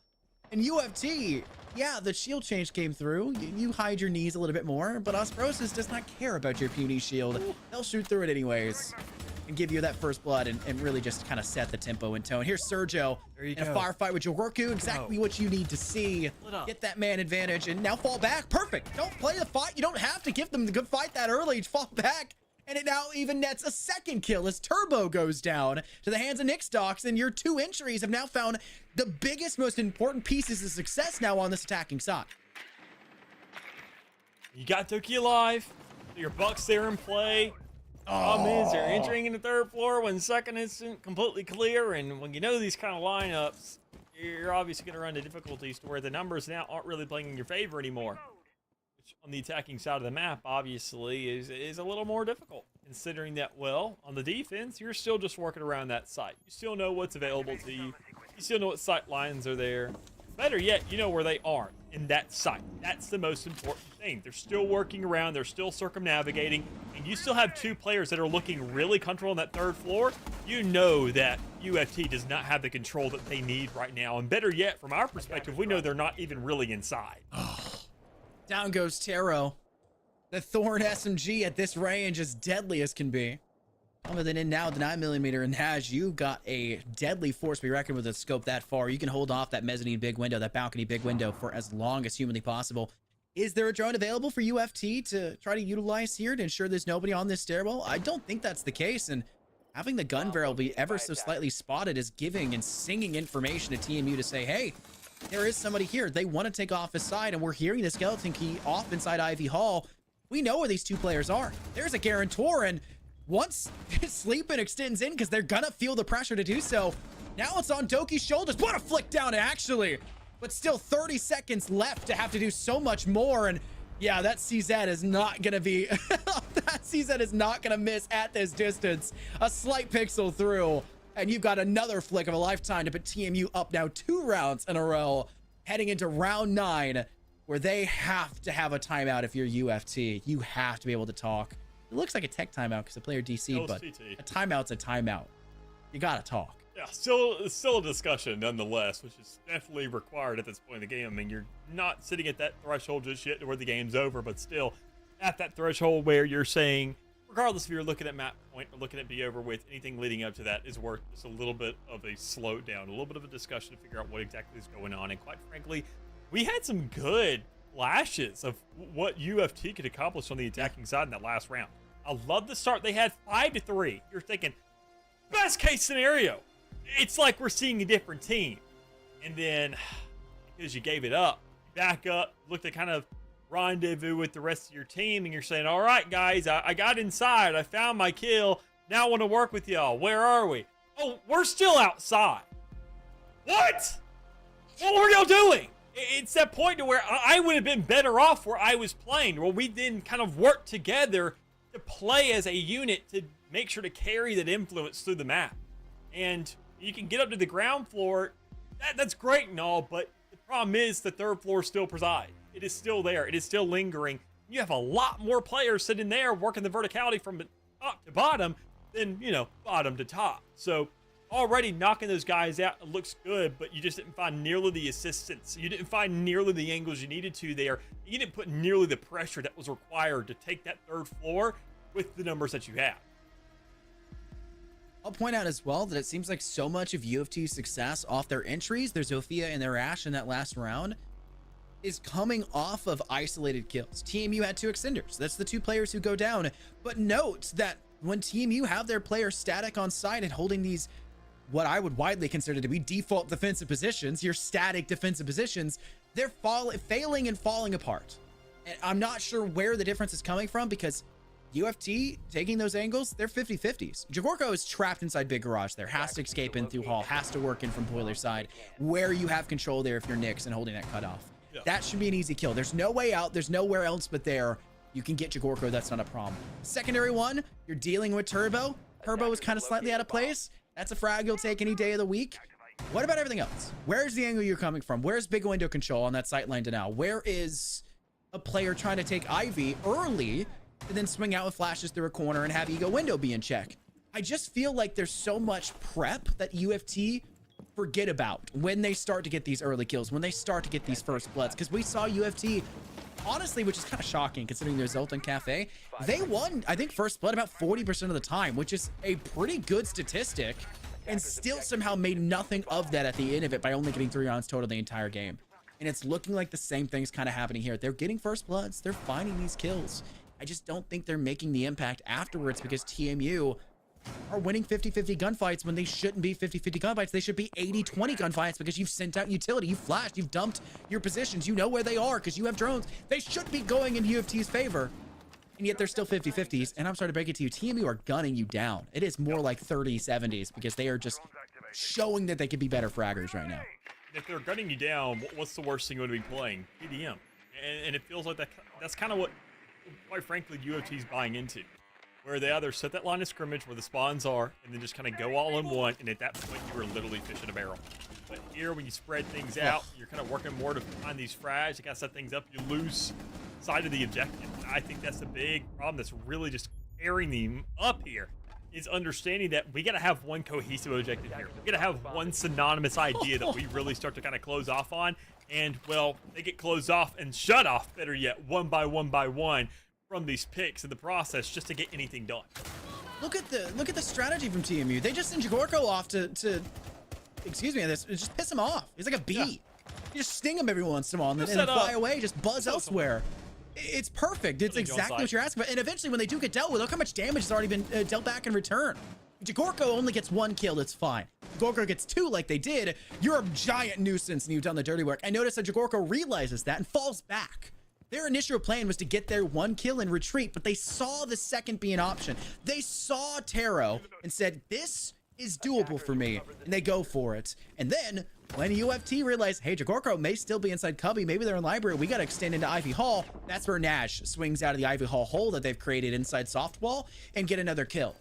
And UFT, yeah, the shield change came through. You hide your knees a little bit more, but Osprosis does not care about your puny shield. They'll shoot through it anyways and give you that first blood and really just kind of set the tempo and tone. Here's Sergio in a firefight with Joroku. Exactly what you need to see. Get that man advantage and now fall back. Perfect. Don't play the fight. You don't have to give them the good fight that early. Fall back. And it now even nets a second kill as Turbo goes down to the hands of NECC. And your 2 entries have now found the biggest, most important pieces of success now on this attacking side. You got Doki alive. Your Bucks there in play. Problem is, they're entering in the 3rd floor when second isn't completely clear. And when you know these kind of lineups, you're obviously going to run into difficulties to where the numbers now aren't really playing in your favor anymore. On the attacking side of the map, obviously, is a little more difficult, considering that, well, on the defense, you're still just working around that site. You still know what's available to you. You still know what sight lines are there. Better yet, you know where they aren't in that site. That's the most important thing. They're still working around. They're still circumnavigating. And you still have 2 players that are looking really comfortable on that 3rd floor. You know that UFT does not have the control that they need right now. And better yet, from our perspective, we know they're not even really inside. Down goes Taro. The Thorn SMG at this range is deadly as can be. Other than in now the 9mm and Nash, you got a deadly force to be reckoned with a scope that far. You can hold off that mezzanine big window, that balcony big window for as long as humanly possible. Is there a drone available for UFT to try to utilize here to ensure there's nobody on this stairwell? I don't think that's the case, and having the gun barrel be ever so slightly spotted is giving and singing information to TMU to say, hey, there is somebody here. They want to take off his side, and we're hearing the skeleton key off inside Ivy Hall. We know where these 2 players are. There's a guarantor, and once Sleepin extends in, because they're gonna feel the pressure to do so, now it's on Doki's shoulders. What a flick down, actually. but still 30 seconds left to have to do so much more. And yeah, that CZ is not going to be, that CZ is not going to miss at this distance. A slight pixel through, and you've got another flick of a lifetime to put TMU up now 2 rounds in a row, heading into round 9, where they have to have a timeout. If you're UFT, you have to be able to talk. It looks like a tech timeout because the player DC, but a timeout's a timeout. You got to talk. Yeah, still a discussion nonetheless, which is definitely required at this point in the game. I mean, you're not sitting at that threshold just yet to where the game's over, but still at that threshold where you're saying, regardless if you're looking at map point or looking at be over with, anything leading up to that is worth just a little bit of a slowdown, a little bit of a discussion to figure out what exactly is going on. And quite frankly, we had some good flashes of what UFT could accomplish on the attacking side in that last round. I love the start. They had 5-3. You're thinking, best case scenario. It's like we're seeing a different team. And then, because you gave it up, back up, look to kind of rendezvous with the rest of your team, and you're saying, all right, guys, I got inside. I found my kill. Now I want to work with y'all. Where are we? Oh, we're still outside. What? What were y'all doing? It's that point to where I would have been better off where I was playing, where we then kind of worked together to play as a unit to make sure to carry that influence through the map. And you can get up to the ground floor. That's great and all, but the problem is the third floor still presides. It is still there. It is still lingering. You have a lot more players sitting there working the verticality from top to bottom than, you know, bottom to top. So already knocking those guys out, it looks good, but you just didn't find nearly the assistance. You didn't find nearly the angles you needed to there. You didn't put nearly the pressure that was required to take that third floor with the numbers that you have. I'll point out as well that it seems like so much of UFT's success off their entries, their Zofia and their Ashe in that last round, is coming off of isolated kills. TMU had 2 extenders. That's the 2 players who go down. But note that when TMU have their players static on site and holding these, what I would widely consider to be default defensive positions, your static defensive positions, they're failing and falling apart. And I'm not sure where the difference is coming from, because UFT taking those angles, they're 50-50s. Jagorko is trapped inside big garage there, has to escape in through hall, has to work in from boiler side, where you have control there if you're NECC and holding that cutoff. Yeah. That should be an easy kill. There's no way out. There's nowhere else but there. You can get Jagorko. That's not a problem. Secondary one, you're dealing with Turbo. Turbo is kind of slightly out of place. That's a frag you'll take any day of the week. What about everything else? Where's the angle you're coming from? Where's big window control on that sight line to now? Where is a player trying to take Ivy early and then swing out with flashes through a corner and have Ego Window be in check? I just feel like there's so much prep that UFT forget about when they start to get these early kills, when they start to get these first bloods. Because we saw UFT, honestly, which is kind of shocking considering their Zoltan Cafe, they won, I think, first blood about 40% of the time, which is a pretty good statistic, and still somehow made nothing of that at the end of it by only getting 3 rounds total the entire game. And it's looking like the same thing's kind of happening here. They're getting first bloods. They're finding these kills. I just don't think they're making the impact afterwards, because TMU are winning 50-50 gunfights when they shouldn't be 50-50 gunfights. They should be 80-20 gunfights, because you've sent out utility, you've flashed, you've dumped your positions, you know where they are because you have drones. They should be going in UFT's favor, and yet they're still 50-50s. And I'm sorry to break it to you, TMU are gunning you down. It is more like 30-70s, because they are just showing that they could be better fraggers right now. If they're gunning you down, what's the worst thing going to be playing? PDM. And it feels like that's kind of what, quite frankly, UFT's buying into. Where they either set that line of scrimmage where the spawns are, and then just kind of go all in one, and at that point, you are literally fishing a barrel. But here, when you spread things out, you're kind of working more to find these frags. You got to set things up. You lose sight of the objective. And I think that's the big problem that's really just tearing them up here, is understanding that we got to have one cohesive objective here. We got to have one synonymous idea that we really start to kind of close off on. And, well, they get closed off and shut off, better yet, one by one, from these picks in the process, just to get anything done. Look at the strategy from TMU. They just send Jagorko off to excuse me, this just piss him off. He's like a bee. Yeah. You just sting him every once in a while and then fly away, just buzz elsewhere. It's perfect. It's exactly what you're asking for. And eventually, when they do get dealt with, look how much damage has already been dealt back in return. Jagorko only gets 1 kill, it's fine. Jagorko gets 2 like they did. You're a giant nuisance and you've done the dirty work. I noticed that Jagorko realizes that and falls back. Their initial plan was to get their 1 kill and retreat, but they saw the second be an option. They saw Taro and said, this is doable for me, and they go for it. And then when UFT realize, hey, Jagorko may still be inside Cubby, maybe they're in library, we got to extend into Ivy Hall. That's where Nash swings out of the Ivy Hall hole that they've created inside Softwall and get another kill.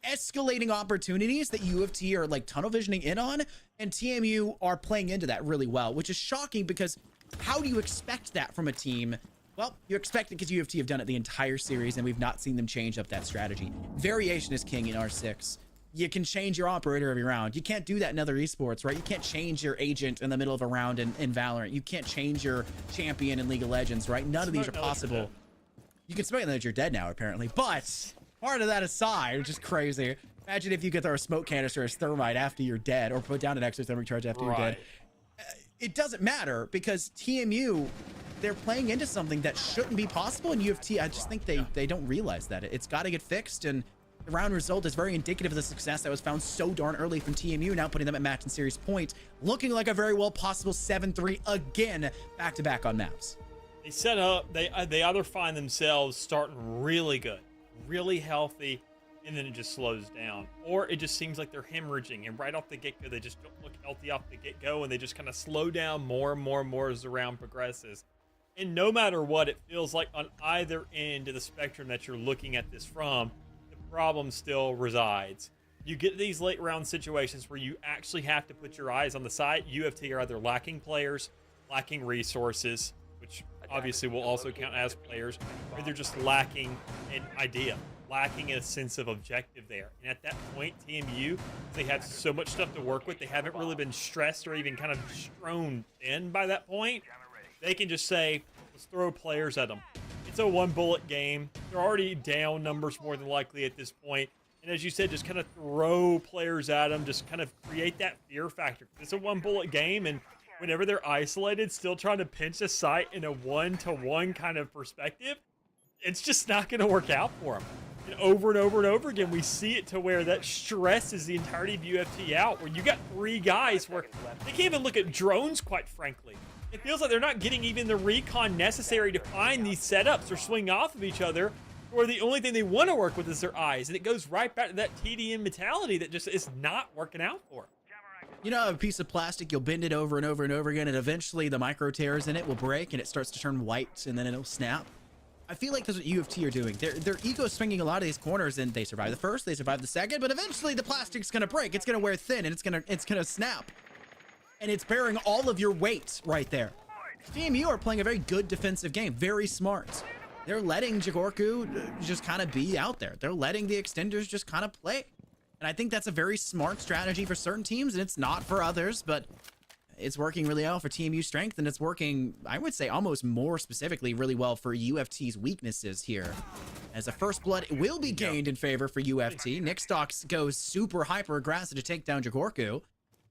Escalating opportunities that UFT are like tunnel visioning in on, and TMU are playing into that really well, which is shocking because how do you expect that from a team? Well, you expect it because UFT have done it the entire series, and we've not seen them change up that strategy. Variation is king in R6. You can change your operator every round. You can't do that in other esports, right? You can't change your agent in the middle of a round in Valorant. You can't change your champion in League of Legends, right? None of these are possible. You can smoke that you're dead now, apparently. But part of that aside, which is crazy. Imagine if you could throw a smoke canister as thermite after you're dead, or put down an exothermic charge after you're dead. It doesn't matter because TMU, they're playing into something that shouldn't be possible, and UFT, I just think they don't realize that. It's got to get fixed, and the round result is very indicative of the success that was found so darn early from TMU, now putting them at match and series point, looking like a very well possible 7-3 again, back-to-back on maps. They set up, they either find themselves starting really good, really healthy, and then it just slows down, or it just seems like they're hemorrhaging, and right off the get-go they just don't look healthy off the get-go, and they just kind of slow down more and more and more as the round progresses. And no matter what, it feels like on either end of the spectrum that you're looking at this from, the problem still resides. You get these late round situations where you actually have to put your eyes on the side. UFT are either lacking players, lacking resources, which obviously will also count as players, or they're just lacking an idea, lacking a sense of objective there. And at that point, TMU, they have so much stuff to work with, they haven't really been stressed or even kind of strewn in by that point. They can just say, let's throw players at them. It's a one bullet game. They're already down numbers more than likely at this point. And as you said, just kind of throw players at them, just kind of create that fear factor. It's a one bullet game, and whenever they're isolated, still trying to pinch a site in a one-to-one kind of perspective, it's just not going to work out for them. And over and over again, we see it to where that stresses the entirety of UFT out, where you got three guys where they can't even look at drones, quite frankly. It feels like they're not getting even the recon necessary to find these setups or swing off of each other, or the only thing they want to work with is their eyes. And it goes right back to that TDM mentality that just is not working out for them. You know, a piece of plastic, you'll bend it over and over and over again, and eventually the micro tears in it will break, and it starts to turn white, and then it'll snap. I feel like that's what UFT are doing. Their ego's swinging a lot of these corners, and they survive the first, they survive the second, but eventually the plastic's gonna break. It's gonna wear thin, and it's gonna snap. And it's bearing all of your weight right there. TMU are playing a very good defensive game, very smart. They're letting Jagorku just kind of be out there. They're letting the extenders just kind of play. And I think that's a very smart strategy for certain teams, and it's not for others, but it's working really well for TMU's strength, and it's working, I would say, almost more specifically really well for UFT's weaknesses here. As a first blood will be gained in favor for UFT. NECC goes super hyper aggressive to take down Jagorku.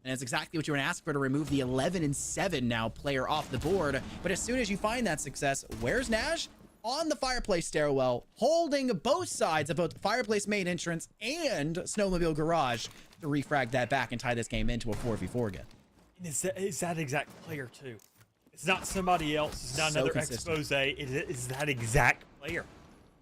And it's exactly what you want to ask for, to remove the 11-7 now player off the board. But as soon as you find that success, where's Nash? On the fireplace stairwell, holding both sides of both the fireplace main entrance and snowmobile garage to refrag that back and tie this game into a 4v4 again. And is that exact player too? It's not somebody else. It's not So another consistent. expose. It is that exact player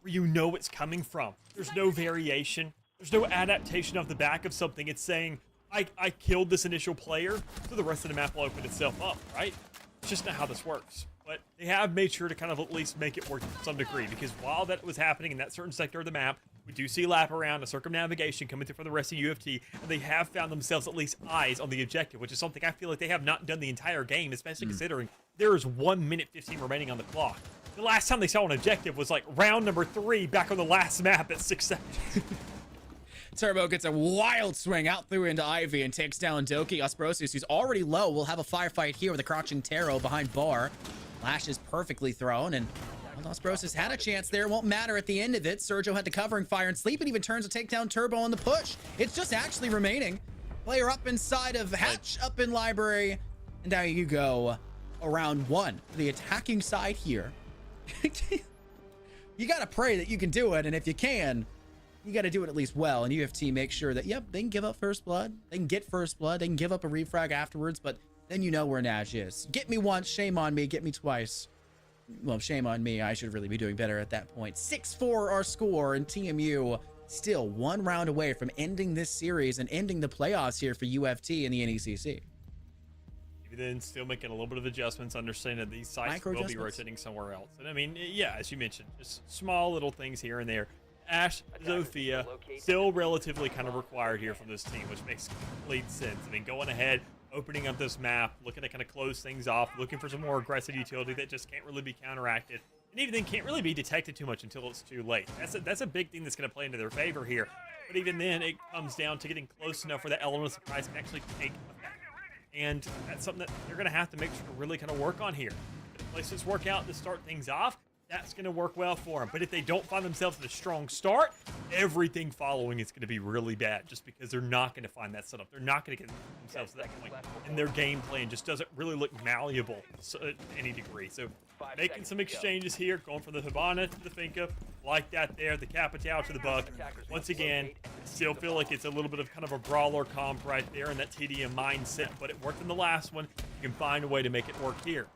where you know it's coming from. There's no variation. There's no adaptation off the back of something. It's saying, I killed this initial player, so the rest of the map will open itself up, right? It's just not how this works. But they have made sure to kind of at least make it work to some degree, because while that was happening in that certain sector of the map, we do see a lap around, a circumnavigation coming through from the rest of UFT, and they have found themselves at least eyes on the objective, which is something I feel like they have not done the entire game, especially considering there is 1 minute 15 remaining on the clock. The last time they saw an objective was like round number 3 back on the last map at 6 seconds. Turbo gets a wild swing out through into Ivy and takes down Doki. Osprosius, who's already low, will have a firefight here with a crouching Taro behind bar. Lash is perfectly thrown, and Osprosius had a chance there. Won't matter at the end of it. Sergio had the covering fire and sleep, and even turns to take down Turbo on the push. It's just actually remaining. Player up inside of Hatch, up in library, and there you go. Around 1 for the attacking side here. You gotta pray that you can do it, and if you can, you got to do it at least well, and UFT make sure that, yep, they can give up first blood, they can get first blood, they can give up a refrag afterwards, but then you know where Nash is. Get me once, shame on me. Get me twice. Well, shame on me. I should really be doing better at that point. 6-4 our score, and TMU still one round away from ending this series and ending the playoffs here for UFT and the NECC. Then still making a little bit of adjustments, understanding that these sites will be rotating somewhere else. And I mean, yeah, as you mentioned, just small little things here and there. Ash, Zofia, still relatively kind of required here from this team, which makes complete sense. I mean, going ahead, opening up this map, looking to kind of close things off, looking for some more aggressive utility that just can't really be counteracted, and even then can't really be detected too much until it's too late. That's a big thing that's going to play into their favor here. But even then, it comes down to getting close enough where the element of surprise can actually take effect. And that's something that they're going to have to make sure to really kind of work on here. If the places work out to start things off, that's going to work well for them. But if they don't find themselves at a strong start, everything following is going to be really bad just because they're not going to find that setup. They're not going to get themselves to that point. And their game plan just doesn't really look malleable to any degree. So making some exchanges here, going from the Hibana to the Finka, like that there, the Capitao to the Buck. Once again, still feel like it's a little bit of kind of a brawler comp right there in that TDM mindset, but it worked in the last one. You can find a way to make it work here.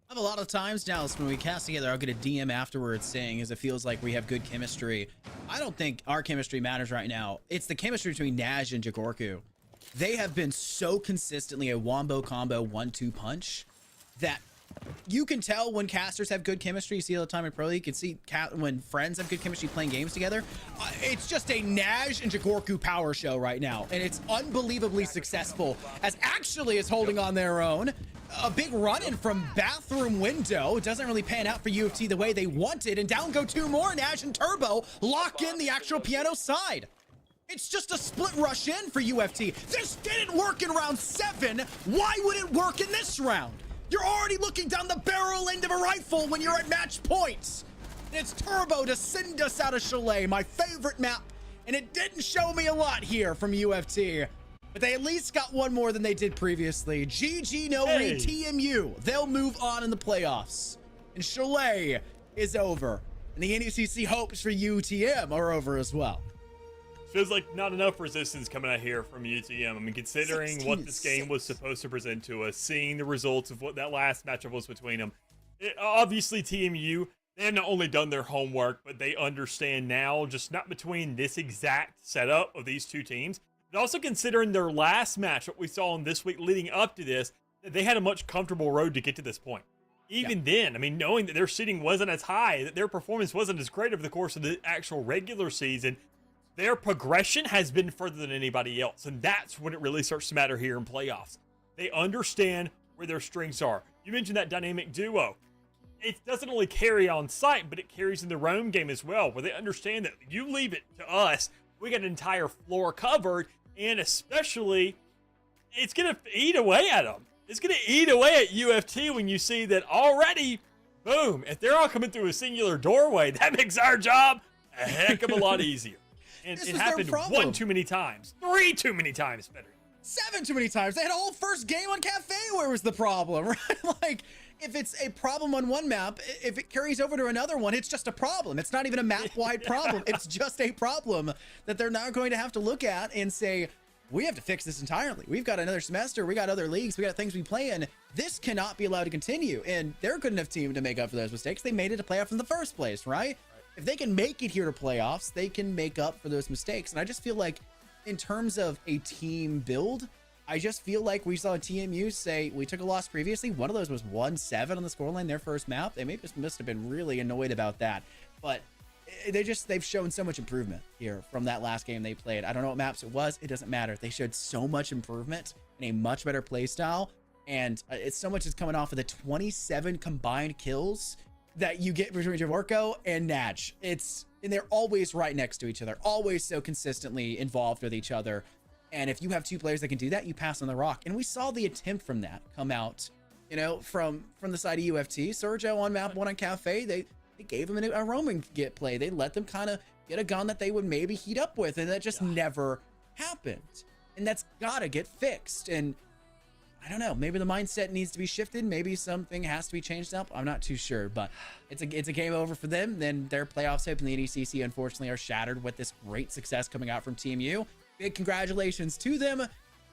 I have a lot of times now when we cast together, I'll get a DM afterwards saying as it feels like we have good chemistry. I don't think our chemistry matters right now. It's the chemistry between Naj and Jagorku. They have been so consistently a wombo combo 1-2 punch that you can tell when casters have good chemistry. You see all the time in Pro League. You can see when friends have good chemistry playing games together. It's just a Naj and Jagorku power show right now, and it's unbelievably successful as actually is holding on their own. A big run-in from bathroom window. It doesn't really pan out for UFT the way they wanted, and down go two more. Naj and Turbo lock in the actual piano side. It's just a split rush in for UFT. This didn't work in round 7. Why would it work in this round? You're already looking down the barrel end of a rifle when you're at match points. It's Turbo to send us out of Chalet, my favorite map, and it didn't show me a lot here from UFT. But they at least got one more than they did previously. GG no read TMU. They'll move on in the playoffs. And Chalet is over. And the NECC hopes for UTM are over as well. Feels like not enough resistance coming out here from UTM. I mean, considering what this game was supposed to present to us, seeing the results of what that last matchup was between them. Obviously, TMU, they have not only done their homework, but they understand now, just not between this exact setup of these two teams, but also considering their last match, what we saw in this week leading up to this, that they had a much comfortable road to get to this point. Even then, I mean, knowing that their seeding wasn't as high, that their performance wasn't as great over the course of the actual regular season, their progression has been further than anybody else. And that's when it really starts to matter here in playoffs. They understand where their strengths are. You mentioned that dynamic duo. It doesn't only carry on site, but it carries in the roam game as well, where they understand that you leave it to us, we got an entire floor covered, and especially, it's going to eat away at them. It's going to eat away at UFT when you see that already, boom, if they're all coming through a singular doorway, that makes our job a heck of a lot easier. And it happened 1 too many times, 3 too many times, better. 7 too many times. They had a whole first game on Cafe where was the problem, right? Like, if it's a problem on one map, if it carries over to another one, it's just a problem. It's not even a map-wide problem. It's just a problem that they're now going to have to look at and say, we have to fix this entirely. We've got another semester. We got other leagues. We got things we play in. This cannot be allowed to continue. And they're a good enough team to make up for those mistakes. They made it to playoff in the first place, right? If they can make it here to playoffs, they can make up for those mistakes. And I just feel like in terms of a team build, I just feel like we saw TMU say, we took a loss previously. One of those was 1-7 on the scoreline, their first map. They must have been really annoyed about that. But they've shown so much improvement here from that last game they played. I don't know what maps it was. It doesn't matter. They showed so much improvement and a much better play style. And it's so much is coming off of the 27 combined kills that you get between Javorko and Naj. And they're always right next to each other, always so consistently involved with each other. And if you have two players that can do that, you pass on the rock. And we saw the attempt from that come out, you know, from the side of UFT. Sergio on map 1 on Cafe, they gave him a roaming get play. They let them kind of get a gun that they would maybe heat up with, and that just never happened. And that's gotta get fixed. And I don't know, maybe the mindset needs to be shifted. Maybe something has to be changed up. I'm not too sure, but it's a game over for them. Then their playoffs hope in the NECC, unfortunately, are shattered with this great success coming out from TMU. Big congratulations to them.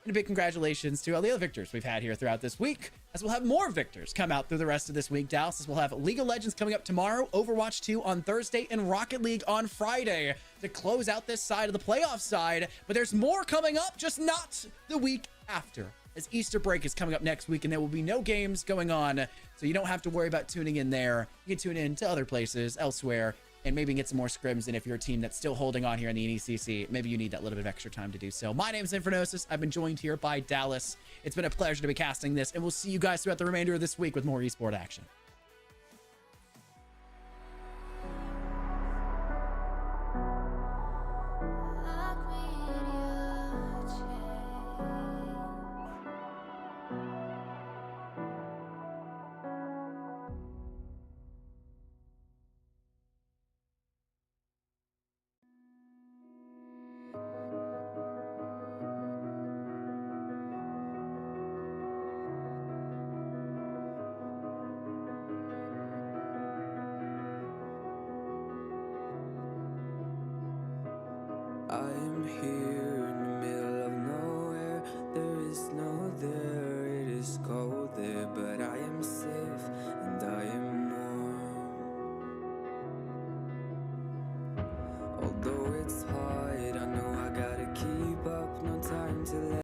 And a big congratulations to all the other victors we've had here throughout this week, as we'll have more victors come out through the rest of this week, Dallas, as we'll have League of Legends coming up tomorrow, Overwatch 2 on Thursday, and Rocket League on Friday to close out this side of the playoff side. But there's more coming up, just not the week after, as Easter break is coming up next week, and there will be no games going on, so you don't have to worry about tuning in there. You can tune in to other places elsewhere and maybe get some more scrims. And if you're a team that's still holding on here in the NECC, maybe you need that little bit of extra time to do so. My name is Infernosis. I've been joined here by Dallas. It's been a pleasure to be casting this, and we'll see you guys throughout the remainder of this week with more esport action. I am here in the middle of nowhere. There is no there, it is cold there, but I am safe and I am warm. Although it's hard